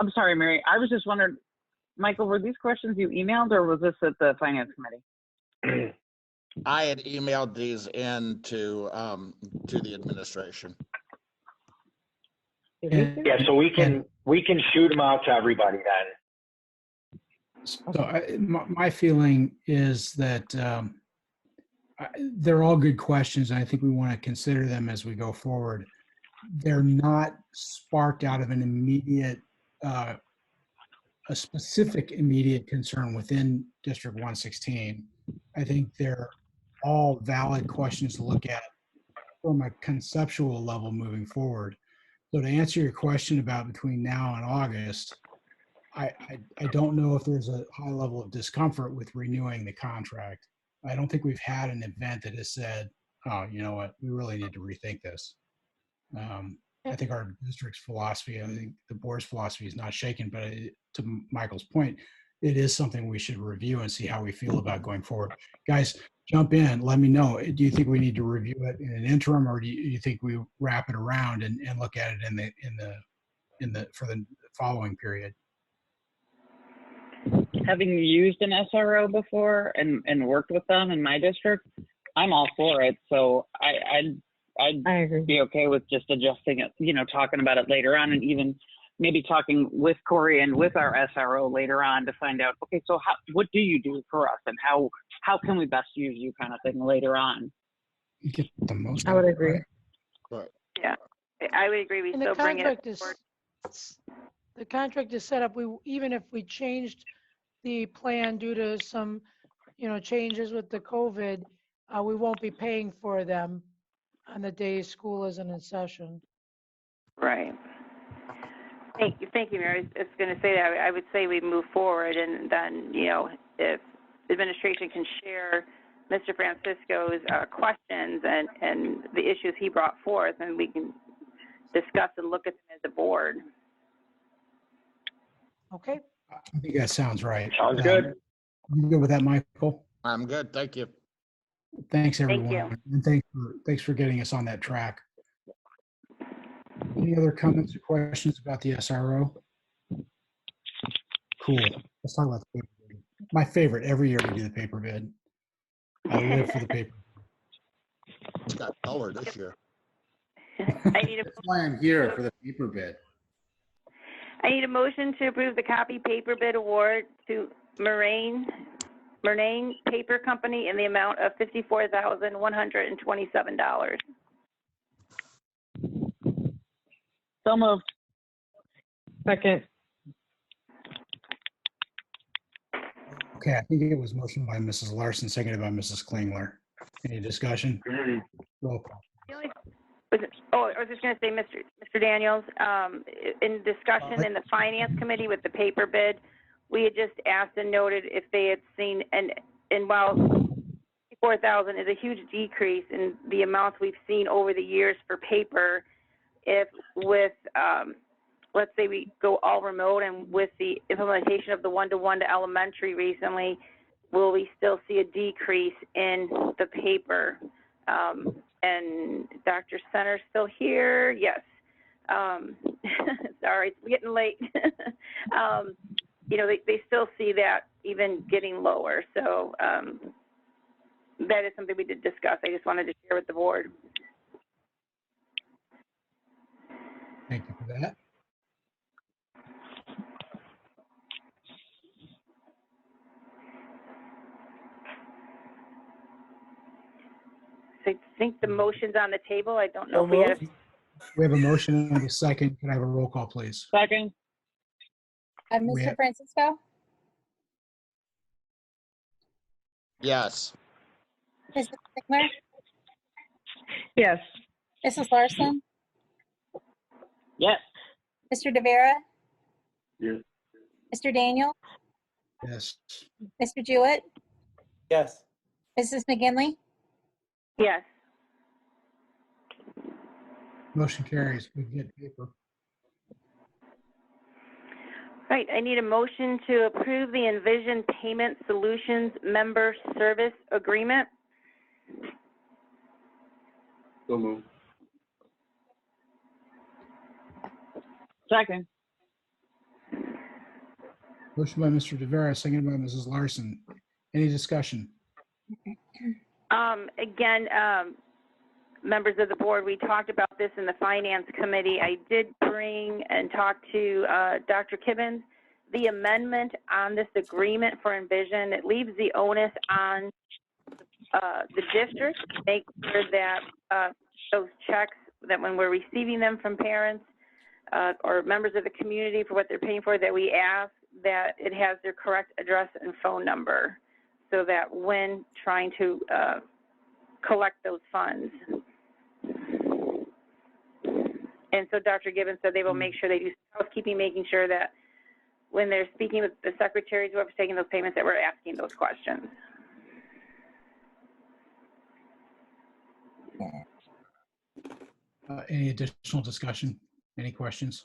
I'm sorry, Mary. I was just wondering, Michael, were these questions you emailed, or was this at the finance committee? I had emailed these in to the administration. Yeah, so we can shoot them out to everybody then. So my feeling is that they're all good questions, and I think we want to consider them as we go forward. They're not sparked out of an immediate, a specific immediate concern within District 116. I think they're all valid questions to look at from a conceptual level moving forward. So to answer your question about between now and August, I don't know if there's a high level of discomfort with renewing the contract. I don't think we've had an event that has said, oh, you know what, we really need to rethink this. I think our district's philosophy, I think the board's philosophy is not shaken, but to Michael's point, it is something we should review and see how we feel about going forward. Guys, jump in, let me know. Do you think we need to review it in an interim, or do you think we wrap it around and look at it for the following period? Having used an SRO before and worked with them in my district, I'm all for it. So I'd be okay with just adjusting it, you know, talking about it later on, and even maybe talking with Corey and with our SRO later on to find out, okay, so what do you do for us, and how can we best use you, kind of thing, later on. You get the most. I would agree. Right. Yeah, I would agree. We And still bring it forward. The contract is set up, even if we changed the plan due to some, you know, changes with the COVID, we won't be paying for them on the days school isn't in session. Right. Thank you, Mary. I was going to say that I would say we move forward, and then, you know, if the administration can share Mr. Francisco's questions and the issues he brought forth, and we can discuss and look at them as a board. Okay. I think that sounds right. Sounds good. You good with that, Michael? I'm good, thank you. Thanks, Thank everyone. you. And thanks for getting us on that track. Any other comments or questions about the SRO? Cool. Let's talk about the paper bid. My favorite, every year we do the paper bid. I live for the paper. It's got color this year. I need a That's why I'm here, for the paper bid. motion to approve the copy paper bid award to Murnane Paper Company in the amount of $54,127. So moved. Second. Okay, I think it was motioned by Mrs. Larson, seconded by Mrs. Klingler. Any discussion? Roll call. I was just going to say, Mr. Daniels, in discussion in the Finance Committee with the paper bid, we had just asked and noted if they had seen, and while 4,000 is a huge decrease in the amounts we've seen over the years for paper, if with, let's say we go all remote and with the implementation of the one-to-one to elementary recently, will we still see a decrease in the paper? And Dr. Center's still here. Yes. Sorry, it's getting late. They still see that even getting lower. So that is something we did discuss. I just wanted to share with the board. Thank you for that. I think the motion's on the table. I don't know if we had We have a motion and a second. Can I have a roll call, please? Second. Mr. Francisco? Yes. Mrs. Stickler? Yes. Mrs. Larson? Yes. Mr. DeVera? Yes. Mr. Daniel? Yes. Mr. Jewett? Yes. Mrs. McGinley? Yes. Motion carries. We get paper. Right, I need a motion to approve the Envision Payment Solutions Member Service Agreement. So moved. Second. Motion by Mr. DeVera, seconded by Mrs. Larson. Any discussion? Again, members of the board, we talked about this in the Finance Committee. I did bring and talk to Dr. Kibbins. The amendment on this agreement for Envision, it leaves the onus on the district to make sure that those checks, that when we're receiving them from parents or members of the community for what they're paying for, that we ask that it has their correct address and phone number, so that when trying to collect those funds. And so Dr. Gibbons said they will make sure they do housekeeping, making sure that when they're speaking with the secretaries, whoever's taking those payments, that we're asking those questions. Any additional discussion? Any questions?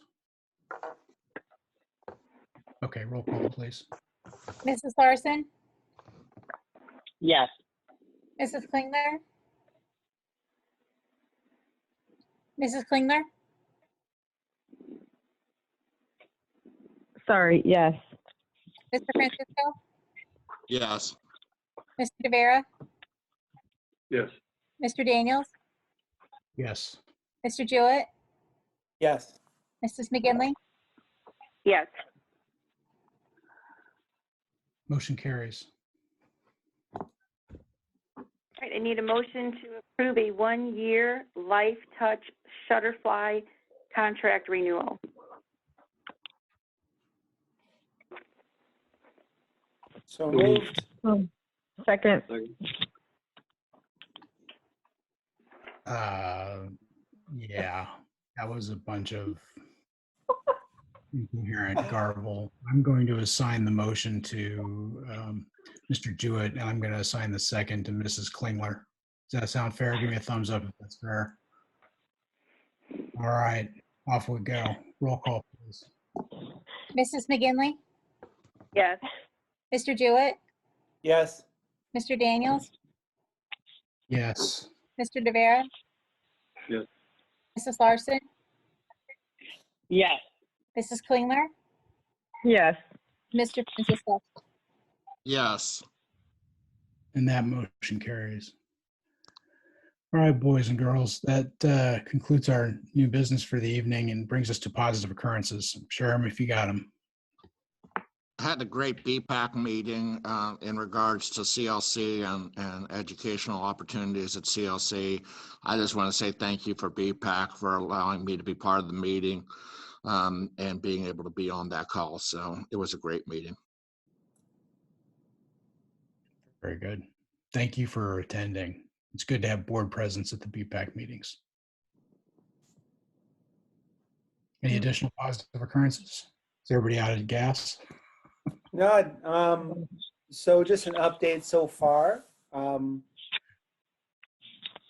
Okay, roll call, please. Mrs. Larson? Yes. Mrs. Klingler? Mrs. Klingler? Sorry, yes. Mr. Francisco? Yes. Mr. DeVera? Yes. Mr. Daniels? Yes. Mr. Jewett? Yes. Mrs. McGinley? Yes. Motion carries. All right, I need a motion to approve a one-year Life Touch Shutterfly contract renewal. So moved. Second. Yeah, that was a bunch of incoherent garble. I'm going to assign the motion to Mr. Jewett, and I'm going to assign the second to Mrs. Klingler. Does that sound fair? Give me a thumbs up if that's fair. All right, off we go. Roll call, please. Mrs. McGinley? Yes. Mr. Jewett? Yes. Mr. Daniels? Yes. Mr. De Vera, Yes. Mrs. Larson, Yes. Mrs. Klingler, Yes. Mr. Francisco. Yes. And that motion carries. All right, boys and girls, that concludes our new business for the evening and brings us to positive occurrences. Share them if you got them. Had a great BPAC meeting in regards to CLC and educational opportunities at CLC. I just want to say thank you for BPAC for allowing me to be part of the meeting and being able to be on that call. So it was a great meeting. Very good. Thank you for attending. It's good to have board presence at the BPAC meetings. Any additional positive occurrences? Is everybody out of gas? No, so just an update so far.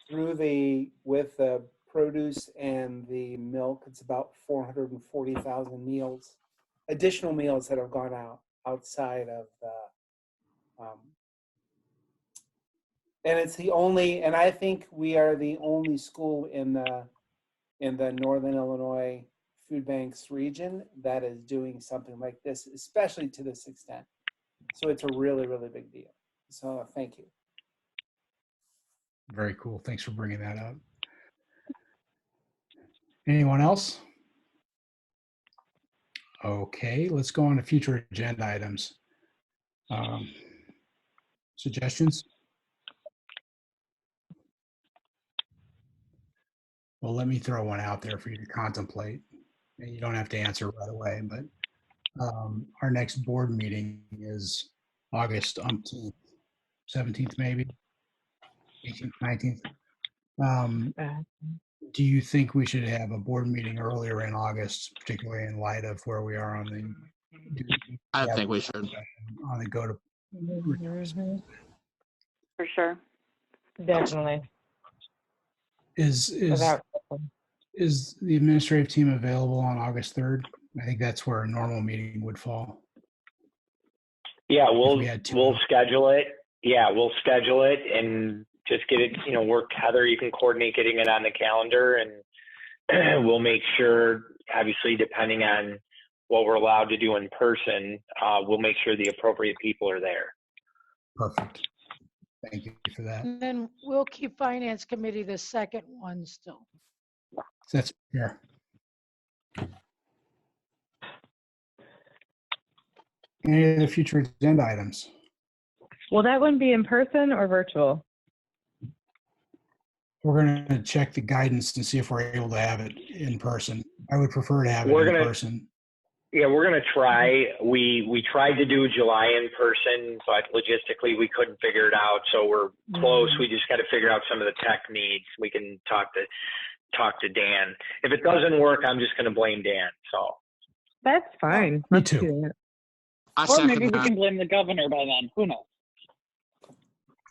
With the produce and the milk, it's about 440,000 meals, additional meals that have gone out outside of the, and it's the only, and I think we are the only school in the Northern Illinois food banks region that is doing something like this, especially to this extent. So it's a really, really big deal. So thank you. Very cool. Thanks for bringing that up. Anyone else? Okay, let's go on to future agenda items. Suggestions? Well, let me throw one out there for you to contemplate. And you don't have to answer right away, but our next board meeting is August 17th, maybe 18th, 19th. Do you think we should have a board meeting earlier in August, particularly in light of where we are on the? I think we should. On the go to. For sure. Definitely. Is the administrative team available on August 3rd? I think that's where a normal meeting would fall. Yeah, we'll schedule it. Yeah, we'll schedule it and just get it, work. Heather, you can coordinate getting it on the calendar, and we'll make sure, obviously, depending on what we're allowed to do in person, we'll make sure the appropriate people are there. Perfect. Thank you for that. And then we'll keep Finance Committee the second one still. That's fair. Any other future agenda items? Will that one be in person or virtual? We're going to check the guidance and see if we're able to have it in person. I would prefer to have it in person. Yeah, we're going to try. We tried to do July in person, but logistically we couldn't figure it out. So we're close. We just got to figure out some of the tech needs. We can talk to Dan. If it doesn't work, I'm just going to blame Dan. So that's fine. Me too. Or maybe we can blame the governor by then. Who knows?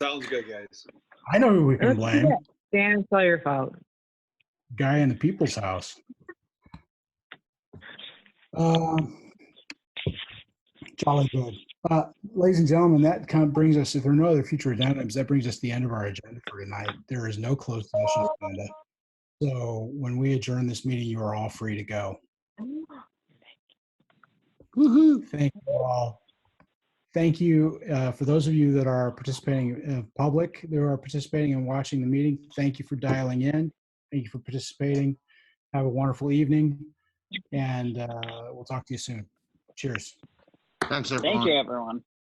Sounds good, guys. I know who we can blame. Dan, it's all your fault. Guy in the people's house. Jolly good. Ladies and gentlemen, that kind of brings us, if there are no other future agenda items, that brings us to the end of our agenda for tonight. There is no closed session agenda. So when we adjourn this meeting, you are all free to go. Woohoo! Thank you all. Thank you for those of you that are participating in public, that are participating and watching the meeting. Thank you for dialing in. Thank you for participating. Have a wonderful evening, and we'll talk to you soon. Cheers. Thanks, everyone. Thank you, everyone.